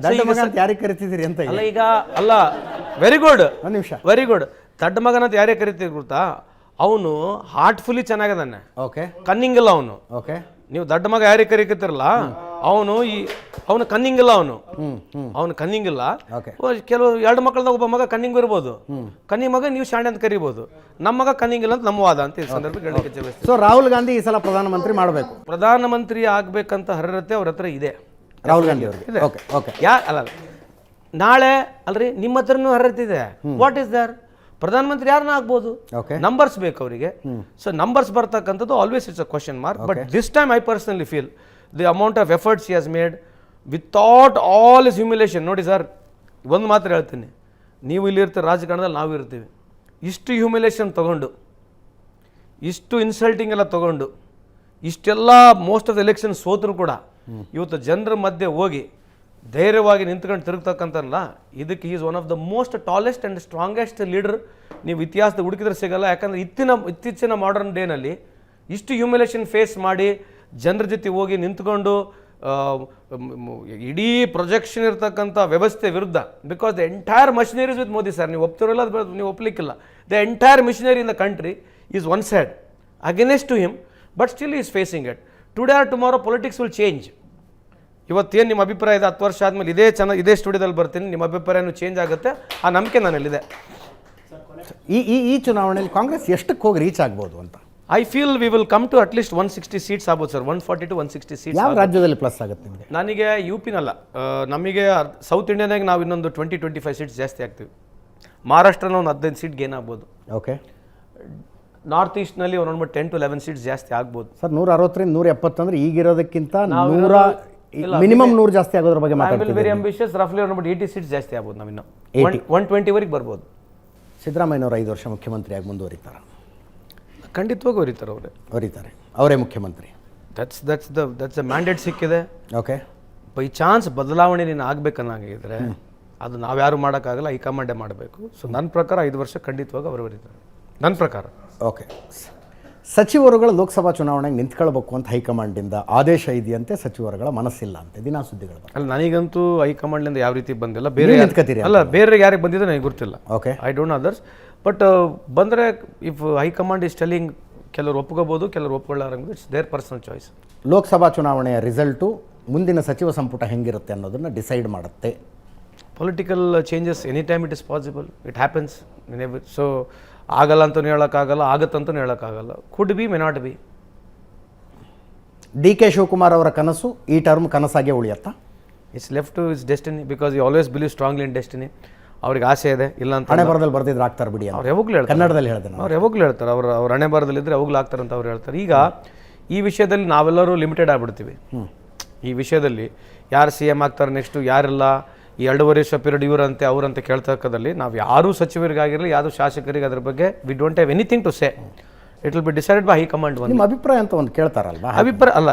ಯಾರಿಗೆ ಕರಿತಿದ್ದೀರಿ ಅಂತ ಅಲ್ಲ ಈಗ ಅಲ್ಲ, ವೆರಿ ಗುಡ್, ಒಂದು ನಿಮಿಷ, ವೆರಿ ಗುಡ್. ದಡ್ಡ ಮಗನಂತ ಯಾರೇ ಕರಿತೀವಿ ಗೊತ್ತಾ, ಅವನು ಹಾರ್ಟ್ಫುಲಿ ಚೆನ್ನಾಗದಾನೆ, ಓಕೆ, ಕನ್ನಿಂಗ್ ಇಲ್ಲ ಅವನು. ಓಕೆ, ನೀವು ದಡ್ಡ ಮಗ ಯಾರಿಗೆ ಕರಿಕತ್ತಿರಲ್ಲ, ಅವನು ಕನ್ನಿಂಗ್ ಇಲ್ಲ, ಅವನು ಕನ್ನಿಂಗ್ ಇಲ್ಲ. ಕೆಲವು 2 ಮಕ್ಕಳದಾಗ ಒಬ್ಬ ಮಗ ಕನ್ನಿಂಗ್ ಇರ್ಬೋದು, ಕನ್ನಿಂಗ್ ಮಗ ನೀವು ಶಾಣೆ ಅಂತ ಕರಿಬೋದು. ನಮ್ಮ ಮಗ ಕನ್ನಿಂಗ್ ಇಲ್ಲ ಅಂತ ನಮ್ಮ ವಾದ ಅಂತ ಈ ಸಂದರ್ಭ ಹೇಳಲಿಕ್ಕೆ ಇಚ್ಛೆ. ಸೊ ರಾಹುಲ್ ಗಾಂಧಿ ಈ ಸಲ ಪ್ರಧಾನಮಂತ್ರಿ ಮಾಡಬೇಕು, ಪ್ರಧಾನಮಂತ್ರಿ ಆಗ್ಬೇಕಂತ ಅರ್ಹತೆ ಅವ್ರ ಹತ್ರ ಇದೆ. ರಾಹುಲ್ ಗಾಂಧಿ ಅವರಿಗೆ ಓಕೆ. ಅಲ್ಲ ನಾಳೆ ಅಲ್ರಿ ನಿಮ್ಮ ಹತ್ರನೂ ಅರ್ಹತೆ ಇದೆ. What is there? ಪ್ರಧಾನಮಂತ್ರಿ ಯಾರನ್ನ ಆಗ್ಬೋದು, ನಂಬರ್ಸ್ ಬೇಕು ಅವರಿಗೆ. ಸೊ ನಂಬರ್ಸ್ ಬರ್ತಕ್ಕಂಥದ್ದು always it's a question mark. But this time I personally feel the amount of efforts he has made without all is humiliation. ನೋಡಿ ಸರ್, ಒಂದು ಮಾತ್ರ ಹೇಳ್ತೀನಿ, ನೀವು ಇಲ್ಲಿ ಇರ್ತೀರ, ರಾಜಕಾರಣದಲ್ಲಿ ನಾವು ಇರ್ತೀವಿ. ಇಷ್ಟು ಹ್ಯೂಮಿಲೇಷನ್ ತೊಗೊಂಡು, ಇಷ್ಟು ಇನ್ಸಲ್ಟಿಂಗ್ ಎಲ್ಲ ತೊಗೊಂಡು, ಇಷ್ಟೆಲ್ಲ ಮೋಸ್ಟ್ ಆಫ್ ದ ಎಲೆಕ್ಷನ್ ಸೋತರು ಕೂಡ ಇವತ್ತು ಜನರ ಮಧ್ಯೆ ಹೋಗಿ ಧೈರ್ಯವಾಗಿ ನಿಂತ್ಕೊಂಡು ತಿರುಗ್ತಕ್ಕಂಥಲ್ಲ, ಇದಕ್ಕೆ is one of the most tallest and strongest leader. ನೀವು ಇತಿಹಾಸದ ಹುಡುಕಿದ್ರೆ ಸಿಗಲ್ಲ. ಯಾಕಂದರೆ ಇತ್ತೀಚಿನ ಮಾಡರ್ನ್ ಡೇನಲ್ಲಿ ಇಷ್ಟು ಹ್ಯೂಮಿಲೇಷನ್ ಫೇಸ್ ಮಾಡಿ ಜನರ ಜೊತೆ ಹೋಗಿ ನಿಂತ್ಕೊಂಡು ಇಡೀ ಪ್ರೊಜೆಕ್ಷನ್ ಇರ್ತಕ್ಕಂಥ ವ್ಯವಸ್ಥೆ ವಿರುದ್ಧ, because the entire machineries with Modi sir, ನೀವು ಒಪ್ತಿರಲ್ಲ, ನೀವು ಒಪ್ಪಲಿಕ್ಕಿಲ್ಲ. The entire missionary in the country is one side against to him, but still is facing it. Today or tomorrow politics will change. ಇವತ್ತೇನು ನಿಮ್ಮ ಅಭಿಪ್ರಾಯ ಇದೆ, 10 ವರ್ಷ ಆದಮೇಲೆ ಇದೇ ಸ್ಟುಡಿಯೋದಲ್ಲಿ ಬರ್ತೀನಿ, ನಿಮ್ಮ ಅಭಿಪ್ರಾಯನೂ ಚೇಂಜ್ ಆಗುತ್ತೆ, ಆ ನಂಬಿಕೆ ನನ್ನಲ್ಲಿದೆ. ಈ ಚುನಾವಣೆಯಲ್ಲಿ ಕಾಂಗ್ರೆಸ್ ಎಷ್ಟಕ್ಕೆ ಹೋಗಿ ರೀಚ್ ಆಗ್ಬೋದು ಅಂತ? I feel we will come to at least 160 seats ಆಗ್ಬೋದು ಸರ್. 140 to 160 seats. ಯಾವ ರಾಜ್ಯದಲ್ಲಿ ಪ್ಲಸ್ ಆಗುತ್ತೆ ನಿಮಗೆ? ನನಗೆ UP-ನಲ್ಲ, ನಮಗೆ ಸೌತ್ ಇಂಡಿಯಾನಾಗ ನಾವು ಇನ್ನೊಂದು 20-25 ಸೀಟ್ಸ್ ಜಾಸ್ತಿ ಆಗ್ತೀವಿ. ಮಹಾರಾಷ್ಟ್ರನ ಒಂದು 15 ಸೀಟ್ ಗೇನ್ ಆಗ್ಬೋದು. ಓಕೆ. ನಾರ್ತ್ ಈಸ್ಟ್ನಲ್ಲಿ ಒಂದು 10 to 11 ಸೀಟ್ಸ್ ಜಾಸ್ತಿ ಆಗ್ಬೋದು ಸರ್. 160ರಿಂದ 170 ಅಂದರೆ ಈಗಿರೋದಕ್ಕಿಂತ ಮಿನಿಮಮ್ 100 ಜಾಸ್ತಿ ಆಗೋದ್ರ ಬಗ್ಗೆ ಮಾತಾಡ್ತೀವಿ. Very ambitious. ರಫ್ಲಿ ಒಂದು 80 ಸೀಟ್ಸ್ ಜಾಸ್ತಿ ಆಗ್ಬೋದು. ನಾವಿನ್ನು 120ವರೆಗೆ ಬರ್ಬೋದು. ಸಿದ್ದರಾಮಯ್ಯನವರು 5 ವರ್ಷ ಮುಖ್ಯಮಂತ್ರಿಯಾಗಿ ಮುಂದುವರಿತಾರೆ? ಖಂಡಿತವಾಗಿ ಹೊರಿತಾರೆ. ಅವರೇ ಮುಖ್ಯಮಂತ್ರಿ. ದಟ್ಸ್ ದ ಮ್ಯಾಂಡೇಟ್ ಸಿಕ್ಕಿದೆ. ಓಕೆ. ಬೈ ಚಾನ್ಸ್ ಬದಲಾವಣೆ ನೀನು ಆಗ್ಬೇಕನ್ನಾಗಿದ್ರೆ ಅದು ನಾವ್ಯಾರು ಮಾಡೋಕ್ಕಾಗಲ್ಲ, ಹೈಕಮಾಂಡೇ ಮಾಡಬೇಕು. ಸೊ ನನ್ನ ಪ್ರಕಾರ 5 ವರ್ಷ ಖಂಡಿತವಾಗಿ ಅವರು ಹೊರಿತಾರೆ, ನನ್ನ ಪ್ರಕಾರ. ಓಕೆ. ಸಚಿವರುಗಳು ಲೋಕಸಭಾ ಚುನಾವಣೆಗೆ ನಿಂತ್ಕೊಳ್ಬೇಕು ಅಂತ ಹೈಕಮಾಂಡಿಂದ ಆದೇಶ ಇದೆಯಂತೆ, ಸಚಿವರುಗಳ ಮನಸ್ಸಿಲ್ಲ ಅಂತೆ ದಿನಾ ಸುದ್ದಿಗಳು. ಅಲ್ಲ, ನನಗಂತೂ ಹೈಕಮಾಂಡ್ನಿಂದ ಯಾವ ರೀತಿ ಬಂದಿಲ್ಲ. ಬೇರೆ ನಿಂತ್ಕೋತೀರಿ? ಅಲ್ಲ, ಬೇರೆ ಯಾರಿಗೆ ಬಂದಿದೆ ನನಗೆ ಗೊತ್ತಿಲ್ಲ. Okay. I don't know others. But ಬಂದರೆ ಇಫ್ ಹೈಕಮಾಂಡ್ ಇಸ್ ಟೆಲ್ಲಿಂಗ್, ಕೆಲವರು ಒಪ್ಕೋಬೋದು, ಕೆಲವರು ಒಪ್ಕೊಳ್ಳಾರಂಗೆ, it's their personal choice. Lok Sabha ಚುನಾವಣೆಯ ರಿಸಲ್ಟು ಮುಂದಿನ ಸಚಿವ ಸಂಪುಟ ಹೆಂಗಿರುತ್ತೆ ಅನ್ನೋದನ್ನು ಡಿಸೈಡ್ ಮಾಡುತ್ತೆ. Political changes any time it is possible, it happens. So ಆಗಲ್ಲ ಅಂತಲೂ ಹೇಳೋಕ್ಕಾಗಲ್ಲ, ಆಗುತ್ತಂತಲೂ ಹೇಳೋಕ್ಕಾಗಲ್ಲ. Could be, may not be. DK Shivakumar ಅವರ ಕನಸು ಈ ಟರ್ಮ್ ಕನಸಾಗೆ ಉಳಿಯತ್ತಾ? It's left to is destiny, because you always believe strongly in destiny. ಅವ್ರಿಗೆ ಆಸೆ ಇದೆ, ಇಲ್ಲ ಅಂತ ಹಣೆ ಬರದಲ್ಲಿ ಬರ್ತಿದ್ರು ಆಗ್ತಾರೆ ಬಿಡಿ ಅವ್ರು ಯಾವಾಗಲೂ ಹೇಳ್ತಾರೆ. ಕನ್ನಡದಲ್ಲಿ ಹೇಳಿದೆ ಅವ್ರು ಯಾವಾಗಲೂ ಹೇಳ್ತಾರೆ, ಅವ್ರ ಹಣೆ ಬರದಲ್ಲಿದ್ದರೆ ಯಾವಾಗಲೂ ಆಗ್ತಾರೆ ಅಂತ ಅವ್ರು ಹೇಳ್ತಾರೆ. ಈಗ ಈ ವಿಷಯದಲ್ಲಿ ನಾವೆಲ್ಲರೂ ಲಿಮಿಟೆಡ್ ಆಗಿಬಿಡ್ತೀವಿ. ಈ ವಿಷಯದಲ್ಲಿ ಯಾರು CM ಆಗ್ತಾರೆ ನೆಕ್ಸ್ಟು, ಯಾರೆಲ್ಲ ಈ 2.5 ವರ್ಷ ಪೀರಿಯಡ್ ಇವರಂತೆ ಅವರಂತೆ ಕೇಳ್ತಕ್ಕದಲ್ಲಿ ನಾವು ಯಾರೂ ಸಚಿವರಿಗಾಗಿರಲಿ, ಯಾರು ಶಾಸಕರಿಗೆ ಅದ್ರ ಬಗ್ಗೆ we don't have anything to say. It will be decided by high command. ನಿಮ್ಮ ಅಭಿಪ್ರಾಯ ಅಂತ ಒಂದು ಕೇಳ್ತಾರಲ್ವಾ? ಅಭಿಪ್ರಾಯ ಅಲ್ಲ,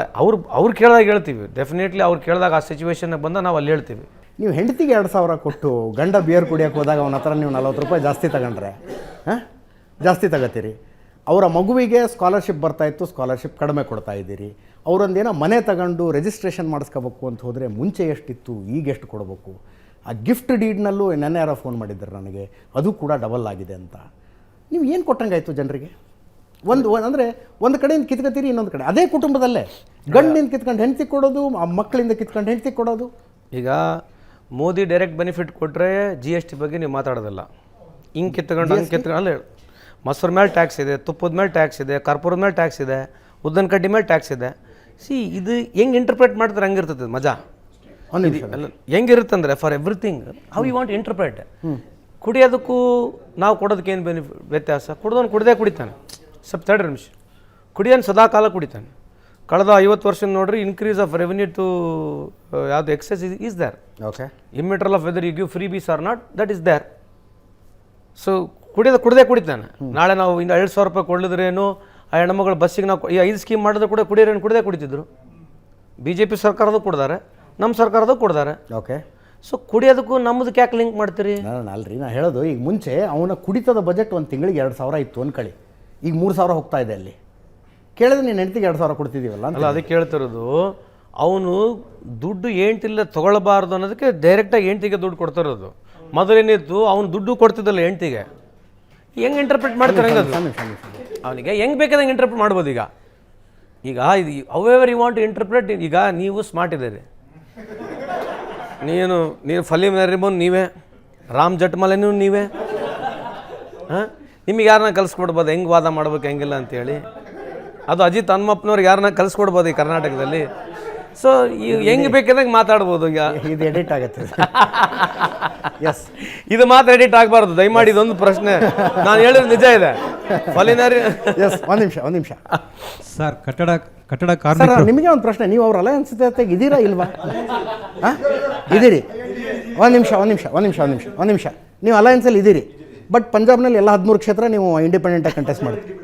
ಅವ್ರು ಕೇಳಿದಾಗ ಹೇಳ್ತೀವಿ. ಡೆಫಿನೆಟ್ಲಿ ಅವ್ರು ಕೇಳಿದಾಗ ಆ ಸಿಚುವೇಶನ್ಗೆ ಬಂದಾಗ ನಾವು ಅಲ್ಲಿ ಹೇಳ್ತೀವಿ. ನೀವು ಹೆಂಡತಿಗೆ 2,000 ಕೊಟ್ಟು ಗಂಡ ಬಿಯರ್ ಕುಡಿಯೋಕೆ ಹೋದಾಗ ಅವನ ಹತ್ರ ನೀವು 40 ರೂಪಾಯಿ ಜಾಸ್ತಿ ತಗೊಂಡ್ರೆ ಜಾಸ್ತಿ ತಗೋತೀರಿ. ಅವರ ಮಗುವಿಗೆ ಸ್ಕಾಲರ್ಶಿಪ್ ಬರ್ತಾಯಿತ್ತು, ಸ್ಕಾಲರ್ಶಿಪ್ ಕಡಿಮೆ ಕೊಡ್ತಾ ಇದ್ದೀರಿ. ಅವರೊಂದೇನೋ ಮನೆ ತಗೊಂಡು ರಿಜಿಸ್ಟ್ರೇಷನ್ ಮಾಡಿಸ್ಕೋಬೇಕು ಅಂತ ಹೋದರೆ ಮುಂಚೆ ಎಷ್ಟಿತ್ತು, ಈಗ ಎಷ್ಟು ಕೊಡಬೇಕು. ಆ ಗಿಫ್ಟ್ ಡೀಡ್ನಲ್ಲೂ ನೆನ್ನೆ ಯಾರೋ ಫೋನ್ ಮಾಡಿದ್ದಾರೆ ನನಗೆ, ಅದು ಕೂಡ ಡಬಲ್ ಆಗಿದೆ ಅಂತ. ನೀವು ಏನು ಕೊಟ್ಟಂಗಾಯ್ತು ಜನರಿಗೆ? ಅಂದರೆ ಒಂದು ಕಡೆಯಿಂದ ಕಿತ್ಕೊತೀರಿ, ಇನ್ನೊಂದು ಕಡೆ ಅದೇ ಕುಟುಂಬದಲ್ಲೇ ಗಂಡಿಂದ ಕಿತ್ಕೊಂಡು ಹೆಂಡತಿ ಕೊಡೋದು, ಆ ಮಕ್ಕಳಿಂದ ಕಿತ್ಕೊಂಡು ಹೆಂಡತಿ ಕೊಡೋದು. ಈಗ ಮೋದಿ ಡೈರೆಕ್ಟ್ ಬೆನಿಫಿಟ್ ಕೊಟ್ಟರೆ GST ಬಗ್ಗೆ ನೀವು ಮಾತಾಡೋದಿಲ್ಲ. ಹಿಂಗೆ ಕಿತ್ಕೊಂಡು ಹಂಗೆ ಕಿತ್ಕೊಂಡು ಅಲ್ಲ, ಮೊಸರು ಮೇಲೆ ಟ್ಯಾಕ್ಸ್ ಇದೆ, ತುಪ್ಪದ ಮೇಲೆ ಟ್ಯಾಕ್ಸ್ ಇದೆ, ಕರ್ಪೂರದ ಮೇಲೆ ಟ್ಯಾಕ್ಸ್ ಇದೆ, ಉದ್ದನ ಕಡ್ಡಿ ಮೇಲೆ ಟ್ಯಾಕ್ಸ್ ಇದೆ. ಇದು ಹೆಂಗೆ ಇಂಟರ್ಪ್ರೇಟ್ ಮಾಡ್ತಾರೆ ಹಂಗಿರ್ತದೆ ಮಜಾ. ಅಲ್ಲ, ಹೆಂಗಿರುತ್ತಂದರೆ for everything how you want interpret. ಕುಡಿಯೋದಕ್ಕೂ ನಾವು ಕೊಡೋದಕ್ಕೆ ಏನು ವ್ಯತ್ಯಾಸ? ಕುಡ್ದವನು ಕುಡಿತಾನೆ. ಸ್ವಲ್ಪ ತಡ್ರಿ ನಿಮಿಷ. ಕುಡಿಯೋನು ಸದಾ ಕಾಲ ಕುಡಿತಾನೆ. ಕಳೆದ 50 ವರ್ಷ ನೋಡ್ರಿ, ಇನ್ಕ್ರೀಸ್ ಆಫ್ ರೆವೆನ್ಯೂ ಟು ಯಾವುದು excess is there. Okay. Immaterial of whether you give freebies or not, that is there. So ಕುಡಿತಾನೆ. ನಾಳೆ ನಾವು ಇನ್ನು 2,000 ರೂಪಾಯಿ ಕೊಡಲಿದ್ರೇನು, ಆ ಹೆಣ್ಮಗಳು ಬಸ್ಸಿಗೆ ನಾವು ಈ 5 ಸ್ಕೀಮ್ ಮಾಡಿದ್ರೆ ಕೂಡ ಕುಡಿತಿದ್ರು. BJP ಸರ್ಕಾರದ್ದು ಕೊಡ್ತಾರೆ, ನಮ್ಮ ಸರ್ಕಾರದ್ದು ಕೊಡ್ತಾರೆ. ಓಕೆ. ಸೊ ಕುಡಿಯೋದಕ್ಕೂ ನಮ್ಮದಕ್ಕೆ ಯಾಕೆ ಲಿಂಕ್ ಮಾಡ್ತೀರಿ? ಅಲ್ರಿ, ನಾನು ಹೇಳೋದು ಈಗ ಮುಂಚೆ ಅವನ ಕುಡಿತದ ಬಜೆಟ್ ಒಂದು ತಿಂಗಳಿಗೆ 2,000 ಇತ್ತು ಅನ್ಕೊಳ್ಳಿ, ಈಗ 3,000 ಹೋಗ್ತಾ ಇದೆ. ಅಲ್ಲಿ ಕೇಳಿದ್ರೆ ನೀನು ಹೆಂಡತಿಗೆ 2,000 ಕೊಡ್ತಿದ್ದೀವಲ್ಲ ಅಲ್ಲ, ಅದಕ್ಕೆ ಹೇಳ್ತಿರೋದು. ಅವನು ದುಡ್ಡು ಹೆಂಡ್ತಿಲ್ಲ ತೊಗೊಳ್ಬಾರ್ದು ಅನ್ನೋದಕ್ಕೆ ಡೈರೆಕ್ಟಾಗಿ ಹೆಂಡ್ತಿಗೆ ದುಡ್ಡು ಕೊಡ್ತಿರೋದು. ಮೊದಲೇನಿತ್ತು ಅವನು ದುಡ್ಡು ಕೊಡ್ತಿದ್ದಲ್ಲ ಹೆಂಡ್ತಿಗೆ. ಹೆಂಗೆ ಇಂಟರ್ಪ್ರಿಟ್ ಮಾಡ್ತಾರೆ? ಅವನಿಗೆ ಹೆಂಗೆ ಬೇಕಾದಂಗೆ ಇಂಟರ್ಪ್ರಿಟ್ ಮಾಡ್ಬೋದು. ಈಗ ಇದು however you want to interpret. ಈಗ ನೀವು ಸ್ಮಾರ್ಟ್ ಇದ್ದೀರಿ, ನೀನು ಫಲೀಮ್ ನರಿಮನ್ ನೀವೇ, ರಾಮ್ ಜಟ್ಮಲೆನೂ ನೀವೇ. ನಿಮಗೆ ಯಾರನ್ನ ಕಲಿಸ್ಕೊಡ್ಬೋದು ಹೆಂಗೆ ವಾದ ಮಾಡ್ಬೇಕು ಹೆಂಗಿಲ್ಲ ಅಂತೇಳಿ. ಅದು ಅಜಿತ್ ಹನುಮಪ್ಪನವ್ರಿಗೆ ಯಾರನ್ನ ಕಲಿಸ್ಕೊಡ್ಬೋದು ಈ ಕರ್ನಾಟಕದಲ್ಲಿ. ಸೊ ಹೆಂಗೆ ಬೇಕಾದಂಗೆ ಮಾತಾಡ್ಬೋದು. ಈಗ ಇದು ಎಡಿಟ್ ಆಗುತ್ತೆ. ಎಸ್, ಇದು ಮಾತ್ರ ಎಡಿಟ್ ಆಗಬಾರ್ದು ದಯಮಾಡಿ. ಇದೊಂದು ಪ್ರಶ್ನೆ ನಾನು ಹೇಳಿದ್ರೆ ನಿಜ ಇದೆ. ಫಲಿನಾರಿ ಎಸ್, ಒಂದು ನಿಮಿಷ ಸರ್. ಕಟ್ಟಡ ಕಾರ್ಮಿಕರು, ನಿಮಗೆ ಒಂದು ಪ್ರಶ್ನೆ. ನೀವು ಅವ್ರ ಅಲಯನ್ಸ್ ಜೊತೆಗೆ ಇದ್ದೀರಾ ಇಲ್ವಾ? ಇದ್ದೀರಿ. ಒಂದು ನಿಮಿಷ. ನೀವು ಅಲಯನ್ಸಲ್ಲಿ ಇದ್ದೀರಿ, ಬಟ್ ಪಂಜಾಬ್ನಲ್ಲಿ ಎಲ್ಲ 13 ಕ್ಷೇತ್ರ ನೀವು ಇಂಡಿಪೆಂಡೆಂಟಾಗಿ ಕಂಟೆಸ್ಟ್ ಮಾಡಿದ್ರಿ.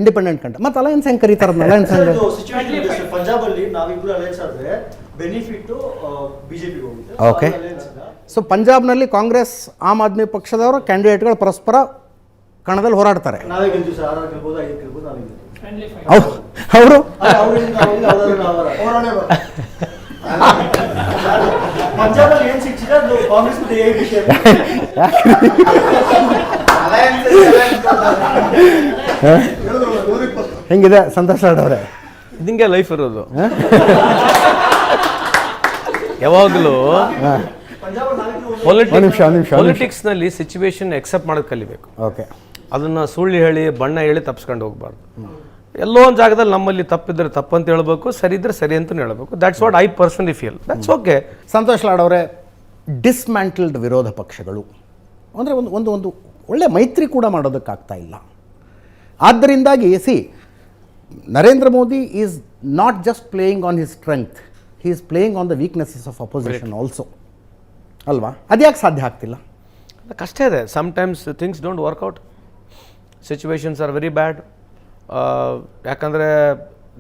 Independent country. ಮತ್ತು ಅಲಯನ್ಸ್ ಹೆಂಗೆ ಕರೀತಾರಲ್ಲ, ಅಲಯನ್ಸ್ ಹೆಂಗೆ? ಪಂಜಾಬ್ ಅಲ್ಲಿ ನಾವಿಬ್ರು ಅಲಯನ್ಸ್ ಆದ್ರೆ ಬೆನಿಫಿಟ್ ಬಿಜೆಪಿಗೆ ಹೋಗುತ್ತೆ. ಓಕೆ. ಸೊ ಪಂಜಾಬ್ನಲ್ಲಿ ಕಾಂಗ್ರೆಸ್ ಆಮ್ ಆದ್ಮಿ ಪಕ್ಷದವರ ಕ್ಯಾಂಡಿಡೇಟ್ಗಳು ಪರಸ್ಪರ ಕಣದಲ್ಲಿ ಹೋರಾಡ್ತಾರೆ. ನಾವೇ ಗೆಲ್ತೀವಿ ಸರ್, 6 ಗೆಲ್ಬೋದು, 5 ಗೆಲ್ಬೋದು, ನಾವೇ ಗೆಲ್ತೀವಿ. ಅವರು ಪಂಜಾಬಲ್ಲಿ ಏನು ಸಿಕ್ಕಿದೆ ಅದು ಕಾಂಗ್ರೆಸ್ ಮತ್ತೆ ಏ ವಿಷಯ. ಹೆಂಗಿದೆ ಸಂತೋಷ್ ಅವರೇ? ಹಿಂಗೆ ಲೈಫ್ ಇರೋದು. ಯಾವಾಗಲೂ ಪೊಲಿಟಿಕ್ಸ್ನಲ್ಲಿ ಸಿಚುವೇಶನ್ ಎಕ್ಸೆಪ್ಟ್ ಮಾಡೋದು ಕಲಿಬೇಕು. ಓಕೆ. ಅದನ್ನು ಸುಳ್ಳು ಹೇಳಿ ಬಣ್ಣ ಹೇಳಿ ತಪ್ಪಿಸ್ಕೊಂಡು ಹೋಗ್ಬಾರ್ದು. ಎಲ್ಲೋ ಒಂದು ಜಾಗದಲ್ಲಿ ನಮ್ಮಲ್ಲಿ ತಪ್ಪಿದ್ರೆ ತಪ್ಪಂತ ಹೇಳ್ಬೇಕು, ಸರಿ ಇದ್ರೆ ಸರಿ ಅಂತ ಹೇಳ್ಬೇಕು. That's what I personally feel. That's okay. Santosh Lad ಅವರೇ, ಡಿಸ್ಮ್ಯಾಂಟಲ್ಡ್ ವಿರೋಧ ಪಕ್ಷಗಳು ಅಂದರೆ ಒಂದು ಒಂದು ಒಳ್ಳೆ ಮೈತ್ರಿ ಕೂಡ ಮಾಡೋದಕ್ಕಾಗ್ತಾ ಇಲ್ಲ. ಆದ್ದರಿಂದಾಗಿ Narendra Modi is not just playing on his strength, he is playing on the weaknesses of opposition also ಅಲ್ವಾ? ಅದ್ಯಾಕೆ ಸಾಧ್ಯ ಆಗ್ತಿಲ್ಲ? ಕಷ್ಟ ಇದೆ. Sometimes things don't work out, situations are very bad. ಯಾಕಂದರೆ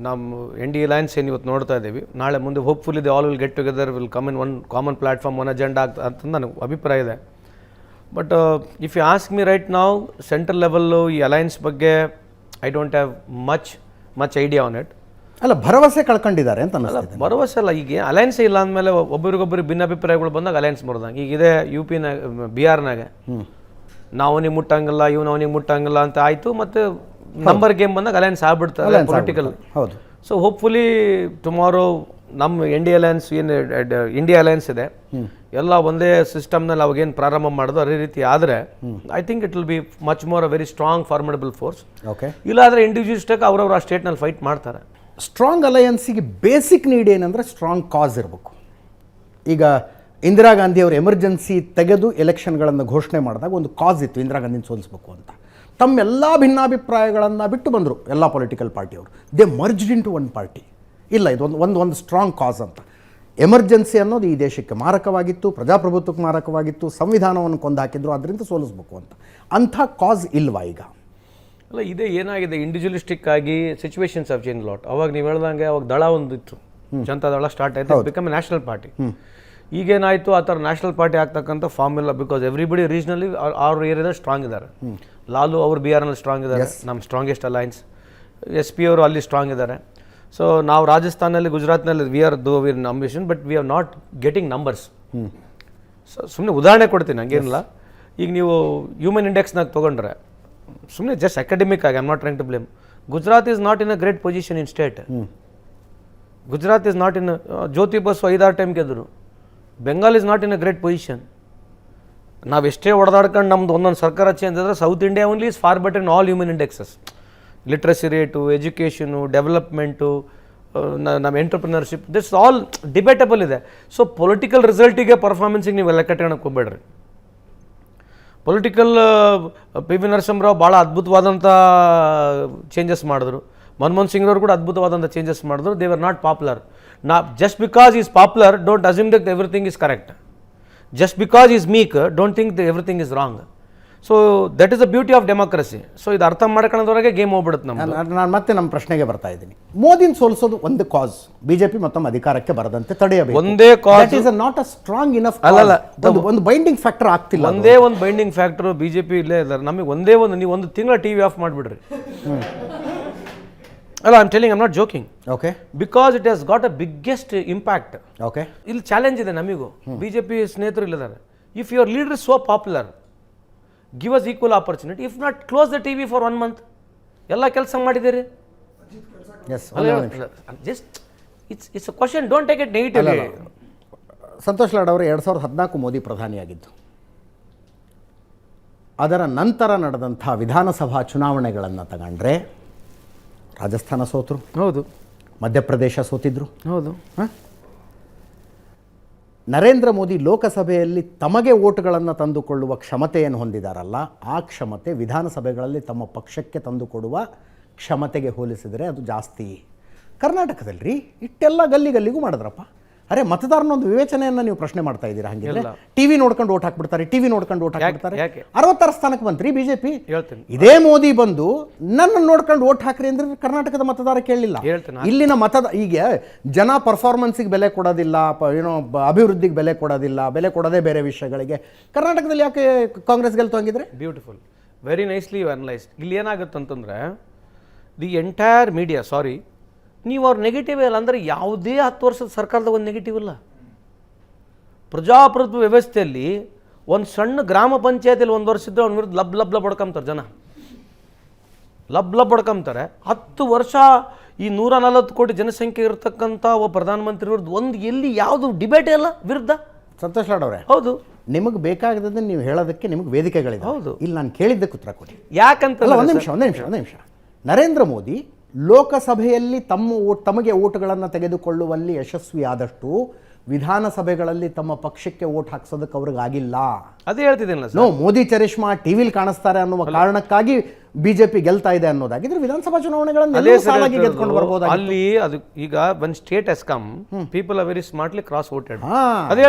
ನಮ್ಮ ND ಅಲಯನ್ಸ್ ಏನು ಇವತ್ತು ನೋಡ್ತಾ ಇದ್ದೀವಿ, ನಾಳೆ ಮುಂದೆ hopefully the all will get together, will come in one common platform, one agenda ಅಂತ ನನಗೆ ಅಭಿಪ್ರಾಯ ಇದೆ. But if you ask me right ನಾವು ಸೆಂಟ್ರಲ್ ಲೆವೆಲ್ಲು ಈ ಅಲಯನ್ಸ್ ಬಗ್ಗೆ I don't have much idea on it. ಅಲ್ಲ, ಭರವಸೆ ಕಳ್ಕೊಂಡಿದ್ದಾರೆ ಅಂತ ಅನ್ನಿಸ್ತದೆ. ಭರವಸೆ ಅಲ್ಲ, ಈಗ ಅಲಯನ್ಸ್ ಇಲ್ಲ ಅಂದಮೇಲೆ ಒಬ್ಬರಿಗೊಬ್ಬರು ಭಿನ್ನಾಭಿಪ್ರಾಯಗಳು ಬಂದಾಗ ಅಲಯನ್ಸ್ ಬರ್ದಂಗೆ. ಈಗ ಇದೆ ಬಿಹಾರ್ನಾಗೆ ನಾವು ಅವನಿಗೆ ಮುಟ್ಟಂಗಿಲ್ಲ, ಇವ್ನು ಅವನಿಗೆ ಮುಟ್ಟಂಗಿಲ್ಲ ಅಂತ ಆಯಿತು, ಮತ್ತು ನಂಬರ್ ಗೇಮ್ ಬಂದಾಗ ಅಲಯನ್ಸ್ ಆಗ್ಬಿಡ್ತಾರೆ ಪೊಲಿಟಿಕಲ್. ಹೌದು. ಸೊ ಹೋಪ್ಫುಲಿ ಟುಮಾರೋ ನಮ್ಮ ND ಅಲಯನ್ಸ್ ಏನು ಇಂಡಿಯಾ ಅಲಯನ್ಸ್ ಇದೆ ಎಲ್ಲ ಒಂದೇ ಸಿಸ್ಟಮ್ನಲ್ಲಿ ಅವಾಗೇನು ಪ್ರಾರಂಭ ಮಾಡೋದು ಅದೇ ರೀತಿ ಆದರೆ I think it will be much more a very strong formidable force. Okay. ಇಲ್ಲಾದರೆ ಇಂಡಿವಿಜುವಲಿಸ್ಟಾಗಿ ಅವರವರು ಆ ಸ್ಟೇಟ್ನಲ್ಲಿ ಫೈಟ್ ಮಾಡ್ತಾರೆ. ಸ್ಟ್ರಾಂಗ್ ಅಲಯನ್ಸಿಗೆ ಬೇಸಿಕ್ ನೀಡ್ ಏನಂದರೆ ಸ್ಟ್ರಾಂಗ್ ಕಾಸ್ ಇರಬೇಕು. ಈಗ ಇಂದಿರಾ ಗಾಂಧಿ ಅವರು ಎಮರ್ಜೆನ್ಸಿ ತೆಗೆದು ಎಲೆಕ್ಷನ್ಗಳನ್ನು ಘೋಷಣೆ ಮಾಡಿದಾಗ ಒಂದು ಕಾಸ್ ಇತ್ತು, ಇಂದಿರಾ ಗಾಂಧಿನ ಸೋಲಿಸಬೇಕು ಅಂತ. ತಮ್ಮೆಲ್ಲ ಭಿನ್ನಾಭಿಪ್ರಾಯಗಳನ್ನು ಬಿಟ್ಟು ಬಂದರು ಎಲ್ಲ ಪೊಲಿಟಿಕಲ್ ಪಾರ್ಟಿಯವರು. They merged in to one party. ಇಲ್ಲ, ಇದು ಒಂದು ಸ್ಟ್ರಾಂಗ್ ಕಾಸ್ ಅಂತ. ಎಮರ್ಜೆನ್ಸಿ ಅನ್ನೋದು ಈ ದೇಶಕ್ಕೆ ಮಾರಕವಾಗಿತ್ತು, ಪ್ರಜಾಪ್ರಭುತ್ವಕ್ಕೆ ಮಾರಕವಾಗಿತ್ತು, ಸಂವಿಧಾನವನ್ನು ಕೊಂದಾಕಿದ್ರು, ಅದರಿಂದ ಸೋಲಿಸಬೇಕು ಅಂತ. ಅಂಥ ಕಾಸ್ ಇಲ್ವಾ ಈಗ? ಅಲ್ಲ, ಇದೇ ಏನಾಗಿದೆ, ಇಂಡಿವಿಜುವಲಿಸ್ಟಿಕ್ ಆಗಿ ಸಿಚುವೇಶನ್ಸ್ ಆಫ್ ಚೇಂಜ್ ಲಾಟ್. ಅವಾಗ ನೀವು ಹೇಳ್ದಂಗೆ ಅವಾಗ ದಳ ಒಂದು ಇತ್ತು, ಜನತಾ ದಳ ಸ್ಟಾರ್ಟ್ ಆಯಿತು, ಬಿಕಮ್ ಎ ನ್ಯಾಷನಲ್ ಪಾರ್ಟಿ. ಈಗೇನಾಯಿತು, ಆ ಥರ ನ್ಯಾಷನಲ್ ಪಾರ್ಟಿ ಆಗ್ತಕ್ಕಂಥ ಫಾರ್ಮ್ ಇಲ್ಲ. ಬಿಕಾಸ್ ಎವ್ರಿಬಡಿ ರೀಜ್ನಲ್ಲಿ ಅವ್ರ ಏರಿಯಾದಲ್ಲಿ ಸ್ಟ್ರಾಂಗ್ ಇದ್ದಾರೆ. ಲಾಲು ಅವರು ಬಿಹಾರ್ನಲ್ಲಿ ಸ್ಟ್ರಾಂಗ್ ಇದ್ದಾರೆ, ನಮ್ಮ ಸ್ಟ್ರಾಂಗೆಸ್ಟ್ ಅಲಯನ್ಸ್. SP ಅವರು ಅಲ್ಲಿ ಸ್ಟ್ರಾಂಗ್ ಇದ್ದಾರೆ. ಸೊ ನಾವು ರಾಜಸ್ಥಾನಲ್ಲಿ, ಗುಜರಾತ್ನಲ್ಲಿ we are ambition, but we are not getting numbers. So ಸುಮ್ಮನೆ ಉದಾಹರಣೆ ಕೊಡ್ತೀನಿ, ಹಂಗೇನಿಲ್ಲ. ಈಗ ನೀವು ಹ್ಯೂಮನ್ ಇಂಡೆಕ್ಸ್ನಾಗ ತೊಗೊಂಡ್ರೆ ಸುಮ್ಮನೆ ಜಸ್ಟ್ ಅಕಾಡೆಮಿಕ್ ಆಗಿ, I am not trying to blame, Gujarat is not in a great position in state. Gujarat is not in Jyoti Basu 5-6 time ಗೆದ್ದರು. Bengal is not in a great position. ನಾವು ಎಷ್ಟೇ ಹೊಡೆದಾಡ್ಕೊಂಡು ನಮ್ದು ಒಂದೊಂದು ಸರ್ಕಾರ ಚೇಂಜ್ ಆದರೆ south India only is far better in all human indexes. Literacy rate, education, development, ನಮ್ಮ entrepreneurship, this all debatable ಇದೆ. ಸೊ ಪೊಲಿಟಿಕಲ್ ರಿಸಲ್ಟಿಗೆ ಪರ್ಫಾರ್ಮೆನ್ಸಿಗೆ ನೀವು ಎಲ್ಲ ಕಟ್ಕೊಳಕ್ಕೆ ಹೋಗ್ಬೇಡ್ರಿ. ಪೊಲಿಟಿಕಲ್ PV ನರಸಿಂಹರಾವ್ ಭಾಳ ಅದ್ಭುತವಾದಂಥ ಚೇಂಜಸ್ ಮಾಡಿದ್ರು. ಮನಮೋಹನ್ ಸಿಂಗ್ರವ್ರು ಕೂಡ ಅದ್ಭುತವಾದಂಥ ಚೇಂಜಸ್ ಮಾಡಿದ್ರು. They are not popular. Just because is popular don't assume that everything is correct. Just because is ಮೀಕ್ don't think the everything is wrong. So that is the beauty of democracy. So ಇದು ಅರ್ಥ ಮಾಡ್ಕೊಳ್ಳೋದ್ರೊಳಗೆ game ಹೋಗ್ಬಿಡುತ್ತೆ ನಮ್ದು. ನಾನು ಮತ್ತೆ ನಮ್ಮ ಪ್ರಶ್ನೆಗೆ ಬರ್ತಾ ಇದ್ದೀನಿ. ಮೋದಿನ ಸೋಲಿಸೋದು ಒಂದು ಕಾಸ್, ಬಿಜೆಪಿ ಮತ್ತೊಮ್ಮೆ ಅಧಿಕಾರಕ್ಕೆ ಬರದಂತೆ ತಡೆಯಬೇಕು. ಒಂದೇ cause is not a strong enough. ಅಲ್ಲ, ಒಂದು ಬೈಂಡಿಂಗ್ ಫ್ಯಾಕ್ಟರ್ ಆಗ್ತಿಲ್ಲ. ಒಂದೇ ಒಂದು ಬೈಂಡಿಂಗ್ ಫ್ಯಾಕ್ಟರ್ BJP ಇಲ್ಲೇ ಇದ್ದಾರೆ. ನಮಗೆ ಒಂದೇ ಒಂದು, ನೀವು ಒಂದು ತಿಂಗಳ TV ಆಫ್ ಮಾಡಿಬಿಡ್ರಿ. ಅಲ್ಲ, I am telling, I am not joking. Okay. Because it has got a biggest impact. Okay. ಇಲ್ಲಿ ಚಾಲೆಂಜ್ ಇದೆ ನಮಗೂ. BJP ಸ್ನೇಹಿತರು ಇಲ್ಲಿದ್ದಾರೆ. If your leader is so popular, give us equal opportunity. If not, close the TV for 1 month. ಎಲ್ಲ ಕೆಲಸ ಮಾಡಿದ್ದೀರಿ. Just it's a question, don't take it negatively. Santosh Lad ಅವರು 2014 ಮೋದಿ ಪ್ರಧಾನಿಯಾಗಿದ್ದು, ಅದರ ನಂತರ ನಡೆದಂಥ ವಿಧಾನಸಭಾ ಚುನಾವಣೆಗಳನ್ನು ತಗೊಂಡ್ರೆ ರಾಜಸ್ಥಾನ ಸೋತರು, ಹೌದು, ಮಧ್ಯಪ್ರದೇಶ ಸೋತಿದ್ರು, ಹೌದು. ನರೇಂದ್ರ ಮೋದಿ ಲೋಕಸಭೆಯಲ್ಲಿ ತಮಗೆ ಓಟ್ಗಳನ್ನು ತಂದುಕೊಳ್ಳುವ ಕ್ಷಮತೆಯನ್ನು ಹೊಂದಿದಾರಲ್ಲ, ಆ ಕ್ಷಮತೆ ವಿಧಾನಸಭೆಗಳಲ್ಲಿ ತಮ್ಮ ಪಕ್ಷಕ್ಕೆ ತಂದುಕೊಡುವ ಕ್ಷಮತೆಗೆ ಹೋಲಿಸಿದರೆ ಅದು ಜಾಸ್ತಿ. ಕರ್ನಾಟಕದಲ್ಲಿ ಇಷ್ಟೆಲ್ಲ ಗಲ್ಲಿಗೂ ಮಾಡಿದ್ರಪ್ಪ. ಅರೆ ಮತದಾರನ ಒಂದು ವಿವೇಚನೆಯನ್ನು ನೀವು ಪ್ರಶ್ನೆ ಮಾಡ್ತಾ ಇದ್ದೀರಾ ಹಂಗಿದ್ರೆ ಟಿವಿ ನೋಡ್ಕೊಂಡು ಓಟ್ ಹಾಕ್ಬಿಡ್ತಾರೆ, ಟಿವಿ ನೋಡ್ಕೊಂಡು ಓಟ್ ಹಾಕ್ಬಿಡ್ತಾರೆ. ಯಾಕೆ? 66 ಸ್ಥಾನಕ್ಕೆ ಬಂತ್ರಿ ಬಿಜೆಪಿ. ಹೇಳ್ತೀನಿ. ಇದೇ ಮೋದಿ ಬಂದು ನನ್ನ ನೋಡ್ಕೊಂಡು ಓಟ್ ಹಾಕ್ರಿ ಅಂದ್ರೆ ಕರ್ನಾಟಕದ ಮತದಾರ ಕೇಳಲಿಲ್ಲ. ಇಲ್ಲಿನ ಈಗ ಜನ ಪರ್ಫಾರ್ಮೆನ್ಸಿಗೆ ಬೆಲೆ ಕೊಡೋದಿಲ್ಲ, ಅಭಿವೃದ್ಧಿಗೆ ಬೆಲೆ ಕೊಡೋದೇ ಬೇರೆ ವಿಷಯಗಳಿಗೆ. ಕರ್ನಾಟಕದಲ್ಲಿ ಯಾಕೆ ಕಾಂಗ್ರೆಸ್ ಗೆಲ್ತು ಹಂಗಿದ್ರೆ? Beautiful, very nicely you analyse. ಇಲ್ಲಿ ಏನಾಗುತ್ತೆ ಅಂತಂದರೆ ದಿ ಎಂಟೈರ್ ಮೀಡಿಯಾ, ಸಾರಿ, ನೀವು ಅವ್ರ ನೆಗೆಟಿವ್ ಇಲ್ಲ ಅಂದರೆ ಯಾವುದೇ 10 ವರ್ಷದ ಸರ್ಕಾರದ ಒಂದು ನೆಗೆಟಿವ್ ಇಲ್ಲ. ಪ್ರಜಾಪ್ರಭುತ್ವ ವ್ಯವಸ್ಥೆಯಲ್ಲಿ ಒಂದು ಸಣ್ಣ ಗ್ರಾಮ ಪಂಚಾಯತಿಯಲ್ಲಿ 1 ವರ್ಷ ಇದ್ದರೆ ಅವ್ನ ವಿರುದ್ಧ ಲಬ್ ಬಡ್ಕೊಂತಾರೆ ಜನ, ಲಬ್ ಬಡ್ಕೊಂತಾರೆ. 10 ವರ್ಷ ಈ 140 ಕೋಟಿ ಜನಸಂಖ್ಯೆ ಇರತಕ್ಕಂಥ ಒಬ್ಬ ಪ್ರಧಾನಮಂತ್ರಿ ವಿರುದ್ಧ ಒಂದು ಎಲ್ಲಿ ಯಾವುದು ಡಿಬೇಟೇ ಇಲ್ಲ ವಿರುದ್ಧ. ಸಂತೋಷ್ ಲಾಡ್ ಅವರೇ, ಹೌದು, ನಿಮಗೆ ಬೇಕಾಗದನ್ನು ನೀವು ಹೇಳೋದಕ್ಕೆ ನಿಮಗೆ ವೇದಿಕೆಗಳಿದೆ. ಹೌದು, ಇಲ್ಲಿ ನಾನು ಕೇಳಿದ್ದಕ್ಕೆ ಉತ್ತರ ಕೊಡಿ. ಯಾಕಂತ ಒಂದು ನಿಮಿಷ. ನರೇಂದ್ರ ಮೋದಿ ಲೋಕಸಭೆಯಲ್ಲಿ ತಮಗೆ ಓಟ್ಗಳನ್ನು ತೆಗೆದುಕೊಳ್ಳುವಲ್ಲಿ ಯಶಸ್ವಿಯಾದಷ್ಟು ವಿಧಾನಸಭೆಗಳಲ್ಲಿ ತಮ್ಮ ಪಕ್ಷಕ್ಕೆ ಓಟ್ ಹಾಕ್ಸೋದಕ್ಕೆ ಅವ್ರಿಗಾಗಿಲ್ಲ. ಅದೇ ಹೇಳ್ತಿದ್ದೀನಲ್ಲ ನೋ, ಮೋದಿ ಚರಿಷ್ಮಾ ಟಿವಿಲಿ ಕಾಣಿಸ್ತಾರೆ ಅನ್ನುವ ಕಾರಣಕ್ಕಾಗಿ ಬಿಜೆಪಿ ಗೆಲ್ತಾ ಇದೆ ಅನ್ನೋದಾಗಿದ್ರೆ ವಿಧಾನಸಭಾ ಚುನಾವಣೆಗಳನ್ನು ಗೆದ್ಕೊಂಡು ಬರ್ಬೋದು. ಅಲ್ಲಿ ಅದು ಈಗ ಒಂದು state yes come people are very smartly cross voted. ಅದೇ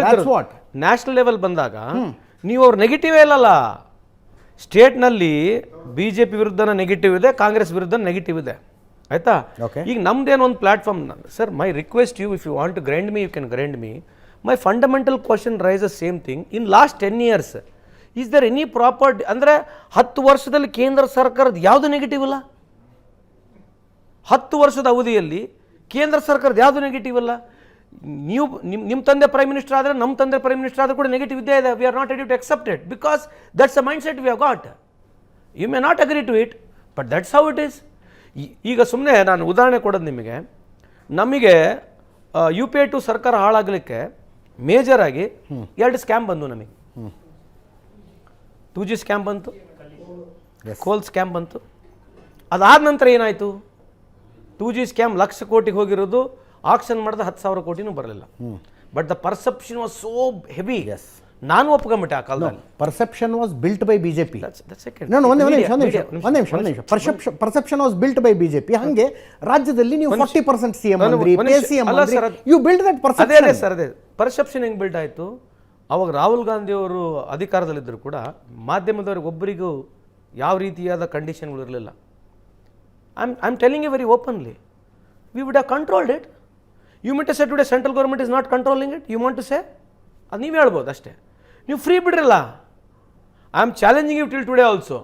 ನ್ಯಾಷನಲ್ ಲೆವೆಲ್ ಬಂದಾಗ ನೀವು ಅವ್ರ ನೆಗೆಟಿವ್ ಇಲ್ಲಲ್ಲ. ಸ್ಟೇಟ್ನಲ್ಲಿ ಬಿಜೆಪಿ ವಿರುದ್ಧನ ನೆಗೆಟಿವ್ ಇದೆ, ಕಾಂಗ್ರೆಸ್ ವಿರುದ್ಧ ನೆಗೆಟಿವ್ ಇದೆ, ಆಯ್ತಾ? ಈಗ ನಮ್ದೇನು ಒಂದು platform. Sir, my request you, if you want to grind me, you can grind me. My fundamental question raise the same thing. In last 10 years is there any proper, ಅಂದರೆ 10 ವರ್ಷದಲ್ಲಿ ಕೇಂದ್ರ ಸರ್ಕಾರದ ಯಾವುದು ನೆಗೆಟಿವ್ ಇಲ್ಲ. 10 ವರ್ಷದ ಅವಧಿಯಲ್ಲಿ ಕೇಂದ್ರ ಸರ್ಕಾರದ ಯಾವುದು ನೆಗೆಟಿವ್ ಇಲ್ಲ. ನೀವು ನಿಮ್ಮ ತಂದೆ ಪ್ರೈಮ್ ಮಿನಿಸ್ಟರ್ ಆದರೆ, ನಮ್ಮ ತಂದೆ ಪ್ರೈಮ್ ಮಿನಿಸ್ಟರ್ ಆದರೂ ಕೂಡ ನೆಗೆಟಿವ್ ಇದ್ದೇ ಇದೆ. We are not ready to accept it because that's a mind set we have got. You may not agree to it, but that's how it is. ಈಗ ಸುಮ್ಮನೆ ನಾನು ಉದಾಹರಣೆ ಕೊಡೋದು ನಿಮಗೆ. ನಮಗೆ UPA 2 ಸರ್ಕಾರ ಹಾಳಾಗಲಿಕ್ಕೆ ಮೇಜರಾಗಿ 2 ಸ್ಕ್ಯಾಮ್ ಬಂದು. ನಮಗೆ 2G ಸ್ಕ್ಯಾಮ್ ಬಂತು, ಕೋಲ್ ಸ್ಕ್ಯಾಮ್ ಬಂತು. ಅದಾದ ನಂತರ ಏನಾಯಿತು? 2G ಸ್ಕ್ಯಾಮ್ 1,00,000 ಕೋಟಿಗೆ ಹೋಗಿರೋದು ಆಕ್ಷನ್ ಮಾಡಿದ 10,000 ಕೋಟಿನೂ ಬರಲಿಲ್ಲ. But the perception was so heavy. ನಾನು ಒಪ್ಕೊಂಬಿಟ್ಟೆ ಆ ಕಾಲದಲ್ಲಿ. Perception was built by BJP. Perception was built by BJP. ಹಂಗೆ ರಾಜ್ಯದಲ್ಲಿ ನೀವು 40% CM you build that perception. ಅದೇ ಸರ್, ಅದೇ ಪರ್ಸೆಪ್ಷನ್ ಹೆಂಗೆ ಬಿಲ್ಡ್ ಆಯಿತು? ಅವಾಗ ರಾಹುಲ್ ಗಾಂಧಿ ಅವರು ಅಧಿಕಾರದಲ್ಲಿದ್ದರು ಕೂಡ ಮಾಧ್ಯಮದವ್ರಿಗೆ ಒಬ್ಬರಿಗೂ ಯಾವ ರೀತಿಯಾದ ಕಂಡೀಷನ್ಗಳು ಇರಲಿಲ್ಲ. I am telling you very openly, we would have controlled it. You might say today central government is not controlling it. You want to say ಅದು ನೀವು ಹೇಳ್ಬೋದು ಅಷ್ಟೇ. ನೀವು ಫ್ರೀ ಬಿಡ್ರಲ್ಲ. I am challenging you till today also.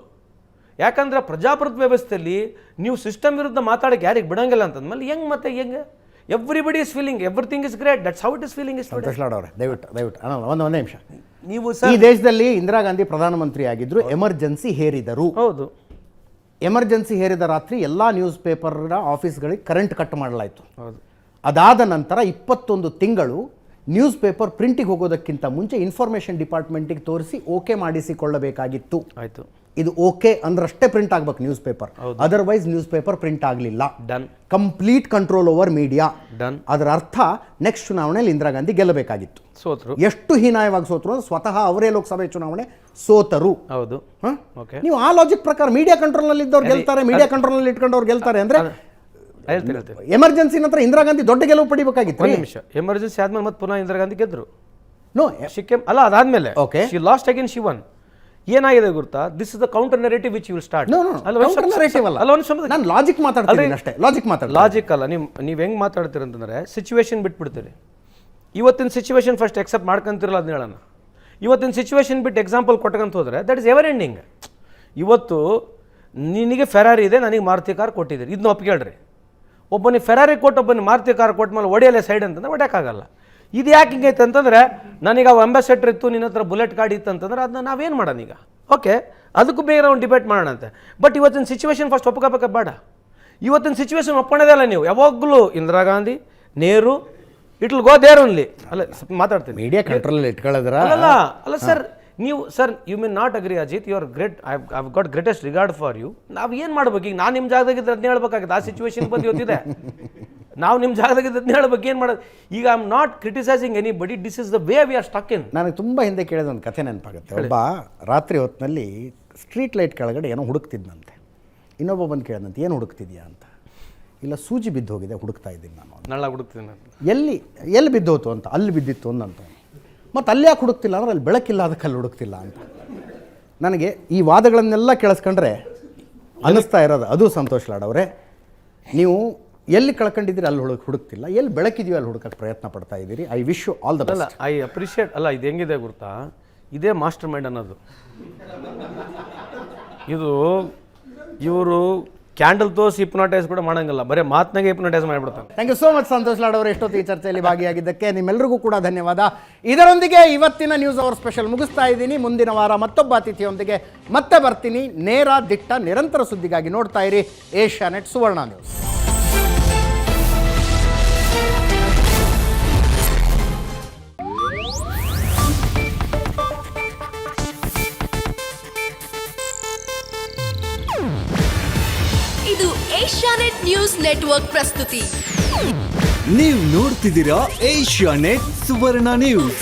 ಯಾಕಂದರೆ ಪ್ರಜಾಪ್ರಭುತ್ವ ವ್ಯವಸ್ಥೆಯಲ್ಲಿ ನೀವು ಸಿಸ್ಟಮ್ ವಿರುದ್ಧ ಮಾತಾಡೋಕ್ಕೆ ಯಾರಿಗೆ ಬಿಡೋಂಗಿಲ್ಲ ಅಂತಂದ್ಮೇಲೆ ಹೆಂಗೆ everybody is feeling everything is great. That's how it is feeling is today. ದಯವಿಟ್ಟು ಒಂದು ನಿಮಿಷ. ನೀವು ಈ ದೇಶದಲ್ಲಿ ಇಂದಿರಾ ಗಾಂಧಿ ಪ್ರಧಾನಮಂತ್ರಿ ಆಗಿದ್ರು, ಎಮರ್ಜೆನ್ಸಿ ಹೇರಿದರು. ಹೌದು, ಎಮರ್ಜೆನ್ಸಿ ಹೇರಿದ ರಾತ್ರಿ ಎಲ್ಲ ನ್ಯೂಸ್ ಪೇಪರ್ನ ಆಫೀಸ್ಗಳಿಗೆ ಕರೆಂಟ್ ಕಟ್ ಮಾಡಲಾಯಿತು. ಹೌದು. ಅದಾದ ನಂತರ 21 ತಿಂಗಳು ನ್ಯೂಸ್ ಪೇಪರ್ ಪ್ರಿಂಟಿಗೆ ಹೋಗೋದಕ್ಕಿಂತ ಮುಂಚೆ ಇನ್ಫಾರ್ಮೇಷನ್ ಡಿಪಾರ್ಟ್ಮೆಂಟಿಗೆ ತೋರಿಸಿ ಓಕೆ ಮಾಡಿಸಿಕೊಳ್ಳಬೇಕಾಗಿತ್ತು. ಆಯಿತು. ಇದು ಓಕೆ ಅಂದ್ರಷ್ಟೇ ಪ್ರಿಂಟ್ ಆಗ್ಬೇಕು newspaper, otherwise newspaper print ಆಗಲಿಲ್ಲ. Done. Complete control over media. Done. ಅದರ ಅರ್ಥ ನೆಕ್ಸ್ಟ್ ಚುನಾವಣೆಯಲ್ಲಿ ಇಂದಿರಾ ಗಾಂಧಿ ಗೆಲ್ಲಬೇಕಾಗಿತ್ತು. ಸೋತರು. ಎಷ್ಟು ಹೀನಾಯವಾಗಿ ಸೋತರು ಅಂದ್ರೆ ಸ್ವತಃ ಅವರೇ ಲೋಕಸಭೆ ಚುನಾವಣೆ ಸೋತರು. ಹೌದು. ನೀವು ಆ ಲಾಜಿಕ್ ಪ್ರಕಾರ ಮೀಡಿಯಾ ಕಂಟ್ರೋಲ್ನಲ್ಲಿ ಇದ್ದವ್ರು ಗೆಲ್ತಾರೆ, ಮೀಡಿಯಾ ಕಂಟ್ರೋಲ್ನಲ್ಲಿ ಇಟ್ಕೊಂಡವ್ರು ಗೆಲ್ತಾರೆ ಅಂದ್ರೆ ಎಮರ್ಜೆನ್ಸಿ ನಂತರ ಇಂದಿರಾ ಗಾಂಧಿ ದೊಡ್ಡ ಗೆಲುವು ಪಡಿಬೇಕಾಗಿತ್ತು. ನಿಮಿಷ, ಎಮರ್ಜೆನ್ಸಿ ಆದ್ಮೇಲೆ ಮತ್ತೆ ಪುನಃ ಇಂದಿರಾ ಗಾಂಧಿ ಗೆದ್ರು. ನೋ, ಅಲ್ಲ, ಅದಾದ್ಮೇಲೆ okay, she lost again she won. ಏನಾಗಿದೆ ಗೊತ್ತಾ? This is the counter narrative which you will start. ನಾನು ಲಾಜಿಕ್ ಮಾತಾಡ್ತೀನಿ ಅಷ್ಟೇ. ಲಾಜಿಕ್ ಅಲ್ಲ. ನೀವು ಹೆಂಗ್ ಮಾತಾಡ್ತೀರ ಅಂತಂದ್ರೆ ಸಿಚುವೇಶನ್ ಬಿಟ್ಬಿಡ್ತೀರಿ. ಇವತ್ತಿನ ಸಿಚುವೇಶನ್ ಫಸ್ಟ್ ಎಕ್ಸೆಪ್ಟ್ ಮಾಡ್ಕೊಂತಿರಲ್ಲ, ಅದನ್ನ ಹೇಳೋಣ. ಇವತ್ತಿನ ಸಿಚುವೇಶನ್ ಬಿಟ್ಟು ಎಕ್ಸಾಂಪಲ್ ಕೊಟ್ಕೊಂತ ಹೋದ್ರೆ ದಟ್ ಇಸ್ ಎವರ್ ಎಂಡಿಂಗ್. ಇವತ್ತು ನಿನಗೆ ಫೆರಾರಿ ಇದೆ, ನನಗೆ ಮಾರುತಿ ಕಾರ್ ಕೊಟ್ಟಿದ್ದೀರಿ, ಇದನ್ನ ಒಪ್ಪಿಕೇಳ್ರಿ. ಒಬ್ಬನಿಗೆ ಫೆರಾರಿ ಕೊಟ್ಟು ಒಬ್ಬನಿಗೆ ಮಾರುತಿ ಕಾರ್ ಕೊಟ್ಟ ಮೇಲೆ ಒಡೆಯಲ್ಲೇ ಸೈಡ್ ಅಂತಂದ್ರೆ ಹೊಡ್ಯೋಕ್ಕಾಗಲ್ಲ. ಇದು ಯಾಕೆ ಹಿಂಗೈತೆ ಅಂತಂದರೆ, ನನಗೆ ಅವು ಅಂಬಾಸೆಡರ್ ಇತ್ತು, ನಿನ್ನ ಹತ್ರ ಬುಲೆಟ್ ಗಾಡಿ ಇತ್ತು ಅಂತಂದ್ರೆ ಅದನ್ನ ನಾವೇನು ಮಾಡೋಣ ಈಗ? ಓಕೆ, ಅದಕ್ಕೂ ಬೇರೆ ಒಂದು ಡಿಬೇಟ್ ಮಾಡೋಣಂತೆ. ಬಟ್ ಇವತ್ತಿನ ಸಿಚುವೇಶನ್ ಫಸ್ಟ್ ಒಪ್ಕೋಬೇಕ ಬೇಡ? ಇವತ್ತಿನ ಸಿಚುವೇಶನ್ ಒಪ್ಕೊಂಡೇ ಇಲ್ಲ ನೀವು. ಯಾವಾಗಲೂ Indira Gandhi, Nehru, it will go there only. ಅಲ್ಲ, ಮಾತಾಡ್ತೀನಿ ಮೀಡಿಯಾ ಕಂಟ್ರೋಲ್ ಇಟ್ಕೊಳ್ಳೋದ್ರ ಅಲ್ಲ ಸರ್. ನೀವು sir, you may not agree Ajit, you are great, I have got greatest regard for you. ನಾವು ಏನು ಮಾಡ್ಬೇಕು ಈಗ? ನಾನು ನಿಮ್ಮ ಜಾಗದಾಗಿದ್ದರೆ ಅದನ್ನ ಹೇಳ್ಬೇಕಾಗಿದೆ. ಆ ಸಿಚುವೇಶನ್ ಬಂದು ಇವತ್ತಿದೆ. ನಾವು ನಿಮ್ಮ ಜಾಗದಾಗಿದ್ದ ಅದನ್ನ ಹೇಳ್ಬೇಕು. ಏನು ಮಾಡೋದು ಈಗ? I am not criticising any body, this is the way we are stuck in. ನನಗೆ ತುಂಬ ಹಿಂದೆ ಕೇಳಿದ ಒಂದು ಕಥೆ ನೆನಪಾಗುತ್ತೆ. ಒಬ್ಬ ರಾತ್ರಿ ಹೊತ್ತಿನಲ್ಲಿ ಸ್ಟ್ರೀಟ್ ಲೈಟ್ ಕೆಳಗಡೆ ಏನೋ ಹುಡುಕ್ತಿದ್ದಂತೆ. ಇನ್ನೊಬ್ಬ ಬಂದು ಕೇಳಿದಂತೆ, ಏನು ಹುಡುಕ್ತಿದ್ಯಾ ಅಂತ. ಇಲ್ಲ ಸೂಜಿ ಬಿದ್ದು ಹೋಗಿದೆ ಹುಡುಕ್ತಾ ಇದ್ದೀನಿ ನಾನು. ನಾಳೆ ಹುಡುಕ್ತೀನಿ ನಾನು. ಎಲ್ಲಿ ಬಿದ್ದೋತು ಅಂತ, ಅಲ್ಲಿ ಬಿದ್ದಿತ್ತು ಅಂದಂತ. ಮತ್ತು ಅಲ್ಲಿ ಯಾಕೆ ಹುಡುಕ್ತಿಲ್ಲ ಅಂದ್ರೆ ಅಲ್ಲಿ ಬೆಳಕಿಲ್ಲ, ಅದಕ್ಕೆ ಅಲ್ಲಿ ಹುಡುಕ್ತಿಲ್ಲ ಅಂತ. ನನಗೆ ಈ ವಾದಗಳನ್ನೆಲ್ಲ ಕೇಳಿಸ್ಕೊಂಡ್ರೆ ಅನ್ನಿಸ್ತಾ ಇರೋದು ಅದು ಸಂತೋಷ್ ಲಾಡ್ ಅವರೇ, ನೀವು ಎಲ್ಲಿ ಕಳ್ಕೊಂಡಿದ್ದೀರಿ ಅಲ್ಲಿ ಹುಡುಕ್ತಿಲ್ಲ, ಎಲ್ಲಿ ಬೆಳಕಿದೆಯೋ ಅಲ್ಲಿ ಹುಡುಕಕ್ಕೆ ಪ್ರಯತ್ನ ಪಡ್ತಾ ಇದ್ದೀರಿ. I wish you all the best. ಅಲ್ಲ, ಐ ಅಪ್ರಿಷಿಯೇಟ್. ಅಲ್ಲ, ಇದು ಹೆಂಗಿದೆ ಗೊತ್ತಾ, ಇದೇ ಮಾಸ್ಟರ್ ಮೈಂಡ್ ಅನ್ನೋದು. ಇದು ಇವರು ಕ್ಯಾಂಡಲ್ ತೋರಿಸಿ ಹಿಪ್ನೋಟೈಸ್ ಕೂಡ ಮಾಡೋಂಗಿಲ್ಲ, ಬರೀ ಮಾತನಾಗೆ ಹಿಪ್ನೋಟೈಸ್ ಮಾಡಿಬಿಡ್ತಾರೆ. Thank you so much Santosh Lad ಅವರು ಎಷ್ಟೊತ್ತು ಈ ಚರ್ಚೆಯಲ್ಲಿ ಭಾಗಿಯಾಗಿದ್ದಕ್ಕೆ ನಿಮ್ಮೆಲ್ಲರಿಗೂ ಕೂಡ ಧನ್ಯವಾದ. ಇದರೊಂದಿಗೆ ಇವತ್ತಿನ ನ್ಯೂಸ್ ಅವರ್ ಸ್ಪೆಷಲ್ ಮುಗಿಸ್ತಾ ಇದ್ದೀನಿ. ಮುಂದಿನ ವಾರ ಮತ್ತೊಬ್ಬ ಅತಿಥಿಯೊಂದಿಗೆ ಮತ್ತೆ ಬರ್ತೀನಿ. ನೇರ, ದಿಟ್ಟ, ನಿರಂತರ ಸುದ್ದಿಗಾಗಿ ನೋಡ್ತಾ ಇರಿ ಏಷ್ಯಾನೆಟ್ ಸುವರ್ಣ ನ್ಯೂಸ್. ಇದು ಏಷ್ಯಾನೆಟ್ ನ್ಯೂಸ್ ನೆಟ್ವರ್ಕ್ ಪ್ರಸ್ತುತಿ. ನೀವು ನೋಡ್ತಿದ್ದೀರಾ ಏಷ್ಯಾನೆಟ್ ಸುವರ್ಣ ನ್ಯೂಸ್.